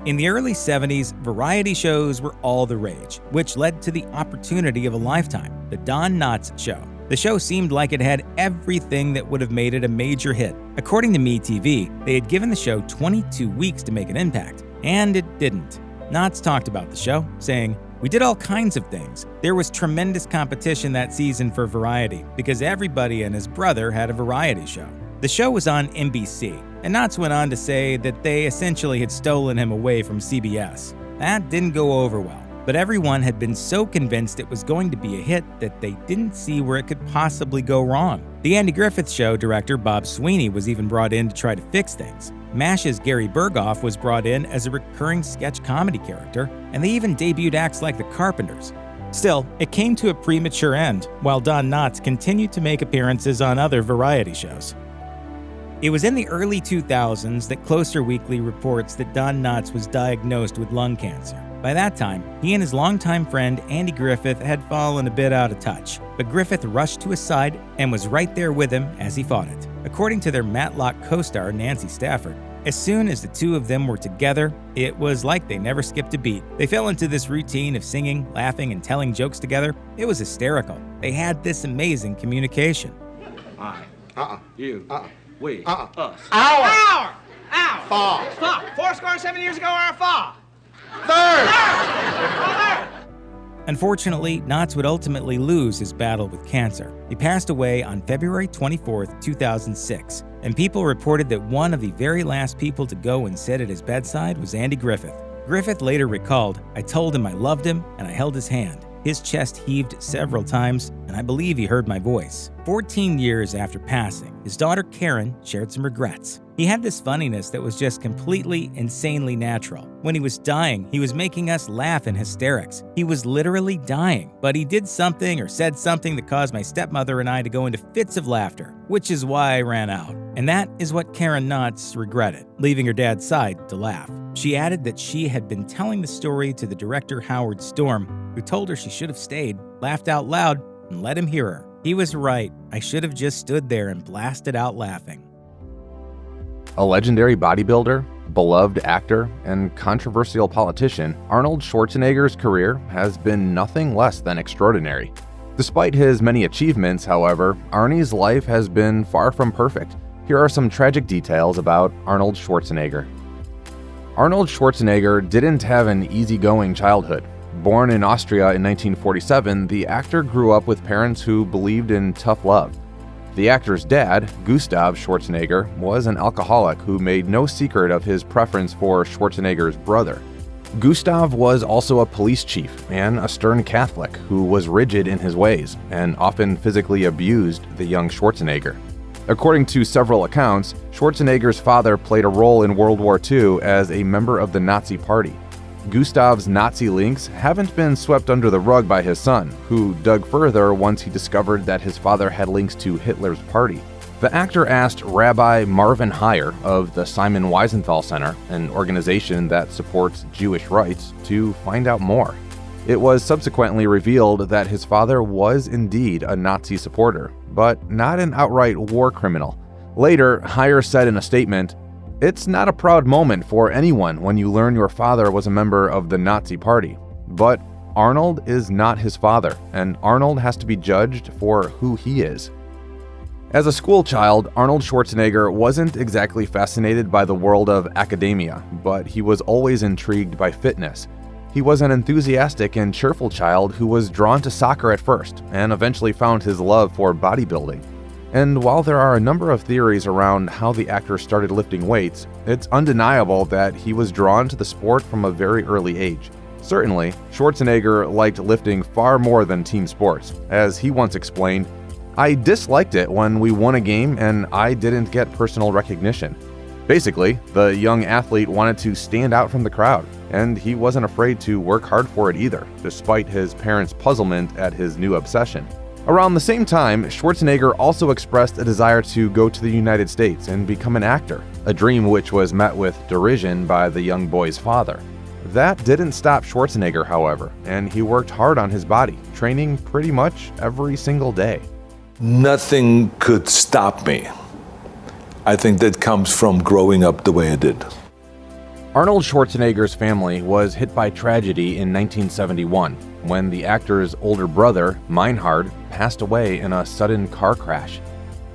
In the early 70s, variety shows were all the rage, which led to the opportunity of a lifetime, The Don Knotts Show. The show seemed like it had everything that would have made it a major hit. According to MeTV, they had given the show 22 weeks to make an impact, and it didn't. Knotts talked about the show, saying, "We did all kinds of things. There was tremendous competition that season for variety, because everybody and his brother had a variety show." The show was on NBC, and Knotts went on to say that they essentially had stolen him away from CBS. That didn't go over well, but everyone had been so convinced it was going to be a hit that they didn't see where it could possibly go wrong. The Andy Griffith Show director Bob Sweeney was even brought in to try to fix things. MASH's Gary Berghoff was brought in as a recurring sketch comedy character, and they even debuted acts like The Carpenters. Still, it came to a premature end, while Don Knotts continued to make appearances on other variety shows. It was in the early 2000s that Closer Weekly reports that Don Knotts was diagnosed with lung cancer. By that time, he and his longtime friend Andy Griffith had fallen a bit out of touch, but Griffith rushed to his side and was right there with him as he fought it. According to their Matlock co-star Nancy Stafford, as soon as the two of them were together, it was like they never skipped a beat. They fell into this routine of singing, laughing, and telling jokes together. It was hysterical. They had this amazing communication. I, you, we, us. Our. Fall. Stop. 407 years ago, our fall. Third. Unfortunately, Knotts would ultimately lose his battle with cancer. He passed away on February 24, 2006, and people reported that one of the very last people to go and sit at his bedside was Andy Griffith. Griffith later recalled, "I told him I loved him, and I held his hand. His chest heaved several times, and I believe he heard my voice." 14 years after passing, his daughter Karen shared some regrets. He had this funniness that was just completely, insanely natural. When he was dying, he was making us laugh in hysterics. He was literally dying, but he did something or said something that caused my stepmother and I to go into fits of laughter, which is why I ran out. And that is what Karen Knotts regretted, leaving her dad's side to laugh. She added that she had been telling the story to the director Howard Storm, who told her she should have stayed, laughed out loud, and let him hear her. He was right. I should have just stood there and blasted out laughing. A legendary bodybuilder, beloved actor, and controversial politician, Arnold Schwarzenegger's career has been nothing less than extraordinary. Despite his many achievements, however, Arnie's life has been far from perfect. Here are some tragic details about Arnold Schwarzenegger. Arnold Schwarzenegger didn't have an easygoing childhood. Born in Austria in 1947, the actor grew up with parents who believed in tough love. The actor's dad, Gustav Schwarzenegger, was an alcoholic who made no secret of his preference for Schwarzenegger's brother. Gustav was also a police chief and a stern Catholic who was rigid in his ways and often physically abused the young Schwarzenegger. According to several accounts, Schwarzenegger's father played a role in World War II as a member of the Nazi Party. Gustav's Nazi links haven't been swept under the rug by his son, who dug further once he discovered that his father had links to Hitler's party. The actor asked Rabbi Marvin Heyer of the Simon Wiesenthal Center, an organization that supports Jewish rights, to find out more. It was subsequently revealed that his father was indeed a Nazi supporter, but not an outright war criminal. Later, Heyer said in a statement, "It's not a proud moment for anyone when you learn your father was a member of the Nazi Party. But Arnold is not his father, and Arnold has to be judged for who he is." As a school child, Arnold Schwarzenegger wasn't exactly fascinated by the world of academia, but he was always intrigued by fitness. He was an enthusiastic and cheerful child who was drawn to soccer at first, and eventually found his love for bodybuilding. And while there are a number of theories around how the actor started lifting weights, it's undeniable that he was drawn to the sport from a very early age. Certainly, Schwarzenegger liked lifting far more than team sports. As he once explained, "I disliked it when we won a game and I didn't get personal recognition." Basically, the young athlete wanted to stand out from the crowd, and he wasn't afraid to work hard for it either, despite his parents' puzzlement at his new obsession. Around the same time, Schwarzenegger also expressed a desire to go to the United States and become an actor, a dream which was met with derision by the young boy's father. That didn't stop Schwarzenegger, however, and he worked hard on his body, training pretty much every single day. Nothing could stop me. I think that comes from growing up the way I did. Arnold Schwarzenegger's family was hit by tragedy in 1971 when the actor's older brother, Meinhard, passed away in a sudden car crash.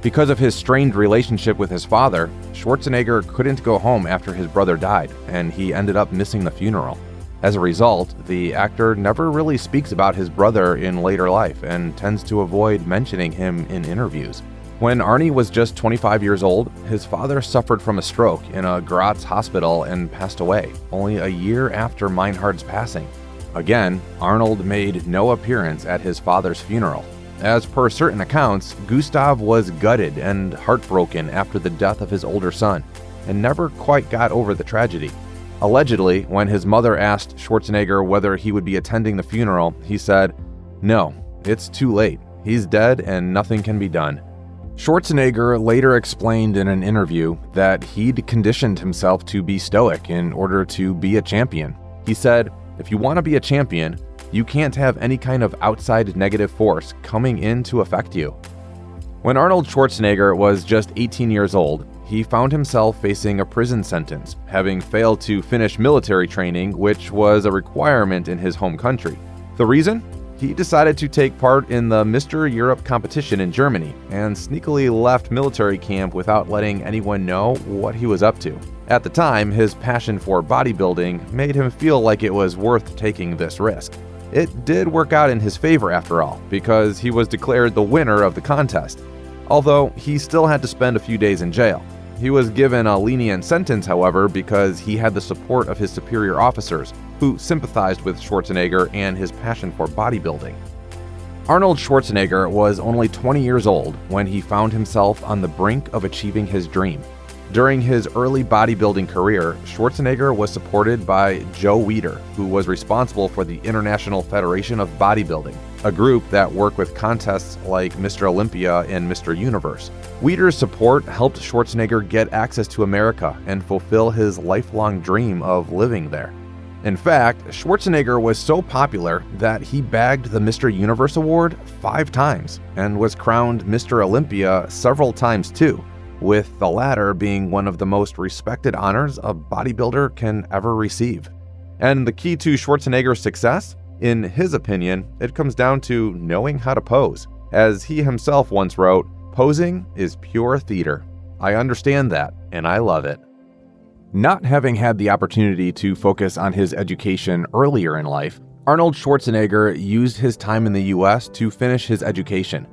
Because of his strained relationship with his father, Schwarzenegger couldn't go home after his brother died, and he ended up missing the funeral. As a result, the actor never really speaks about his brother in later life and tends to avoid mentioning him in interviews. When Arnie was just 25 years old, his father suffered from a stroke in a Graz hospital and passed away, only a year after Meinhard's passing. Again, Arnold made no appearance at his father's funeral. As per certain accounts, Gustav was gutted and heartbroken after the death of his older son, and never quite got over the tragedy. Allegedly, when his mother asked Schwarzenegger whether he would be attending the funeral, he said, "No, it's too late. He's dead and nothing can be done." Schwarzenegger later explained in an interview that he'd conditioned himself to be stoic in order to be a champion. He said, "If you want to be a champion, you can't have any kind of outside negative force coming in to affect you." When Arnold Schwarzenegger was just 18 years old, he found himself facing a prison sentence, having failed to finish military training, which was a requirement in his home country. The reason? He decided to take part in the Mr. Europe competition in Germany and sneakily left military camp without letting anyone know what he was up to. At the time, his passion for bodybuilding made him feel like it was worth taking this risk. It did work out in his favor after all, because he was declared the winner of the contest, although he still had to spend a few days in jail. He was given a lenient sentence, however, because he had the support of his superior officers, who sympathized with Schwarzenegger and his passion for bodybuilding. Arnold Schwarzenegger was only 20 years old when he found himself on the brink of achieving his dream. During his early bodybuilding career, Schwarzenegger was supported by Joe Weider, who was responsible for the International Federation of Bodybuilding, a group that worked with contests like Mr. Olympia and Mr. Universe. Weider's support helped Schwarzenegger get access to America and fulfill his lifelong dream of living there. In fact, Schwarzenegger was so popular that he bagged the Mr. Universe award 5 times and was crowned Mr. Olympia several times too, with the latter being one of the most respected honors a bodybuilder can ever receive. And the key to Schwarzenegger's success? In his opinion, it comes down to knowing how to pose. As he himself once wrote, "Posing is pure theater. I understand that, and I love it." Not having had the opportunity to focus on his education earlier in life, Arnold Schwarzenegger used his time in the US to finish his education.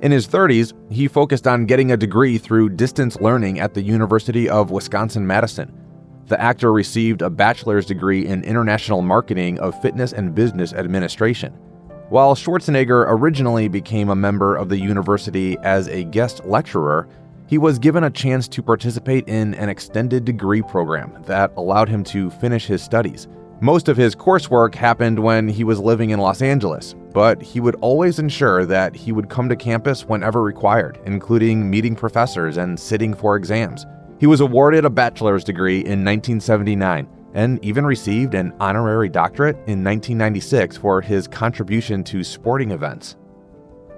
In his 30s, he focused on getting a degree through distance learning at the University of Wisconsin-Madison. The actor received a bachelor's degree in international marketing of fitness and business administration. While Schwarzenegger originally became a member of the university as a guest lecturer, he was given a chance to participate in an extended degree program that allowed him to finish his studies. Most of his coursework happened when he was living in Los Angeles, but he would always ensure that he would come to campus whenever required, including meeting professors and sitting for exams. He was awarded a bachelor's degree in 1979 and even received an honorary doctorate in 1996 for his contribution to sporting events.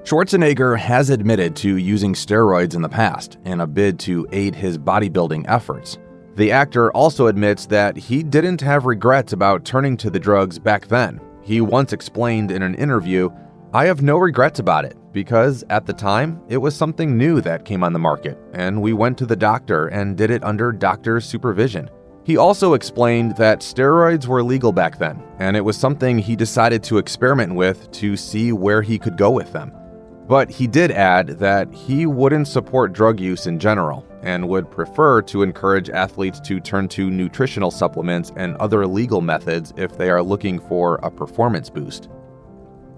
Schwarzenegger has admitted to using steroids in the past in a bid to aid his bodybuilding efforts. The actor also admits that he didn't have regrets about turning to the drugs back then. He once explained in an interview, "I have no regrets about it, because at the time, it was something new that came on the market, and we went to the doctor and did it under doctor's supervision." He also explained that steroids were legal back then, and it was something he decided to experiment with to see where he could go with them. But he did add that he wouldn't support drug use in general and would prefer to encourage athletes to turn to nutritional supplements and other legal methods if they are looking for a performance boost.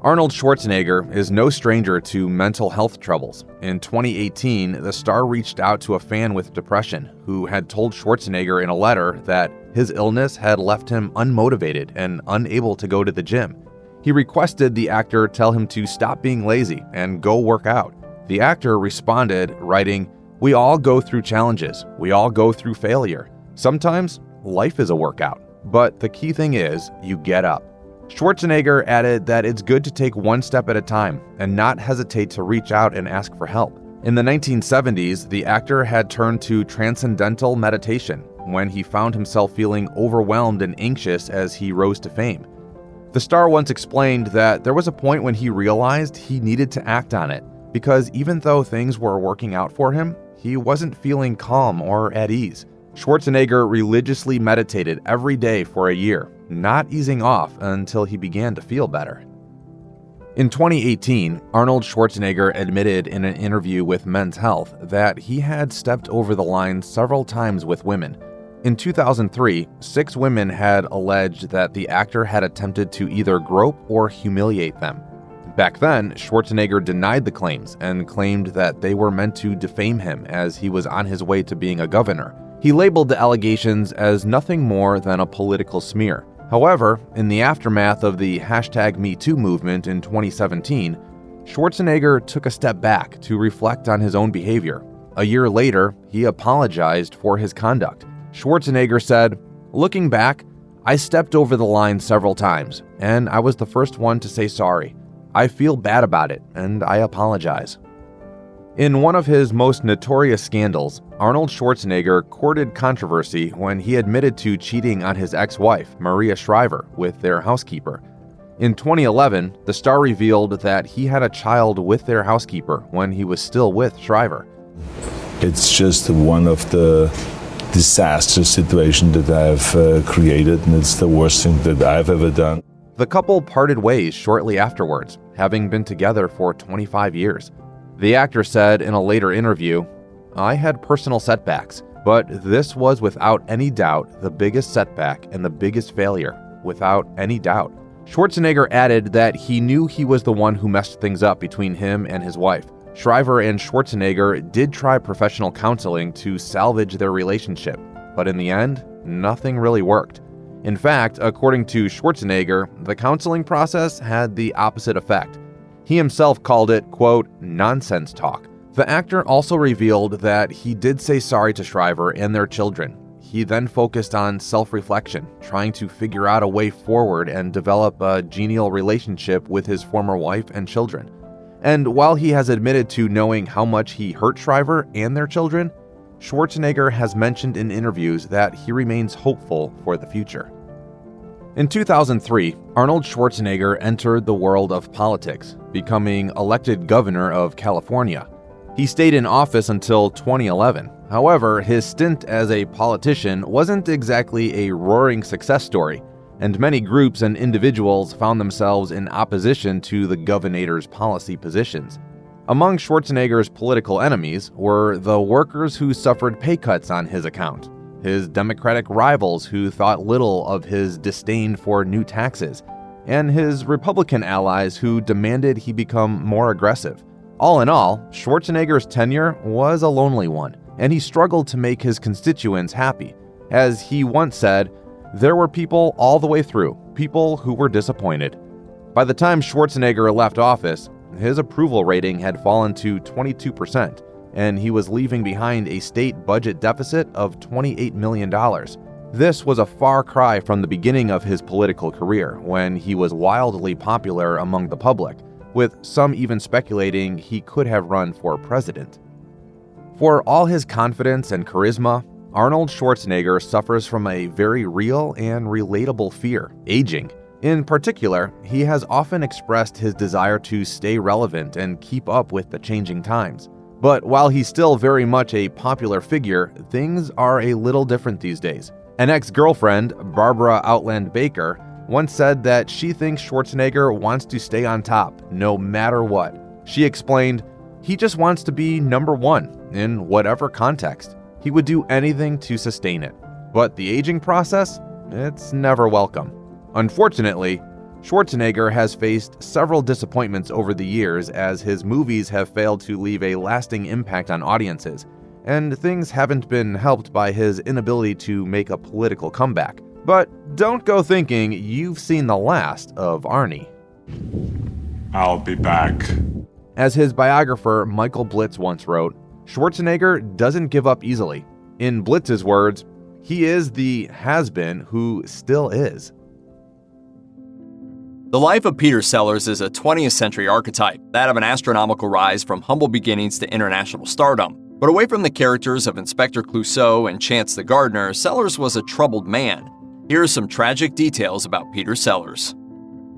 Arnold Schwarzenegger is no stranger to mental health troubles. In 2018, the star reached out to a fan with depression who had told Schwarzenegger in a letter that his illness had left him unmotivated and unable to go to the gym. He requested the actor tell him to stop being lazy and go work out. The actor responded, writing, "We all go through challenges. We all go through failure. Sometimes life is a workout, but the key thing is you get up." Schwarzenegger added that it's good to take one step at a time and not hesitate to reach out and ask for help. In the 1970s, the actor had turned to transcendental meditation when he found himself feeling overwhelmed and anxious as he rose to fame. The star once explained that there was a point when he realized he needed to act on it, because even though things were working out for him, he wasn't feeling calm or at ease. Schwarzenegger religiously meditated every day for a year, not easing off until he began to feel better. In 2018, Arnold Schwarzenegger admitted in an interview with Men's Health that he had stepped over the line several times with women. In 2003, 6 women had alleged that the actor had attempted to either grope or humiliate them. Back then, Schwarzenegger denied the claims and claimed that they were meant to defame him as he was on his way to being a governor. He labeled the allegations as nothing more than a political smear. However, in the aftermath of the #MeToo movement in 2017, Schwarzenegger took a step back to reflect on his own behavior. A year later, he apologized for his conduct. Schwarzenegger said, "Looking back, I stepped over the line several times, and I was the first one to say sorry. I feel bad about it, and I apologize." In one of his most notorious scandals, Arnold Schwarzenegger courted controversy when he admitted to cheating on his ex-wife, Maria Shriver, with their housekeeper. In 2011, the star revealed that he had a child with their housekeeper when he was still with Shriver. It's just one of the disaster situations that I've created, and it's the worst thing that I've ever done. The couple parted ways shortly afterwards, having been together for 25 years. The actor said in a later interview, "I had personal setbacks, but this was without any doubt the biggest setback and the biggest failure, without any doubt." Schwarzenegger added that he knew he was the one who messed things up between him and his wife. Shriver and Schwarzenegger did try professional counseling to salvage their relationship, but in the end, nothing really worked. In fact, according to Schwarzenegger, the counseling process had the opposite effect. He himself called it, quote, nonsense talk. The actor also revealed that he did say sorry to Shriver and their children. He then focused on self-reflection, trying to figure out a way forward and develop a genial relationship with his former wife and children. And while he has admitted to knowing how much he hurt Shriver and their children, Schwarzenegger has mentioned in interviews that he remains hopeful for the future. In 2003, Arnold Schwarzenegger entered the world of politics, becoming elected governor of California. He stayed in office until 2011. However, his stint as a politician wasn't exactly a roaring success story, and many groups and individuals found themselves in opposition to the governor's policy positions. Among Schwarzenegger's political enemies were the workers who suffered pay cuts on his account, his Democratic rivals who thought little of his disdain for new taxes, and his Republican allies who demanded he become more aggressive. All in all, Schwarzenegger's tenure was a lonely one, and he struggled to make his constituents happy. As he once said, there were people all the way through, people who were disappointed. By the time Schwarzenegger left office, his approval rating had fallen to 22%, and he was leaving behind a state budget deficit of $28 million. This was a far cry from the beginning of his political career, when he was wildly popular among the public, with some even speculating he could have run for president. For all his confidence and charisma, Arnold Schwarzenegger suffers from a very real and relatable fear: aging. In particular, he has often expressed his desire to stay relevant and keep up with the changing times. But while he's still very much a popular figure, things are a little different these days. An ex-girlfriend, Barbara Outland Baker, once said that she thinks Schwarzenegger wants to stay on top, no matter what. She explained, "He just wants to be number one, in whatever context. He would do anything to sustain it. But the aging process? It's never welcome." Unfortunately, Schwarzenegger has faced several disappointments over the years as his movies have failed to leave a lasting impact on audiences, and things haven't been helped by his inability to make a political comeback. But don't go thinking you've seen the last of Arnie. I'll be back. As his biographer Michael Blitz once wrote, Schwarzenegger doesn't give up easily. In Blitz's words, he is the has-been who still is. The life of Peter Sellers is a 20th century archetype, that of an astronomical rise from humble beginnings to international stardom. But away from the characters of Inspector Clouseau and Chance the Gardener, Sellers was a troubled man. Here are some tragic details about Peter Sellers.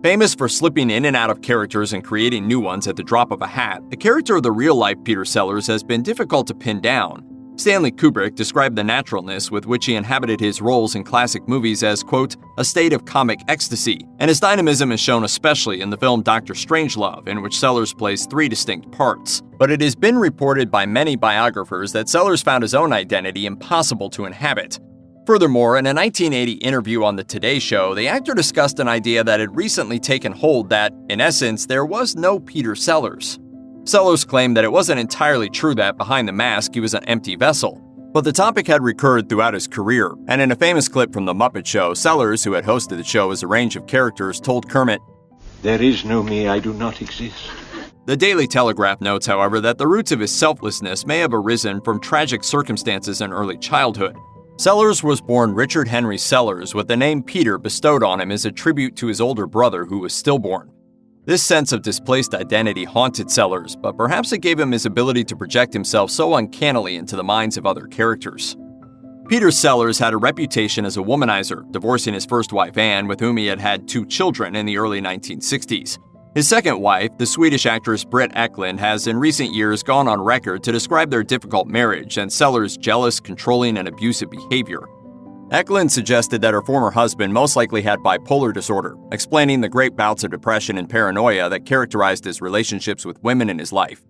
Famous for slipping in and out of characters and creating new ones at the drop of a hat, the character of the real-life Peter Sellers has been difficult to pin down. Stanley Kubrick described the naturalness with which he inhabited his roles in classic movies as, quote, a state of comic ecstasy, and his dynamism is shown especially in the film Dr. Strangelove, in which Sellers plays 3 distinct parts. But it has been reported by many biographers that Sellers found his own identity impossible to inhabit. Furthermore, in a 1980 interview on The Today Show, the actor discussed an idea that had recently taken hold that, in essence, there was no Peter Sellers. Sellers claimed that it wasn't entirely true that behind the mask he was an empty vessel. But the topic had recurred throughout his career, and in a famous clip from The Muppet Show, Sellers, who had hosted the show as a range of characters, told Kermit, "There is no me, I do not exist." The Daily Telegraph notes, however, that the roots of his selflessness may have arisen from tragic circumstances in early childhood. Sellers was born Richard Henry Sellers, with the name Peter bestowed on him as a tribute to his older brother who was stillborn. This sense of displaced identity haunted Sellers, but perhaps it gave him his ability to project himself so uncannily into the minds of other characters. Peter Sellers had a reputation as a womanizer, divorcing his first wife Anne, with whom he had had 2 children in the early 1960s. His second wife, the Swedish actress Britt Ekland, has in recent years gone on record to describe their difficult marriage and Sellers' jealous, controlling, and abusive behavior. Ekland suggested that her former husband most likely had bipolar disorder, explaining the great bouts of depression and paranoia that characterized his relationships with women in his life.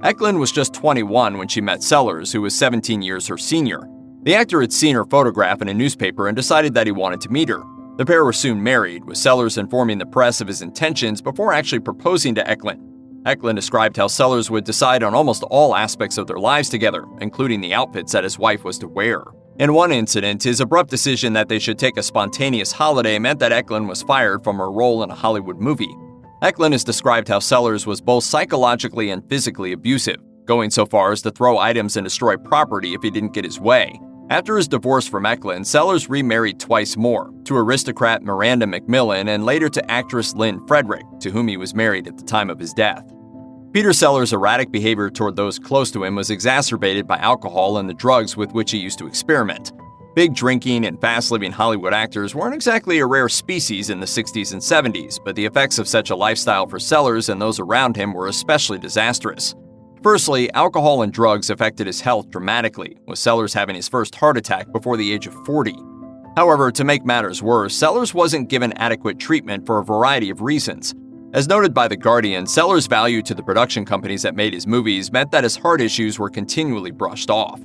Ekland was just 21 when she met Sellers, who was 17 years her senior. The actor had seen her photograph in a newspaper and decided that he wanted to meet her. The pair were soon married, with Sellers informing the press of his intentions before actually proposing to Ekland. Eklund described how Sellers would decide on almost all aspects of their lives together, including the outfits that his wife was to wear. In one incident, his abrupt decision that they should take a spontaneous holiday meant that Eklund was fired from her role in a Hollywood movie. Eklund has described how Sellers was both psychologically and physically abusive, going so far as to throw items and destroy property if he didn't get his way. After his divorce from Eklund, Sellers remarried twice more, to aristocrat Miranda McMillan and later to actress Lynn Frederick, to whom he was married at the time of his death. Peter Sellers' erratic behavior toward those close to him was exacerbated by alcohol and the drugs with which he used to experiment. Big drinking and fast-living Hollywood actors weren't exactly a rare species in the 60s and 70s, but the effects of such a lifestyle for Sellers and those around him were especially disastrous. Firstly, alcohol and drugs affected his health dramatically, with Sellers having his first heart attack before the age of 40. However, to make matters worse, Sellers wasn't given adequate treatment for a variety of reasons. As noted by The Guardian, Sellers' value to the production companies that made his movies meant that his heart issues were continually brushed off.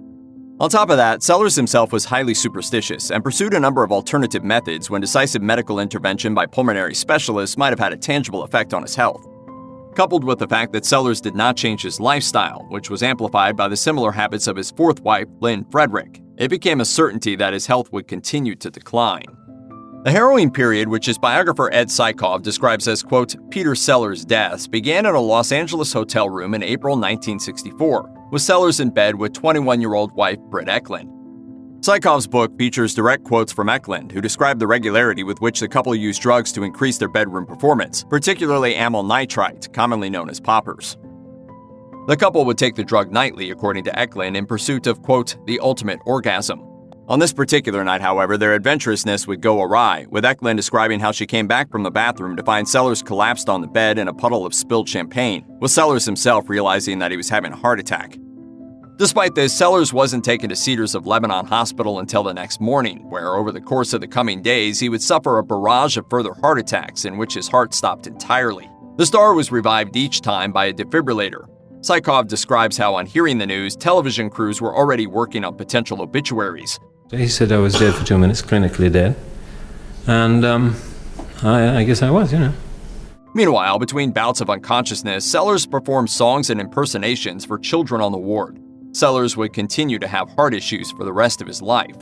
On top of that, Sellers himself was highly superstitious and pursued a number of alternative methods when decisive medical intervention by pulmonary specialists might have had a tangible effect on his health. Coupled with the fact that Sellers did not change his lifestyle, which was amplified by the similar habits of his fourth wife, Lynn Frederick, it became a certainty that his health would continue to decline. The harrowing period, which his biographer Ed Sykov describes as, quote, Peter Sellers' deaths, began in a Los Angeles hotel room in April 1964, with Sellers in bed with 21-year-old wife Britt Eklund. Sykov's book features direct quotes from Eklund, who described the regularity with which the couple used drugs to increase their bedroom performance, particularly amyl nitrite, commonly known as poppers. The couple would take the drug nightly, according to Eklund, in pursuit of, quote, the ultimate orgasm. On this particular night, however, their adventurousness would go awry, with Eklund describing how she came back from the bathroom to find Sellers collapsed on the bed in a puddle of spilled champagne, with Sellers himself realizing that he was having a heart attack. Despite this, Sellers wasn't taken to Cedars of Lebanon Hospital until the next morning, where over the course of the coming days, he would suffer a barrage of further heart attacks in which his heart stopped entirely. The star was revived each time by a defibrillator. Sykov describes how, on hearing the news, television crews were already working on potential obituaries. He said I was dead for 2 minutes, clinically dead. And I guess I was, Meanwhile, between bouts of unconsciousness, Sellers performed songs and impersonations for children on the ward. Sellers would continue to have heart issues for the rest of his life.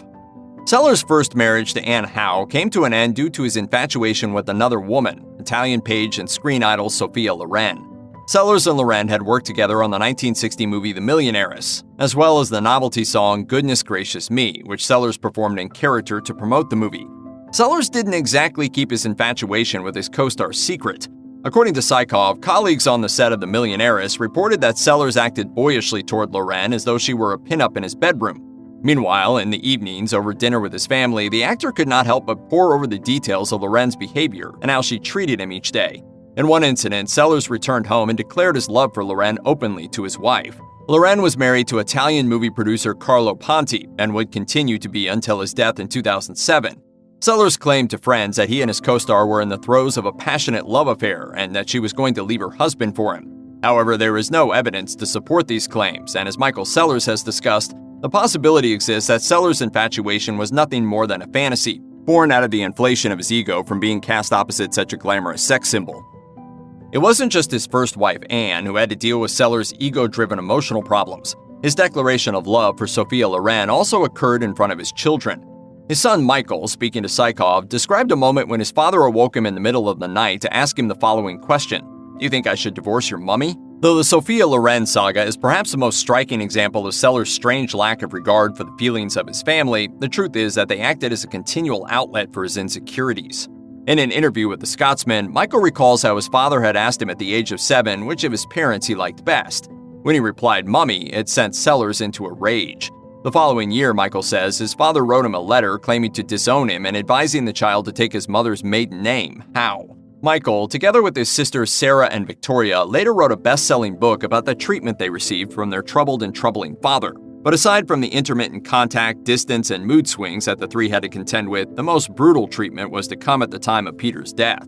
Sellers' first marriage to Anne Howe came to an end due to his infatuation with another woman, Italian page and screen idol Sophia Loren. Sellers and Loren had worked together on the 1960 movie The Millionaires, as well as the novelty song Goodness Gracious Me, which Sellers performed in character to promote the movie. Sellers didn't exactly keep his infatuation with his co-star secret. According to Sykov, colleagues on the set of The Millionaires reported that Sellers acted boyishly toward Loren as though she were a pinup in his bedroom. Meanwhile, in the evenings over dinner with his family, the actor could not help but pore over the details of Loren's behavior and how she treated him each day. In one incident, Sellers returned home and declared his love for Loren openly to his wife. Loren was married to Italian movie producer Carlo Ponti and would continue to be until his death in 2007. Sellers claimed to friends that he and his co-star were in the throes of a passionate love affair and that she was going to leave her husband for him. However, there is no evidence to support these claims, and as Michael Sellers has discussed, the possibility exists that Sellers' infatuation was nothing more than a fantasy, born out of the inflation of his ego from being cast opposite such a glamorous sex symbol. It wasn't just his first wife, Anne, who had to deal with Sellers' ego-driven emotional problems. His declaration of love for Sophia Loren also occurred in front of his children. His son Michael, speaking to Sykov, described a moment when his father awoke him in the middle of the night to ask him the following question: "Do you think I should divorce your mummy?" Though the Sophia Loren saga is perhaps the most striking example of Sellers' strange lack of regard for the feelings of his family, the truth is that they acted as a continual outlet for his insecurities. In an interview with The Scotsman, Michael recalls how his father had asked him at the age of 7 which of his parents he liked best. When he replied mummy, it sent Sellers into a rage. The following year, Michael says, his father wrote him a letter claiming to disown him and advising the child to take his mother's maiden name, Howe. Michael, together with his sisters Sarah and Victoria, later wrote a best-selling book about the treatment they received from their troubled and troubling father. But aside from the intermittent contact, distance, and mood swings that the three had to contend with, the most brutal treatment was to come at the time of Peter's death.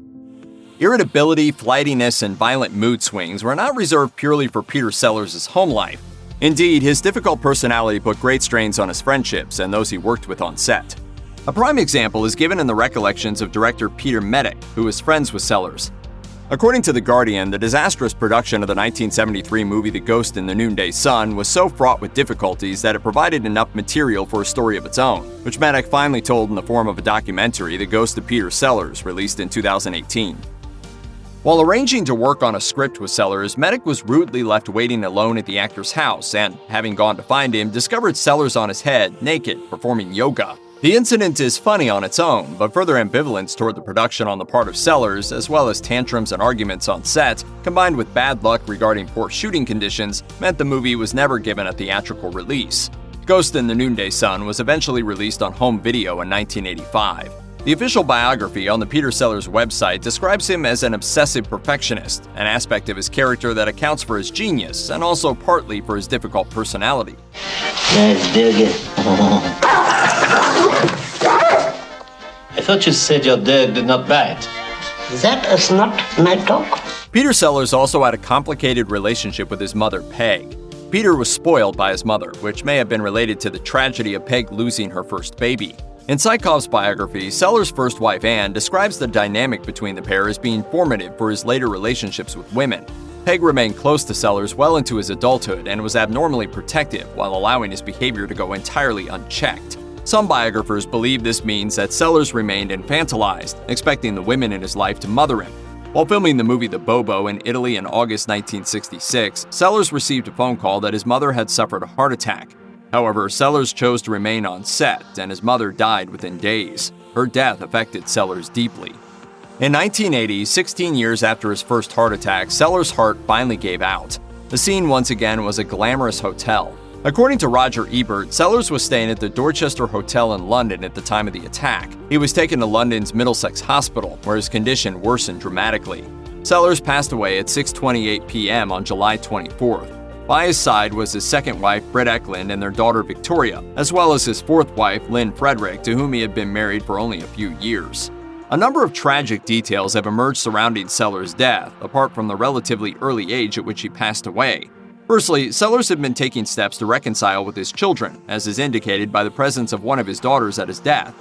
Irritability, flightiness, and violent mood swings were not reserved purely for Peter Sellers' home life. Indeed, his difficult personality put great strains on his friendships and those he worked with on set. A prime example is given in the recollections of director Peter Medic, who was friends with Sellers. According to The Guardian, the disastrous production of the 1973 movie The Ghost in the Noonday Sun was so fraught with difficulties that it provided enough material for a story of its own, which Maddock finally told in the form of a documentary, The Ghost of Peter Sellers, released in 2018. While arranging to work on a script with Sellers, Maddock was rudely left waiting alone at the actor's house and, having gone to find him, discovered Sellers on his head, naked, performing yoga. The incident is funny on its own, but further ambivalence toward the production on the part of Sellers, as well as tantrums and arguments on set, combined with bad luck regarding poor shooting conditions, meant the movie was never given a theatrical release. Ghost in the Noonday Sun was eventually released on home video in 1985. The official biography on the Peter Sellers website describes him as an obsessive perfectionist, an aspect of his character that accounts for his genius and also partly for his difficult personality. Let's dig it. I thought you said your dog did not bite. That is not my dog. Peter Sellers also had a complicated relationship with his mother, Peg. Peter was spoiled by his mother, which may have been related to the tragedy of Peg losing her first baby. In Tsykov's biography, Sellers' first wife, Anne, describes the dynamic between the pair as being formative for his later relationships with women. Peg remained close to Sellers well into his adulthood and was abnormally protective while allowing his behavior to go entirely unchecked. Some biographers believe this means that Sellers remained infantilized, expecting the women in his life to mother him. While filming the movie The Bobo in Italy in August 1966, Sellers received a phone call that his mother had suffered a heart attack. However, Sellers chose to remain on set, and his mother died within days. Her death affected Sellers deeply. In 1980, 16 years after his first heart attack, Sellers' heart finally gave out. The scene once again was a glamorous hotel. According to Roger Ebert, Sellers was staying at the Dorchester Hotel in London at the time of the attack. He was taken to London's Middlesex Hospital, where his condition worsened dramatically. Sellers passed away at 6:28 p.m. on July 24th. By his side was his second wife, Britt Eklund, and their daughter, Victoria, as well as his fourth wife, Lynn Frederick, to whom he had been married for only a few years. A number of tragic details have emerged surrounding Sellers' death, apart from the relatively early age at which he passed away. Firstly, Sellers had been taking steps to reconcile with his children, as is indicated by the presence of one of his daughters at his death.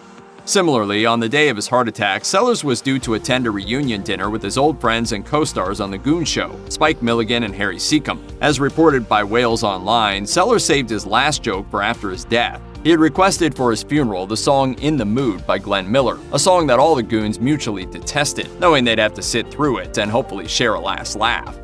Similarly, on the day of his heart attack, Sellers was due to attend a reunion dinner with his old friends and co-stars on The Goon Show, Spike Milligan and Harry Seacombe. As reported by Wales Online, Sellers saved his last joke for after his death. He had requested for his funeral the song In the Mood by Glenn Miller, a song that all the goons mutually detested, knowing they'd have to sit through it and hopefully share a last laugh.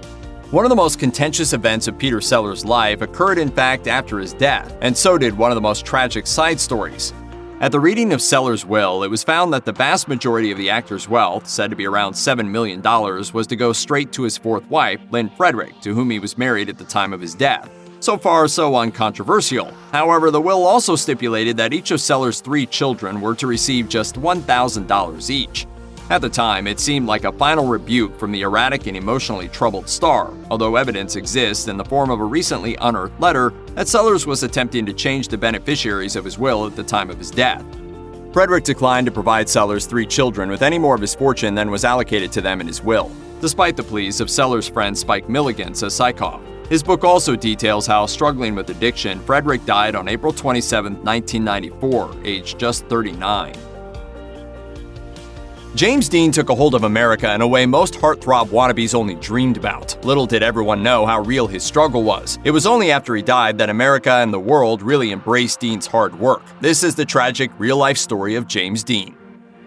One of the most contentious events of Peter Sellers' life occurred in fact after his death, and so did one of the most tragic side stories. At the reading of Sellers' will, it was found that the vast majority of the actor's wealth, said to be around $7 million, was to go straight to his fourth wife, Lynn Frederick, to whom he was married at the time of his death. So far, so uncontroversial. However, the will also stipulated that each of Sellers' 3 children were to receive just $1,000 each. At the time, it seemed like a final rebuke from the erratic and emotionally troubled star, although evidence exists in the form of a recently unearthed letter that Sellers was attempting to change the beneficiaries of his will at the time of his death. Frederick declined to provide Sellers' 3 children with any more of his fortune than was allocated to them in his will, despite the pleas of Sellers' friend Spike Milligan, says Tsykov. His book also details how, struggling with addiction, Frederick died on April 27, 1994, aged just 39. James Dean took a hold of America in a way most heartthrob wannabes only dreamed about. Little did everyone know how real his struggle was. It was only after he died that America and the world really embraced Dean's hard work. This is the tragic, real-life story of James Dean.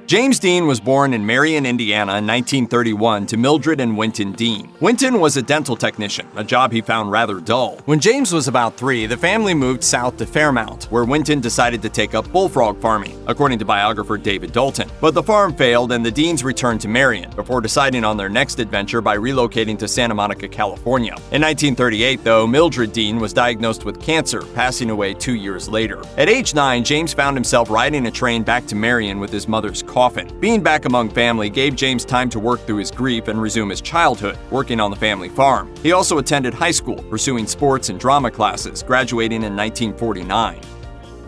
James Dean was born in Marion, Indiana in 1931 to Mildred and Winton Dean. Winton was a dental technician, a job he found rather dull. When James was about 3, the family moved south to Fairmount, where Winton decided to take up bullfrog farming, according to biographer David Dalton. But the farm failed and the Deans returned to Marion, before deciding on their next adventure by relocating to Santa Monica, California. In 1938, though, Mildred Dean was diagnosed with cancer, passing away 2 years later. At age 9, James found himself riding a train back to Marion with his mother's coffin. Being back among family gave James time to work through his grief and resume his childhood, working on the family farm. He also attended high school, pursuing sports and drama classes, graduating in 1949.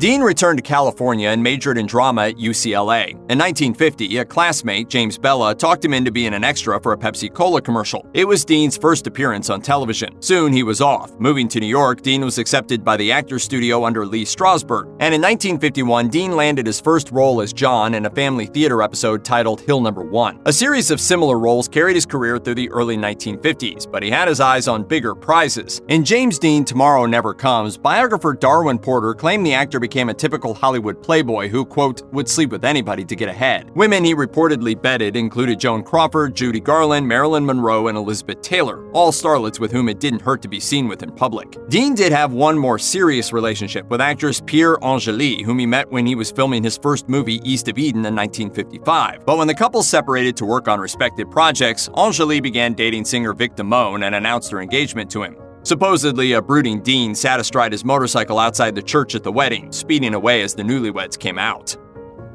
Dean returned to California and majored in drama at UCLA. In 1950, a classmate, James Bella, talked him into being an extra for a Pepsi-Cola commercial. It was Dean's first appearance on television. Soon, he was off. Moving to New York, Dean was accepted by the Actors Studio under Lee Strasberg. And in 1951, Dean landed his first role as John in a family theater episode titled Hill No. 1. A series of similar roles carried his career through the early 1950s, but he had his eyes on bigger prizes. In James Dean Tomorrow Never Comes, biographer Darwin Porter claimed the actor became a typical Hollywood playboy who, quote, would sleep with anybody to get ahead. Women he reportedly bedded included Joan Crawford, Judy Garland, Marilyn Monroe, and Elizabeth Taylor, all starlets with whom it didn't hurt to be seen with in public. Dean did have one more serious relationship with actress Pierre Angeli, whom he met when he was filming his first movie, East of Eden, in 1955. But when the couple separated to work on respective projects, Angeli began dating singer Vic Damone and announced her engagement to him. Supposedly, a brooding Dean sat astride his motorcycle outside the church at the wedding, speeding away as the newlyweds came out.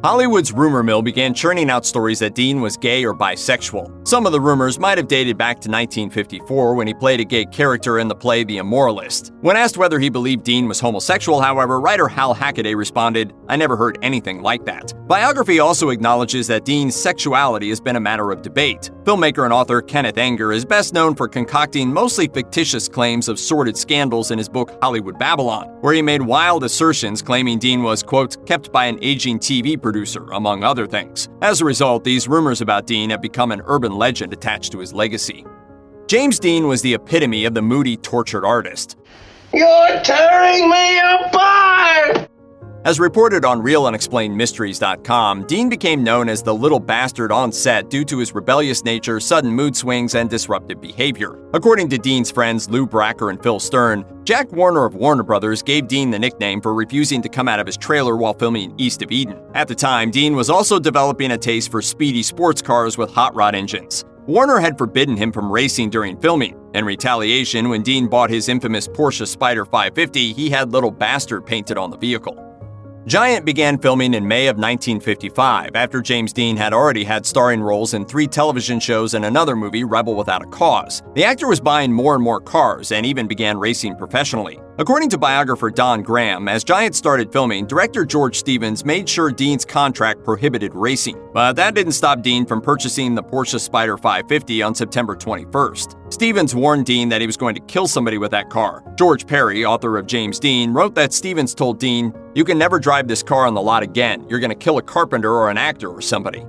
Hollywood's rumor mill began churning out stories that Dean was gay or bisexual. Some of the rumors might have dated back to 1954 when he played a gay character in the play The Immoralist. When asked whether he believed Dean was homosexual, however, writer Hal Hackaday responded, "I never heard anything like that." Biography also acknowledges that Dean's sexuality has been a matter of debate. Filmmaker and author Kenneth Anger is best known for concocting mostly fictitious claims of sordid scandals in his book Hollywood Babylon, where he made wild assertions claiming Dean was, quote, kept by an aging TV producer, among other things. As a result, these rumors about Dean have become an urban legend attached to his legacy. James Dean was the epitome of the moody, tortured artist. You're tearing me apart! As reported on RealUnexplainedMysteries.com, Dean became known as the little bastard on set due to his rebellious nature, sudden mood swings, and disruptive behavior. According to Dean's friends Lou Bracker and Phil Stern, Jack Warner of Warner Brothers gave Dean the nickname for refusing to come out of his trailer while filming East of Eden. At the time, Dean was also developing a taste for speedy sports cars with hot rod engines. Warner had forbidden him from racing during filming. In retaliation, when Dean bought his infamous Porsche Spyder 550, he had Little Bastard painted on the vehicle. Giant began filming in May of 1955, after James Dean had already had starring roles in 3 television shows and another movie, Rebel Without a Cause. The actor was buying more and more cars and even began racing professionally. According to biographer Don Graham, as Giant started filming, director George Stevens made sure Dean's contract prohibited racing. But that didn't stop Dean from purchasing the Porsche Spyder 550 on September 21st. Stevens warned Dean that he was going to kill somebody with that car. George Perry, author of James Dean, wrote that Stevens told Dean, "You can never drive this car on the lot again. You're going to kill a carpenter or an actor or somebody."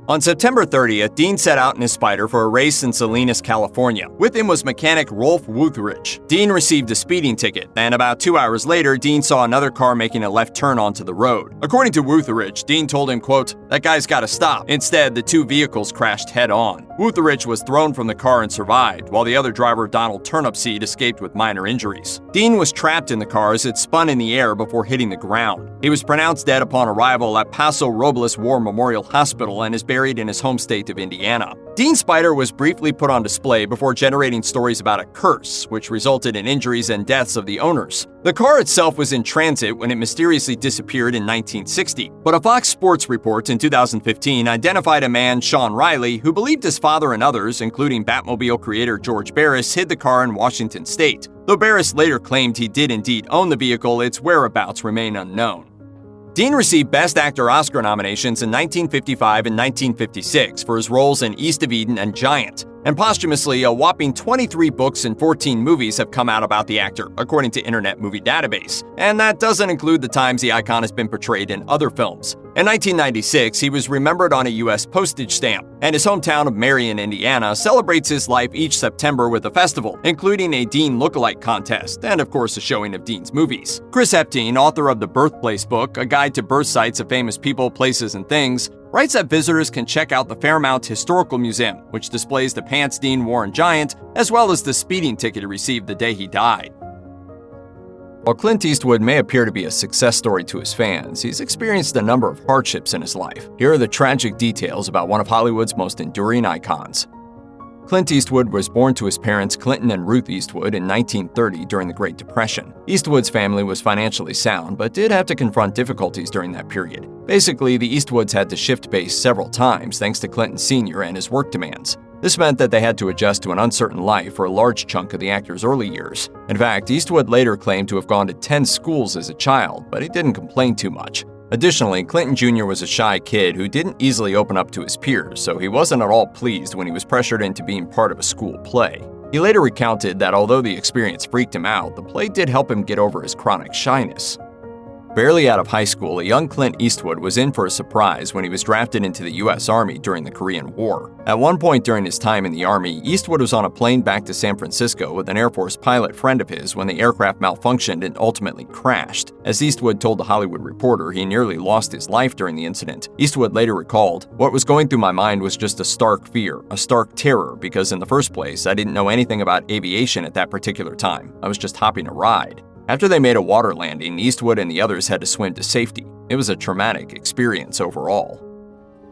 On September 30th, Dean set out in his Spyder for a race in Salinas, California. With him was mechanic Rolf Wuthrich. Dean received a speeding ticket, and about 2 hours later, Dean saw another car making a left turn onto the road. According to Wuthrich, Dean told him, quote, "That guy's got to stop." Instead, the 2 vehicles crashed head-on. Wuthrich was thrown from the car and survived, while the other driver, Donald Turnipseed, escaped with minor injuries. Dean was trapped in the car as it spun in the air before hitting the ground. He was pronounced dead upon arrival at Paso Robles War Memorial Hospital and is buried in his home state of Indiana. Dean's Spyder was briefly put on display before generating stories about a curse, which resulted in injuries and deaths of the owners. The car itself was in transit when it mysteriously disappeared in 1960, but a Fox Sports report in 2015 identified a man, Sean Riley, who believed his father and others, including Batmobile creator George Barris, hid the car in Washington state. Though Barris later claimed he did indeed own the vehicle, its whereabouts remain unknown. Dean received Best Actor Oscar nominations in 1955 and 1956 for his roles in East of Eden and Giant. And posthumously, a whopping 23 books and 14 movies have come out about the actor, according to Internet Movie Database. And that doesn't include the times the icon has been portrayed in other films. In 1996, he was remembered on a U.S. postage stamp, and his hometown of Marion, Indiana, celebrates his life each September with a festival, including a Dean lookalike contest, and of course a showing of Dean's movies. Chris Epstein, author of the Birthplace book, a guide to birth sites of famous people, places, and things, writes that visitors can check out the Fairmount Historical Museum, which displays the pants Dean wore in Giant, as well as the speeding ticket he received the day he died. While Clint Eastwood may appear to be a success story to his fans, he's experienced a number of hardships in his life. Here are the tragic details about one of Hollywood's most enduring icons. Clint Eastwood was born to his parents Clinton and Ruth Eastwood in 1930 during the Great Depression. Eastwood's family was financially sound, but did have to confront difficulties during that period. Basically, the Eastwoods had to shift base several times thanks to Clinton Sr. and his work demands. This meant that they had to adjust to an uncertain life for a large chunk of the actor's early years. In fact, Eastwood later claimed to have gone to 10 schools as a child, but he didn't complain too much. Additionally, Clinton Jr. was a shy kid who didn't easily open up to his peers, so he wasn't at all pleased when he was pressured into being part of a school play. He later recounted that although the experience freaked him out, the play did help him get over his chronic shyness. Barely out of high school, a young Clint Eastwood was in for a surprise when he was drafted into the U.S. Army during the Korean War. At one point during his time in the Army, Eastwood was on a plane back to San Francisco with an Air Force pilot friend of his when the aircraft malfunctioned and ultimately crashed. As Eastwood told The Hollywood Reporter, he nearly lost his life during the incident. Eastwood later recalled, "What was going through my mind was just a stark fear, a stark terror, because in the first place, I didn't know anything about aviation at that particular time. I was just hopping a ride." After they made a water landing, Eastwood and the others had to swim to safety. It was a traumatic experience overall.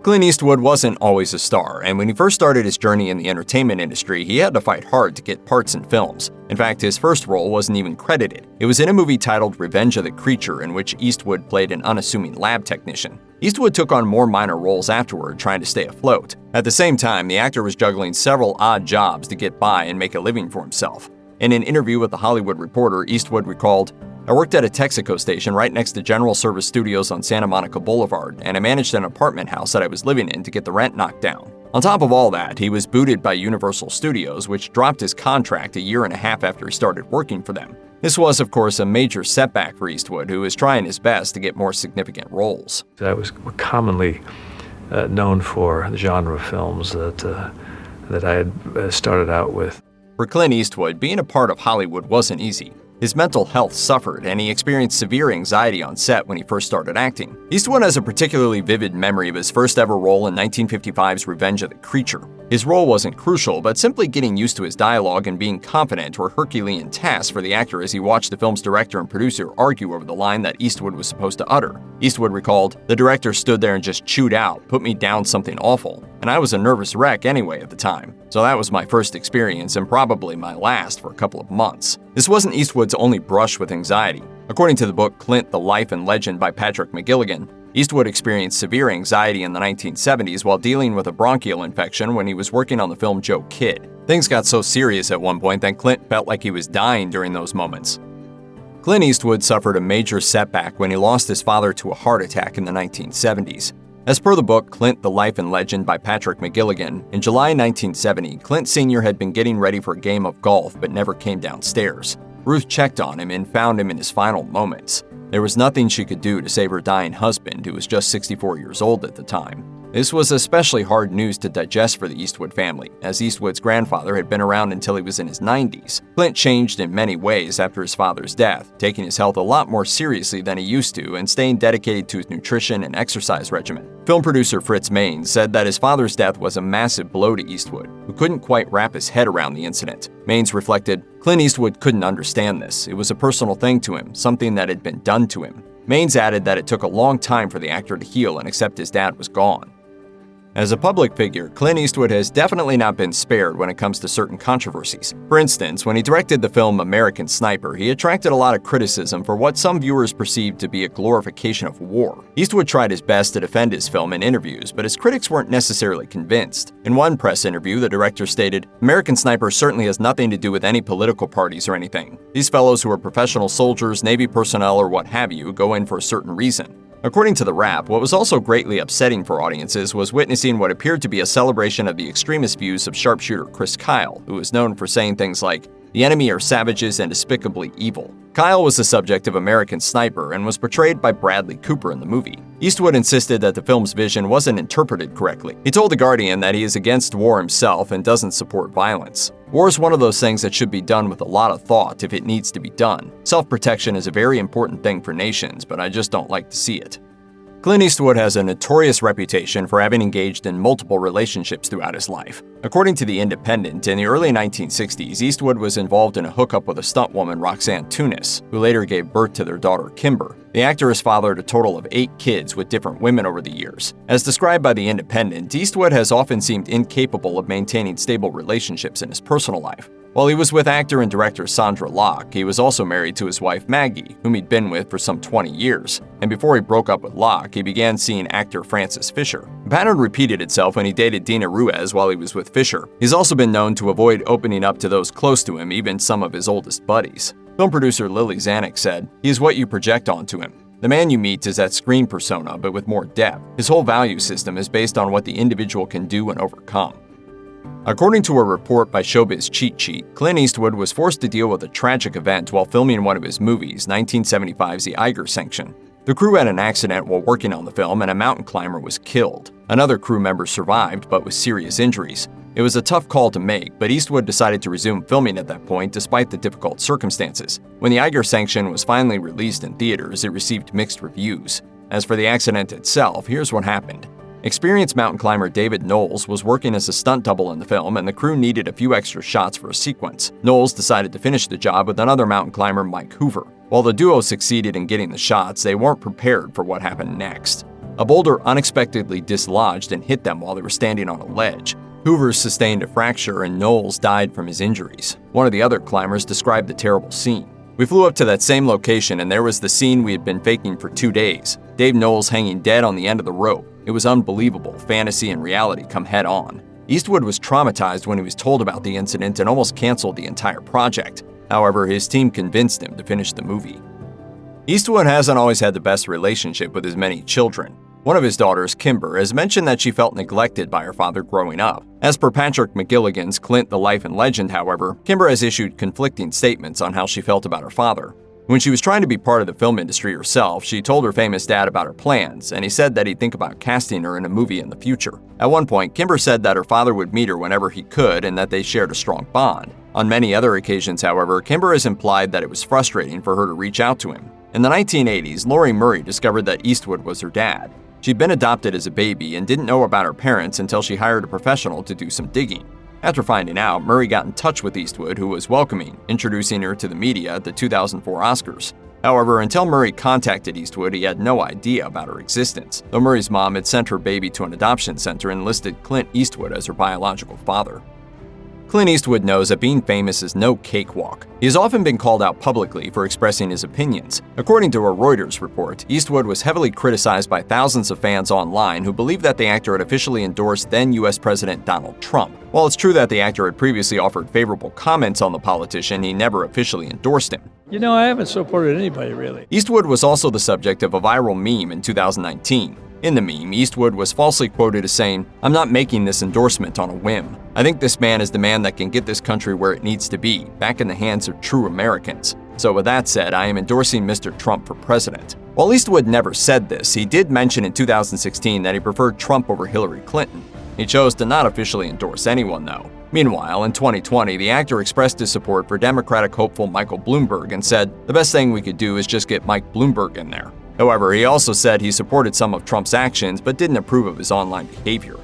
Clint Eastwood wasn't always a star, and when he first started his journey in the entertainment industry, he had to fight hard to get parts in films. In fact, his first role wasn't even credited. It was in a movie titled Revenge of the Creature, in which Eastwood played an unassuming lab technician. Eastwood took on more minor roles afterward, trying to stay afloat. At the same time, the actor was juggling several odd jobs to get by and make a living for himself. In an interview with The Hollywood Reporter, Eastwood recalled, "I worked at a Texaco station right next to General Service Studios on Santa Monica Boulevard, and I managed an apartment house that I was living in to get the rent knocked down." On top of all that, he was booted by Universal Studios, which dropped his contract a year and a half after he started working for them. This was, of course, a major setback for Eastwood, who was trying his best to get more significant roles. I was commonly known for the genre of films that I had started out with. For Clint Eastwood, being a part of Hollywood wasn't easy. His mental health suffered, and he experienced severe anxiety on set when he first started acting. Eastwood has a particularly vivid memory of his first ever role in 1955's Revenge of the Creature. His role wasn't crucial, but simply getting used to his dialogue and being confident were Herculean tasks for the actor as he watched the film's director and producer argue over the line that Eastwood was supposed to utter. Eastwood recalled, "The director stood there and just chewed out, put me down something awful, and I was a nervous wreck anyway at the time. So that was my first experience and probably my last for a couple of months." This wasn't Eastwood's only brush with anxiety. According to the book Clint, the Life and Legend by Patrick McGilligan, Eastwood experienced severe anxiety in the 1970s while dealing with a bronchial infection when he was working on the film Joe Kidd. Things got so serious at one point that Clint felt like he was dying during those moments. Clint Eastwood suffered a major setback when he lost his father to a heart attack in the 1970s. As per the book Clint, the Life and Legend by Patrick McGilligan, in July 1970, Clint Sr. had been getting ready for a game of golf but never came downstairs. Ruth checked on him and found him in his final moments. There was nothing she could do to save her dying husband, who was just 64 years old at the time. This was especially hard news to digest for the Eastwood family, as Eastwood's grandfather had been around until he was in his 90s. Clint changed in many ways after his father's death, taking his health a lot more seriously than he used to and staying dedicated to his nutrition and exercise regimen. Film producer Fritz Maines said that his father's death was a massive blow to Eastwood, who couldn't quite wrap his head around the incident. Maines reflected, "Clint Eastwood couldn't understand this. It was a personal thing to him, something that had been done to him." Maines added that it took a long time for the actor to heal and accept his dad was gone. As a public figure, Clint Eastwood has definitely not been spared when it comes to certain controversies. For instance, when he directed the film American Sniper, he attracted a lot of criticism for what some viewers perceived to be a glorification of war. Eastwood tried his best to defend his film in interviews, but his critics weren't necessarily convinced. In one press interview, the director stated, "American Sniper certainly has nothing to do with any political parties or anything. These fellows who are professional soldiers, Navy personnel, or what have you go in for a certain reason." According to the Wrap, what was also greatly upsetting for audiences was witnessing what appeared to be a celebration of the extremist views of sharpshooter Chris Kyle, who is known for saying things like, "The enemy are savages and despicably evil." Kyle was the subject of American Sniper and was portrayed by Bradley Cooper in the movie. Eastwood insisted that the film's vision wasn't interpreted correctly. He told The Guardian that he is against war himself and doesn't support violence. War is one of those things that should be done with a lot of thought if it needs to be done. Self-protection is a very important thing for nations, but I just don't like to see it. Clint Eastwood has a notorious reputation for having engaged in multiple relationships throughout his life. According to The Independent, in the early 1960s, Eastwood was involved in a hookup with a stunt woman, Roxanne Tunis, who later gave birth to their daughter, Kimber. The actor has fathered a total of 8 kids with different women over the years. As described by The Independent, Eastwood has often seemed incapable of maintaining stable relationships in his personal life. While he was with actor and director Sandra Locke, he was also married to his wife Maggie, whom he'd been with for some 20 years. And before he broke up with Locke, he began seeing actor Francis Fisher. The pattern repeated itself when he dated Dina Ruiz while he was with Fisher. He's also been known to avoid opening up to those close to him, even some of his oldest buddies. Film producer Lily Zanuck said, "He is what you project onto him. The man you meet is that screen persona, but with more depth. His whole value system is based on what the individual can do and overcome." According to a report by Showbiz Cheat Sheet, Clint Eastwood was forced to deal with a tragic event while filming one of his movies, 1975's The Iger Sanction. The crew had an accident while working on the film and a mountain climber was killed. Another crew member survived, but with serious injuries. It was a tough call to make, but Eastwood decided to resume filming at that point despite the difficult circumstances. When The Iger Sanction was finally released in theaters, it received mixed reviews. As for the accident itself, here's what happened. Experienced mountain climber David Knowles was working as a stunt double in the film, and the crew needed a few extra shots for a sequence. Knowles decided to finish the job with another mountain climber, Mike Hoover. While the duo succeeded in getting the shots, they weren't prepared for what happened next. A boulder unexpectedly dislodged and hit them while they were standing on a ledge. Hoover sustained a fracture and Knowles died from his injuries. One of the other climbers described the terrible scene. "We flew up to that same location and there was the scene we had been faking for 2 days. Dave Knowles hanging dead on the end of the rope. It was unbelievable. Fantasy and reality come head on." Eastwood was traumatized when he was told about the incident and almost canceled the entire project. However, his team convinced him to finish the movie. Eastwood hasn't always had the best relationship with his many children. One of his daughters, Kimber, has mentioned that she felt neglected by her father growing up. As per Patrick McGilligan's Clint, the Life and Legend, however, Kimber has issued conflicting statements on how she felt about her father. When she was trying to be part of the film industry herself, she told her famous dad about her plans, and he said that he'd think about casting her in a movie in the future. At one point, Kimber said that her father would meet her whenever he could and that they shared a strong bond. On many other occasions, however, Kimber has implied that it was frustrating for her to reach out to him. In the 1980s, Laurie Murray discovered that Eastwood was her dad. She'd been adopted as a baby and didn't know about her parents until she hired a professional to do some digging. After finding out, Murray got in touch with Eastwood, who was welcoming, introducing her to the media at the 2004 Oscars. However, until Murray contacted Eastwood, he had no idea about her existence, though Murray's mom had sent her baby to an adoption center and listed Clint Eastwood as her biological father. Clint Eastwood knows that being famous is no cakewalk. He has often been called out publicly for expressing his opinions. According to a Reuters report, Eastwood was heavily criticized by thousands of fans online who believed that the actor had officially endorsed then U.S. President Donald Trump. While it's true that the actor had previously offered favorable comments on the politician, he never officially endorsed him. You know, I haven't supported anybody, really. Eastwood was also the subject of a viral meme in 2019. In the meme, Eastwood was falsely quoted as saying, "I'm not making this endorsement on a whim. I think this man is the man that can get this country where it needs to be, back in the hands of true Americans. So with that said, I am endorsing Mr. Trump for president." While Eastwood never said this, he did mention in 2016 that he preferred Trump over Hillary Clinton. He chose to not officially endorse anyone, though. Meanwhile, in 2020, the actor expressed his support for Democratic hopeful Michael Bloomberg and said, "The best thing we could do is just get Mike Bloomberg in there." However, he also said he supported some of Trump's actions but didn't approve of his online behavior.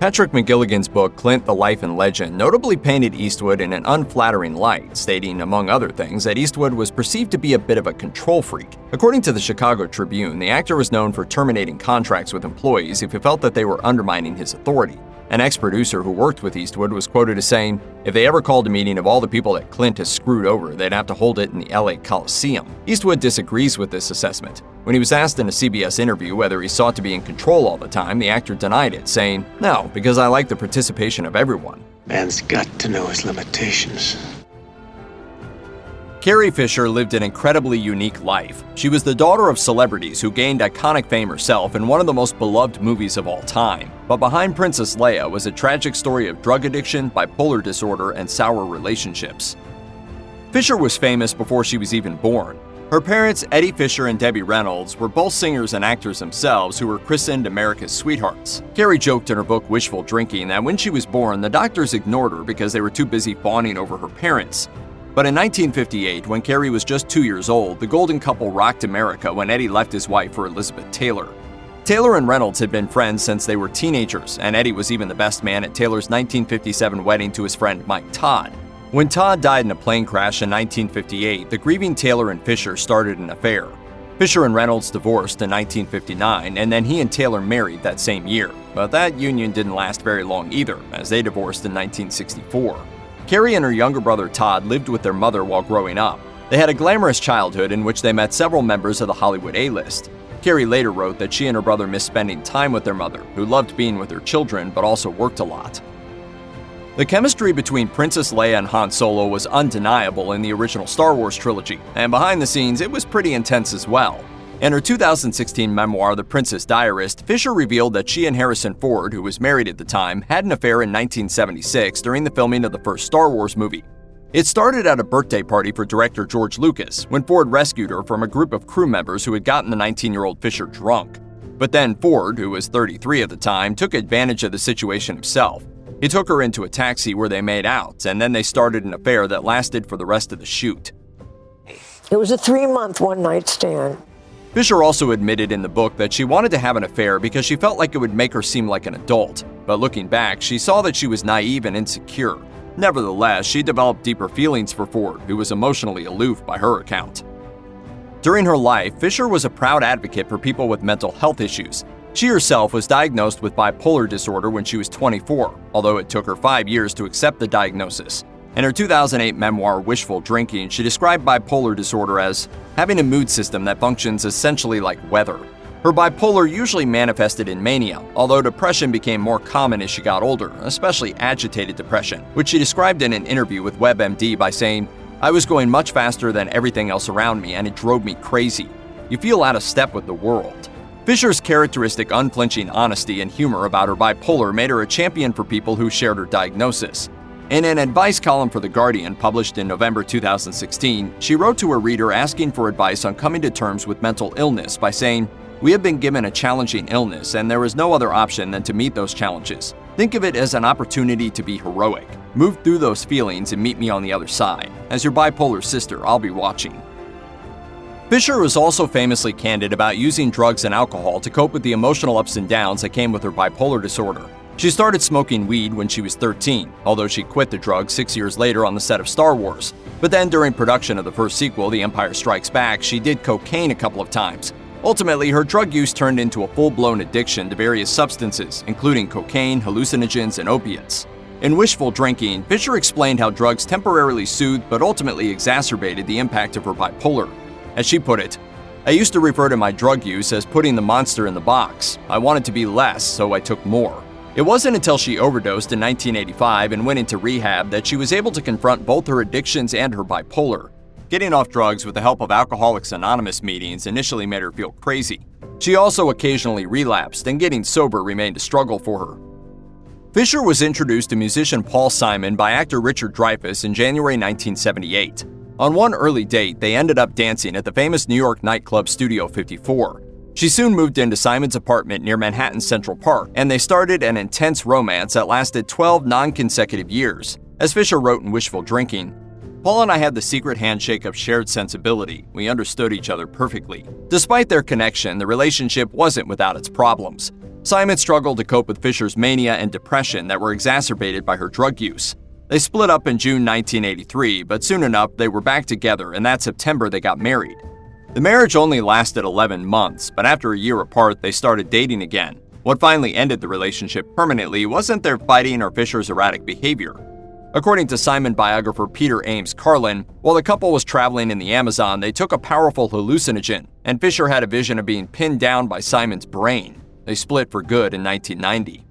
Patrick McGilligan's book, Clint, the Life and Legend, notably painted Eastwood in an unflattering light, stating, among other things, that Eastwood was perceived to be a bit of a control freak. According to the Chicago Tribune, the actor was known for terminating contracts with employees if he felt that they were undermining his authority. An ex-producer who worked with Eastwood was quoted as saying, "If they ever called a meeting of all the people that Clint has screwed over, they'd have to hold it in the LA Coliseum." Eastwood disagrees with this assessment. When he was asked in a CBS interview whether he sought to be in control all the time, the actor denied it, saying, "No, because I like the participation of everyone." Man's got to know his limitations. Carrie Fisher lived an incredibly unique life. She was the daughter of celebrities who gained iconic fame herself in one of the most beloved movies of all time. But behind Princess Leia was a tragic story of drug addiction, bipolar disorder, and sour relationships. Fisher was famous before she was even born. Her parents, Eddie Fisher and Debbie Reynolds, were both singers and actors themselves who were christened America's sweethearts. Carrie joked in her book Wishful Drinking that when she was born, the doctors ignored her because they were too busy fawning over her parents. But in 1958, when Carrie was just 2 years old, the golden couple rocked America when Eddie left his wife for Elizabeth Taylor. Taylor and Reynolds had been friends since they were teenagers, and Eddie was even the best man at Taylor's 1957 wedding to his friend Mike Todd. When Todd died in a plane crash in 1958, the grieving Taylor and Fisher started an affair. Fisher and Reynolds divorced in 1959, and then he and Taylor married that same year. But that union didn't last very long either, as they divorced in 1964. Carrie and her younger brother Todd lived with their mother while growing up. They had a glamorous childhood in which they met several members of the Hollywood A-list. Carrie later wrote that she and her brother missed spending time with their mother, who loved being with her children but also worked a lot. The chemistry between Princess Leia and Han Solo was undeniable in the original Star Wars trilogy, and behind the scenes, it was pretty intense as well. In her 2016 memoir, The Princess Diarist, Fisher revealed that she and Harrison Ford, who was married at the time, had an affair in 1976 during the filming of the first Star Wars movie. It started at a birthday party for director George Lucas, when Ford rescued her from a group of crew members who had gotten the 19-year-old Fisher drunk. But then Ford, who was 33 at the time, took advantage of the situation himself. He took her into a taxi where they made out, and then they started an affair that lasted for the rest of the shoot. It was a 3-month one-night stand. Fisher also admitted in the book that she wanted to have an affair because she felt like it would make her seem like an adult, but looking back, she saw that she was naive and insecure. Nevertheless, she developed deeper feelings for Ford, who was emotionally aloof by her account. During her life, Fisher was a proud advocate for people with mental health issues. She herself was diagnosed with bipolar disorder when she was 24, although it took her 5 years to accept the diagnosis. In her 2008 memoir, Wishful Drinking, she described bipolar disorder as having a mood system that functions essentially like weather. Her bipolar usually manifested in mania, although depression became more common as she got older, especially agitated depression, which she described in an interview with WebMD by saying, "I was going much faster than everything else around me and it drove me crazy. You feel out of step with the world." Fisher's characteristic unflinching honesty and humor about her bipolar made her a champion for people who shared her diagnosis. In an advice column for The Guardian published in November 2016, she wrote to her reader asking for advice on coming to terms with mental illness by saying, "We have been given a challenging illness, and there is no other option than to meet those challenges. Think of it as an opportunity to be heroic. Move through those feelings and meet me on the other side. As your bipolar sister, I'll be watching." Fisher was also famously candid about using drugs and alcohol to cope with the emotional ups and downs that came with her bipolar disorder. She started smoking weed when she was 13, although she quit the drug 6 years later on the set of Star Wars. But then during production of the first sequel, The Empire Strikes Back, she did cocaine a couple of times. Ultimately, her drug use turned into a full-blown addiction to various substances, including cocaine, hallucinogens, and opiates. In Wishful Drinking, Fisher explained how drugs temporarily soothed but ultimately exacerbated the impact of her bipolar. As she put it, "I used to refer to my drug use as putting the monster in the box. I wanted to be less, so I took more." It wasn't until she overdosed in 1985 and went into rehab that she was able to confront both her addictions and her bipolar. Getting off drugs with the help of Alcoholics Anonymous meetings initially made her feel crazy. She also occasionally relapsed, and getting sober remained a struggle for her. Fisher was introduced to musician Paul Simon by actor Richard Dreyfuss in January 1978. On one early date, they ended up dancing at the famous New York nightclub Studio 54. She soon moved into Simon's apartment near Manhattan's Central Park, and they started an intense romance that lasted 12 non-consecutive years. As Fisher wrote in Wishful Drinking, "Paul and I had the secret handshake of shared sensibility. We understood each other perfectly. Despite their connection, the relationship wasn't without its problems. Simon struggled to cope with Fisher's mania and depression that were exacerbated by her drug use. They split up in June 1983, but soon enough they were back together, and that September they got married. The marriage only lasted 11 months, but after a year apart, they started dating again. What finally ended the relationship permanently wasn't their fighting or Fisher's erratic behavior. According to Simon biographer Peter Ames Carlin, while the couple was traveling in the Amazon, they took a powerful hallucinogen, and Fisher had a vision of being pinned down by Simon's brain. They split for good in 1990.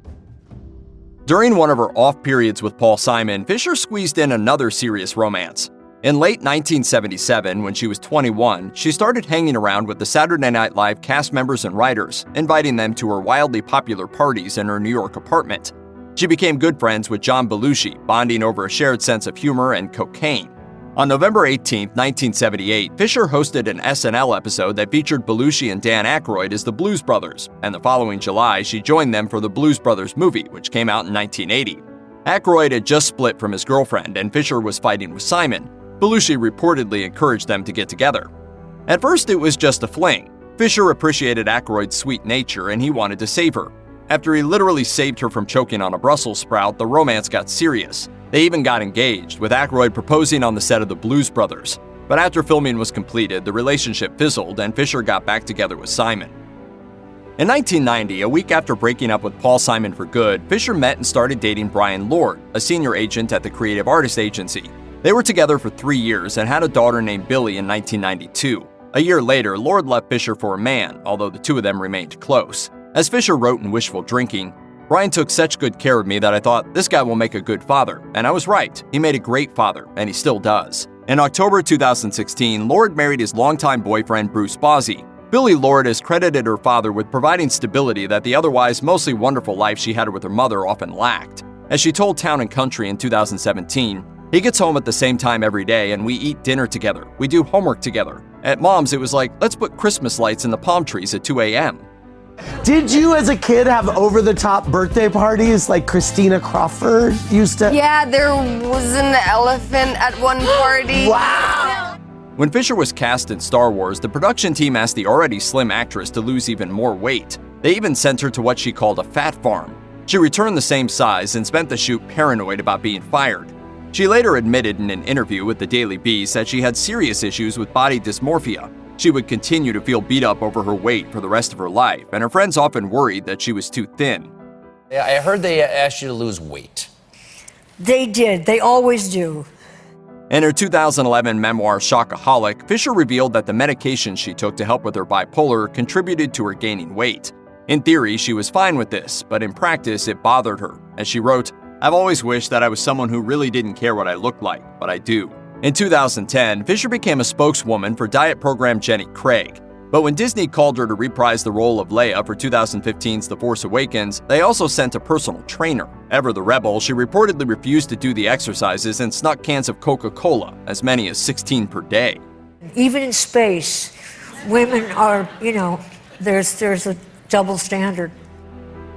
During one of her off periods with Paul Simon, Fisher squeezed in another serious romance. In late 1977, when she was 21, she started hanging around with the Saturday Night Live cast members and writers, inviting them to her wildly popular parties in her New York apartment. She became good friends with John Belushi, bonding over a shared sense of humor and cocaine. On November 18, 1978, Fisher hosted an SNL episode that featured Belushi and Dan Aykroyd as the Blues Brothers, and the following July, she joined them for the Blues Brothers movie, which came out in 1980. Aykroyd had just split from his girlfriend, and Fisher was fighting with Simon. Belushi reportedly encouraged them to get together. At first, it was just a fling. Fisher appreciated Aykroyd's sweet nature, and he wanted to save her. After he literally saved her from choking on a Brussels sprout, the romance got serious. They even got engaged, with Aykroyd proposing on the set of The Blues Brothers. But after filming was completed, the relationship fizzled, and Fisher got back together with Simon. In 1990, a week after breaking up with Paul Simon for good, Fisher met and started dating Brian Lord, a senior agent at the Creative Artist Agency. They were together for 3 years and had a daughter named Billy in 1992. A year later, Lord left Fisher for a man, although the two of them remained close. As Fisher wrote in Wishful Drinking, "Brian took such good care of me that I thought, this guy will make a good father. And I was right. He made a great father, and he still does." In October 2016, Lord married his longtime boyfriend Bruce Bozzi. Billy Lord has credited her father with providing stability that the otherwise mostly wonderful life she had with her mother often lacked. As she told Town & Country in 2017, "He gets home at the same time every day and we eat dinner together. We do homework together. At Mom's, it was like, let's put Christmas lights in the palm trees at 2 a.m. Did you, as a kid, have over-the-top birthday parties like Christina Crawford used to? Yeah, there was an elephant at one party. Wow! When Fisher was cast in Star Wars, the production team asked the already slim actress to lose even more weight. They even sent her to what she called a fat farm. She returned the same size and spent the shoot paranoid about being fired. She later admitted in an interview with the Daily Beast that she had serious issues with body dysmorphia. She would continue to feel beat up over her weight for the rest of her life, and her friends often worried that she was too thin. I heard they asked you to lose weight. They did. They always do. In her 2011 memoir, Shockaholic, Fisher revealed that the medications she took to help with her bipolar contributed to her gaining weight. In theory, she was fine with this, but in practice, it bothered her. As she wrote, "I've always wished that I was someone who really didn't care what I looked like, but I do." In 2010, Fisher became a spokeswoman for diet program Jenny Craig. But when Disney called her to reprise the role of Leia for 2015's The Force Awakens, they also sent a personal trainer. Ever the rebel, she reportedly refused to do the exercises and snuck cans of Coca-Cola, as many as 16 per day. Even in space, women are, there's a double standard.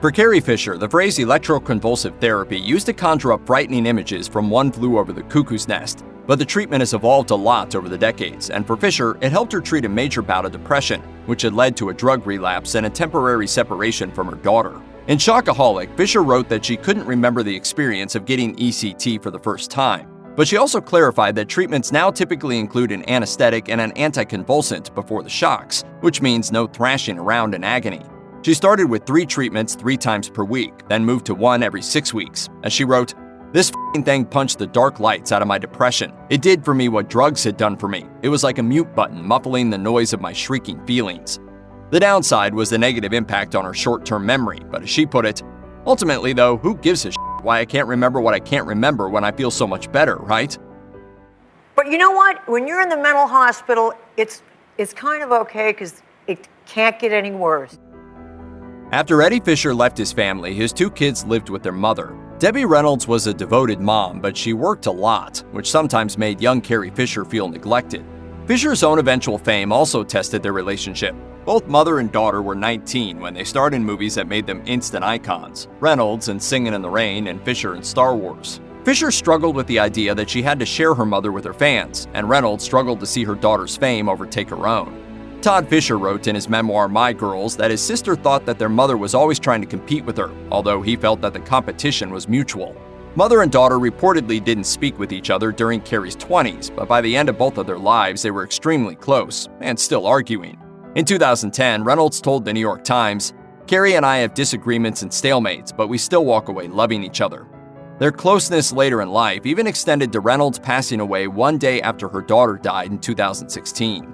For Carrie Fisher, the phrase electroconvulsive therapy used to conjure up frightening images from One Flew Over the Cuckoo's Nest. But the treatment has evolved a lot over the decades, and for Fisher, it helped her treat a major bout of depression, which had led to a drug relapse and a temporary separation from her daughter. In Shockaholic, Fisher wrote that she couldn't remember the experience of getting ECT for the first time. But she also clarified that treatments now typically include an anesthetic and an anticonvulsant before the shocks, which means no thrashing around in agony. She started with 3 treatments 3 times per week, then moved to 1 every 6 weeks. As she wrote, "This thing punched the dark lights out of my depression. It did for me what drugs had done for me. It was like a mute button muffling the noise of my shrieking feelings." The downside was the negative impact on her short-term memory, but as she put it, "Ultimately though, who gives a shit why I can't remember what I can't remember when I feel so much better, right?" But you know what? When you're in the mental hospital, it's kind of okay because it can't get any worse. After Eddie Fisher left his family, his 2 kids lived with their mother. Debbie Reynolds was a devoted mom, but she worked a lot, which sometimes made young Carrie Fisher feel neglected. Fisher's own eventual fame also tested their relationship. Both mother and daughter were 19 when they starred in movies that made them instant icons, Reynolds in Singin' in the Rain and Fisher in Star Wars. Fisher struggled with the idea that she had to share her mother with her fans, and Reynolds struggled to see her daughter's fame overtake her own. Todd Fisher wrote in his memoir, My Girls, that his sister thought that their mother was always trying to compete with her, although he felt that the competition was mutual. Mother and daughter reportedly didn't speak with each other during Carrie's 20s, but by the end of both of their lives, they were extremely close, and still arguing. In 2010, Reynolds told the New York Times, "Carrie and I have disagreements and stalemates, but we still walk away loving each other." Their closeness later in life even extended to Reynolds passing away 1 day after her daughter died in 2016.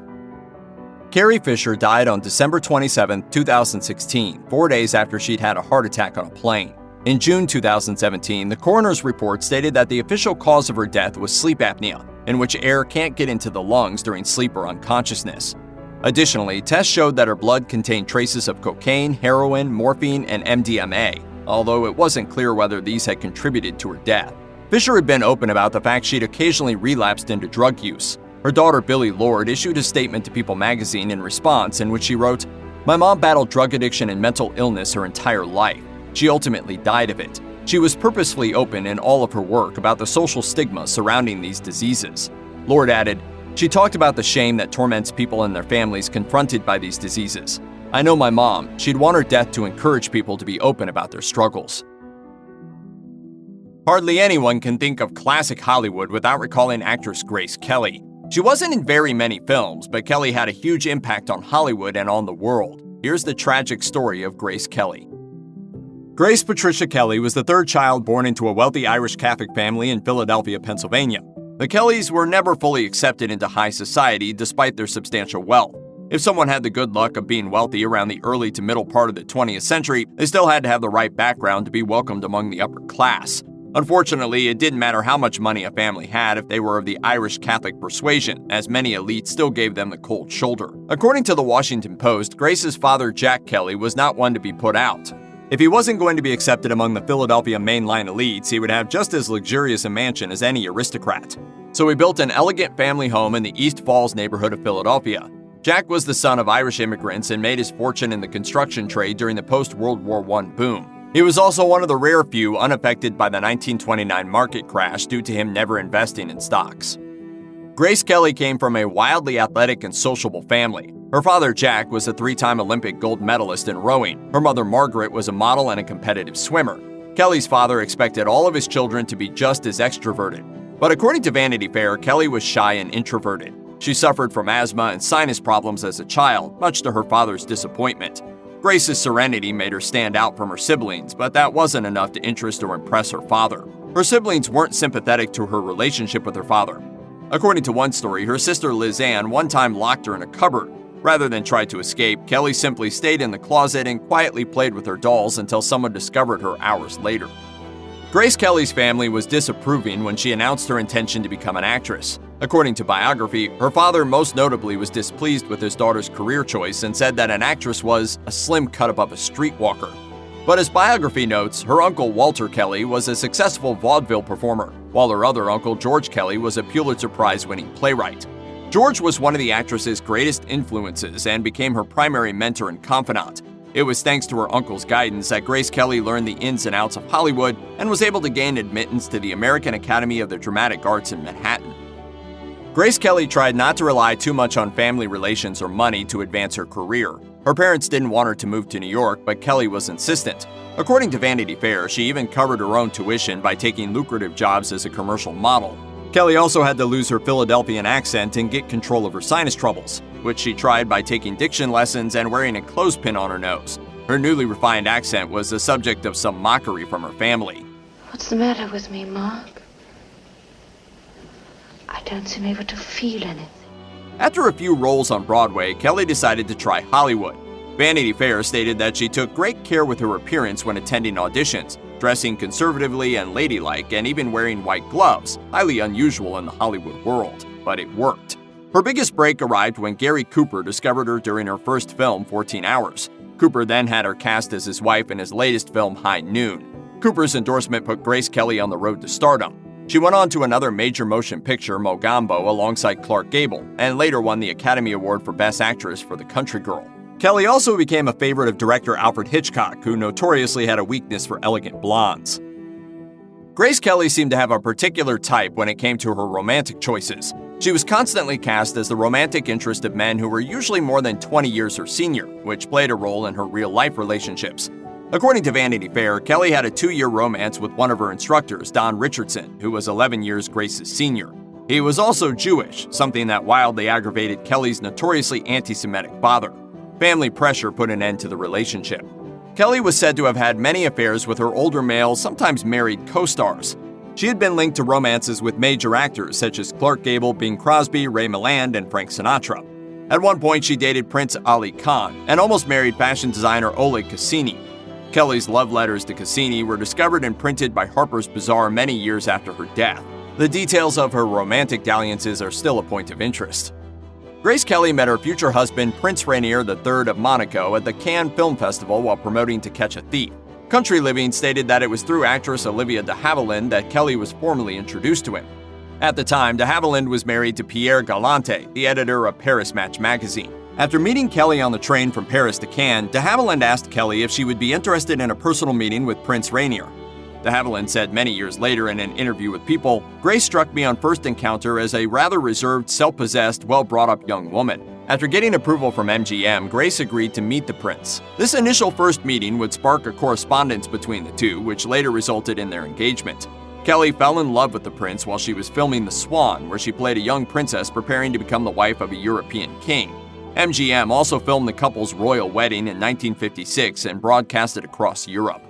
Carrie Fisher died on December 27, 2016, 4 days after she'd had a heart attack on a plane. In June 2017, the coroner's report stated that the official cause of her death was sleep apnea, in which air can't get into the lungs during sleep or unconsciousness. Additionally, tests showed that her blood contained traces of cocaine, heroin, morphine, and MDMA, although it wasn't clear whether these had contributed to her death. Fisher had been open about the fact she'd occasionally relapsed into drug use. Her daughter, Billy Lord, issued a statement to People magazine in response in which she wrote, "My mom battled drug addiction and mental illness her entire life. She ultimately died of it. She was purposefully open in all of her work about the social stigma surrounding these diseases." Lord added, "She talked about the shame that torments people and their families confronted by these diseases. I know my mom. She'd want her death to encourage people to be open about their struggles." Hardly anyone can think of classic Hollywood without recalling actress Grace Kelly. She wasn't in very many films, but Kelly had a huge impact on Hollywood and on the world. Here's the tragic story of Grace Kelly. Grace Patricia Kelly was the third child born into a wealthy Irish Catholic family in Philadelphia, Pennsylvania. The Kellys were never fully accepted into high society despite their substantial wealth. If someone had the good luck of being wealthy around the early to middle part of the 20th century, they still had to have the right background to be welcomed among the upper class. Unfortunately, it didn't matter how much money a family had if they were of the Irish Catholic persuasion, as many elites still gave them the cold shoulder. According to the Washington Post, Grace's father, Jack Kelly, was not one to be put out. If he wasn't going to be accepted among the Philadelphia mainline elites, he would have just as luxurious a mansion as any aristocrat. So he built an elegant family home in the East Falls neighborhood of Philadelphia. Jack was the son of Irish immigrants and made his fortune in the construction trade during the post-World War I boom. He was also one of the rare few unaffected by the 1929 market crash due to him never investing in stocks. Grace Kelly came from a wildly athletic and sociable family. Her father, Jack, was a 3-time Olympic gold medalist in rowing. Her mother, Margaret, was a model and a competitive swimmer. Kelly's father expected all of his children to be just as extroverted. But according to Vanity Fair, Kelly was shy and introverted. She suffered from asthma and sinus problems as a child, much to her father's disappointment. Grace's serenity made her stand out from her siblings, but that wasn't enough to interest or impress her father. Her siblings weren't sympathetic to her relationship with her father. According to one story, her sister Liz Ann one time locked her in a cupboard. Rather than try to escape, Kelly simply stayed in the closet and quietly played with her dolls until someone discovered her hours later. Grace Kelly's family was disapproving when she announced her intention to become an actress. According to biography, her father most notably was displeased with his daughter's career choice and said that an actress was a slim cut above a streetwalker. But as biography notes, her uncle Walter Kelly was a successful vaudeville performer, while her other uncle George Kelly was a Pulitzer Prize-winning playwright. George was one of the actress's greatest influences and became her primary mentor and confidant. It was thanks to her uncle's guidance that Grace Kelly learned the ins and outs of Hollywood and was able to gain admittance to the American Academy of the Dramatic Arts in Manhattan. Grace Kelly tried not to rely too much on family relations or money to advance her career. Her parents didn't want her to move to New York, but Kelly was insistent. According to Vanity Fair, she even covered her own tuition by taking lucrative jobs as a commercial model. Kelly also had to lose her Philadelphian accent and get control of her sinus troubles, which she tried by taking diction lessons and wearing a clothespin on her nose. Her newly refined accent was the subject of some mockery from her family. What's the matter with me, Mark? I don't seem able to feel anything. After a few roles on Broadway, Kelly decided to try Hollywood. Vanity Fair stated that she took great care with her appearance when attending auditions, dressing conservatively and ladylike and even wearing white gloves, highly unusual in the Hollywood world. But it worked. Her biggest break arrived when Gary Cooper discovered her during her first film, 14 Hours. Cooper then had her cast as his wife in his latest film, High Noon. Cooper's endorsement put Grace Kelly on the road to stardom. She went on to another major motion picture, Mogambo, alongside Clark Gable, and later won the Academy Award for Best Actress for The Country Girl. Kelly also became a favorite of director Alfred Hitchcock, who notoriously had a weakness for elegant blondes. Grace Kelly seemed to have a particular type when it came to her romantic choices. She was constantly cast as the romantic interest of men who were usually more than 20 years her senior, which played a role in her real-life relationships. According to Vanity Fair, Kelly had a 2-year romance with one of her instructors, Don Richardson, who was 11 years Grace's senior. He was also Jewish, something that wildly aggravated Kelly's notoriously anti-Semitic father. Family pressure put an end to the relationship. Kelly was said to have had many affairs with her older male, sometimes married co-stars. She had been linked to romances with major actors such as Clark Gable, Bing Crosby, Ray Milland, and Frank Sinatra. At one point, she dated Prince Ali Khan and almost married fashion designer Oleg Cassini. Kelly's love letters to Cassini were discovered and printed by Harper's Bazaar many years after her death. The details of her romantic dalliances are still a point of interest. Grace Kelly met her future husband, Prince Rainier III of Monaco, at the Cannes Film Festival while promoting To Catch a Thief. Country Living stated that it was through actress Olivia de Havilland that Kelly was formally introduced to him. At the time, de Havilland was married to Pierre Galante, the editor of Paris Match magazine. After meeting Kelly on the train from Paris to Cannes, de Havilland asked Kelly if she would be interested in a personal meeting with Prince Rainier. De Havilland said many years later in an interview with People, "Grace struck me on first encounter as a rather reserved, self-possessed, well-brought-up young woman. After getting approval from MGM, Grace agreed to meet the prince. This initial first meeting would spark a correspondence between the two, which later resulted in their engagement. Kelly fell in love with the prince while she was filming The Swan, where she played a young princess preparing to become the wife of a European king. MGM also filmed the couple's royal wedding in 1956 and broadcast it across Europe.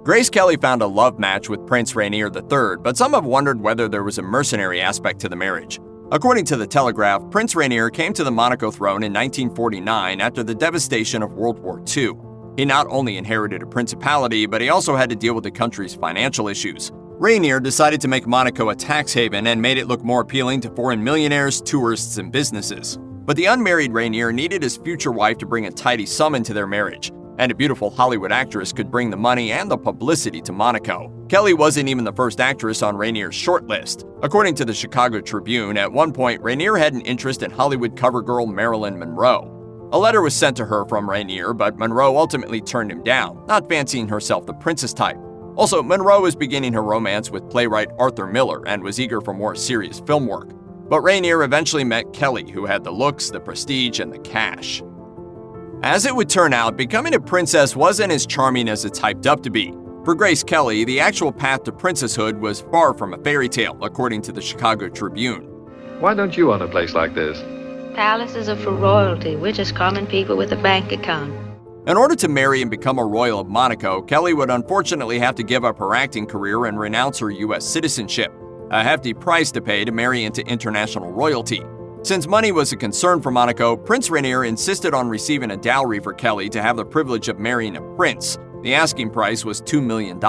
Grace Kelly found a love match with Prince Rainier III, but some have wondered whether there was a mercenary aspect to the marriage. According to The Telegraph, Prince Rainier came to the Monaco throne in 1949 after the devastation of World War II. He not only inherited a principality, but he also had to deal with the country's financial issues. Rainier decided to make Monaco a tax haven and made it look more appealing to foreign millionaires, tourists, and businesses. But the unmarried Rainier needed his future wife to bring a tidy sum into their marriage, and a beautiful Hollywood actress could bring the money and the publicity to Monaco. Kelly wasn't even the first actress on Rainier's shortlist. According to the Chicago Tribune, at one point, Rainier had an interest in Hollywood cover girl Marilyn Monroe. A letter was sent to her from Rainier, but Monroe ultimately turned him down, not fancying herself the princess type. Also, Monroe was beginning her romance with playwright Arthur Miller and was eager for more serious film work. But Rainier eventually met Kelly, who had the looks, the prestige, and the cash. As it would turn out, becoming a princess wasn't as charming as it's hyped up to be. For Grace Kelly, the actual path to princesshood was far from a fairy tale, according to the Chicago Tribune. Why don't you own a place like this? Palaces are for royalty. We're just common people with a bank account. In order to marry and become a royal of Monaco, Kelly would unfortunately have to give up her acting career and renounce her U.S. citizenship, a hefty price to pay to marry into international royalty. Since money was a concern for Monaco, Prince Rainier insisted on receiving a dowry for Kelly to have the privilege of marrying a prince. The asking price was $2 million.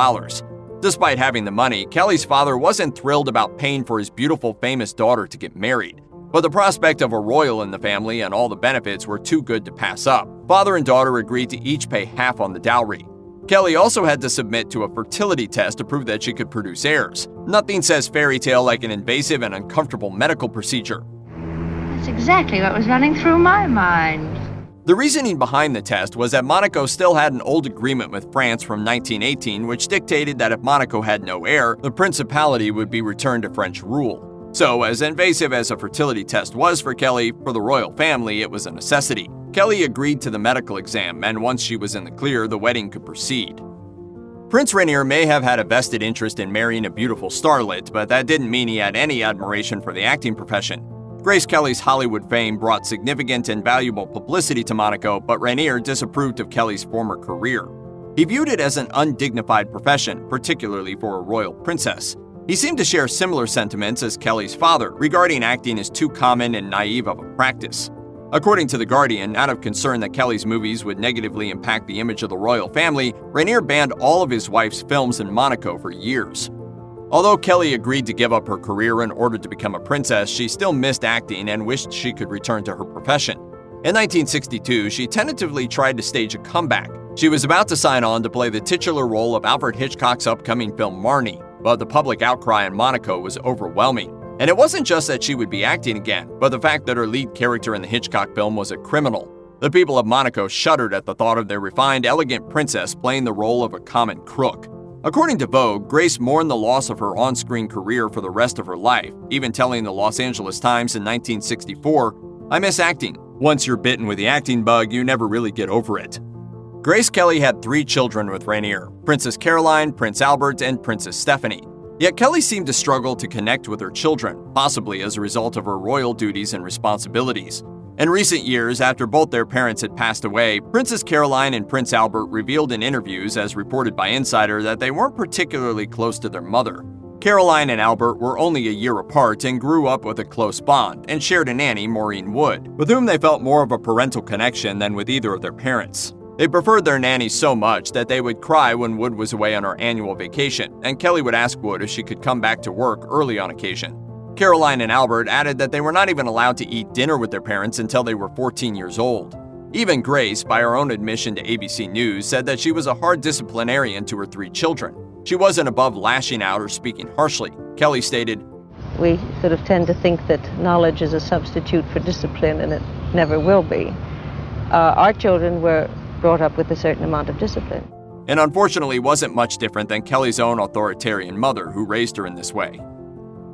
Despite having the money, Kelly's father wasn't thrilled about paying for his beautiful, famous daughter to get married. But the prospect of a royal in the family and all the benefits were too good to pass up. Father and daughter agreed to each pay half on the dowry. Kelly also had to submit to a fertility test to prove that she could produce heirs. Nothing says fairy tale like an invasive and uncomfortable medical procedure. That's exactly what was running through my mind. The reasoning behind the test was that Monaco still had an old agreement with France from 1918, which dictated that if Monaco had no heir, the principality would be returned to French rule. So, as invasive as a fertility test was for Kelly, for the royal family, it was a necessity. Kelly agreed to the medical exam, and once she was in the clear, the wedding could proceed. Prince Rainier may have had a vested interest in marrying a beautiful starlet, but that didn't mean he had any admiration for the acting profession. Grace Kelly's Hollywood fame brought significant and valuable publicity to Monaco, but Rainier disapproved of Kelly's former career. He viewed it as an undignified profession, particularly for a royal princess. He seemed to share similar sentiments as Kelly's father, regarding acting as too common and naive of a practice. According to The Guardian, out of concern that Kelly's movies would negatively impact the image of the royal family, Rainier banned all of his wife's films in Monaco for years. Although Kelly agreed to give up her career in order to become a princess, she still missed acting and wished she could return to her profession. In 1962, she tentatively tried to stage a comeback. She was about to sign on to play the titular role of Alfred Hitchcock's upcoming film Marnie, but the public outcry in Monaco was overwhelming. And it wasn't just that she would be acting again, but the fact that her lead character in the Hitchcock film was a criminal. The people of Monaco shuddered at the thought of their refined, elegant princess playing the role of a common crook. According to Vogue, Grace mourned the loss of her on-screen career for the rest of her life, even telling the Los Angeles Times in 1964, "I miss acting. Once you're bitten with the acting bug, you never really get over it." Grace Kelly had 3 children with Rainier: Princess Caroline, Prince Albert, and Princess Stephanie. Yet Kelly seemed to struggle to connect with her children, possibly as a result of her royal duties and responsibilities. In recent years, after both their parents had passed away, Princess Caroline and Prince Albert revealed in interviews, as reported by Insider, that they weren't particularly close to their mother. Caroline and Albert were only a year apart and grew up with a close bond, and shared a nanny, Maureen Wood, with whom they felt more of a parental connection than with either of their parents. They preferred their nanny so much that they would cry when Wood was away on her annual vacation, and Kelly would ask Wood if she could come back to work early on occasion. Caroline and Albert added that they were not even allowed to eat dinner with their parents until they were 14 years old. Even Grace, by her own admission to ABC News, said that she was a hard disciplinarian to her 3 children. She wasn't above lashing out or speaking harshly. Kelly stated, "We sort of tend to think that knowledge is a substitute for discipline, and it never will be. Our children were brought up with a certain amount of discipline." And unfortunately wasn't much different than Kelly's own authoritarian mother, who raised her in this way.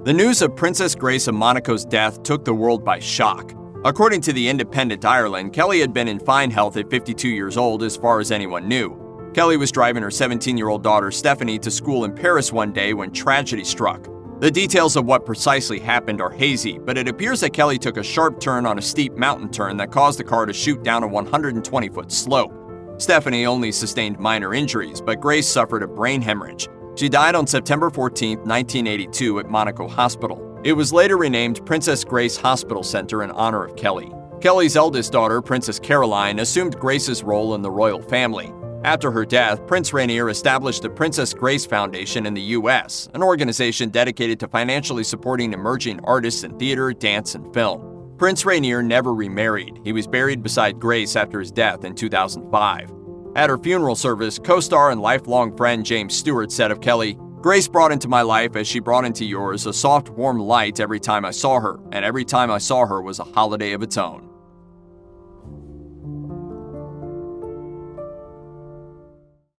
The news of Princess Grace of Monaco's death took the world by shock. According to the Independent Ireland, Kelly had been in fine health at 52 years old as far as anyone knew. Kelly was driving her 17-year-old daughter Stephanie to school in Paris one day when tragedy struck. The details of what precisely happened are hazy, but it appears that Kelly took a sharp turn on a steep mountain turn that caused the car to shoot down a 120-foot slope. Stephanie only sustained minor injuries, but Grace suffered a brain hemorrhage. She died on September 14, 1982 at Monaco Hospital. It was later renamed Princess Grace Hospital Center in honor of Kelly. Kelly's eldest daughter, Princess Caroline, assumed Grace's role in the royal family. After her death, Prince Rainier established the Princess Grace Foundation in the U.S., an organization dedicated to financially supporting emerging artists in theater, dance, and film. Prince Rainier never remarried. He was buried beside Grace after his death in 2005. At her funeral service, co-star and lifelong friend James Stewart said of Kelly, "Grace brought into my life, as she brought into yours, a soft, warm light every time I saw her, and every time I saw her was a holiday of its own."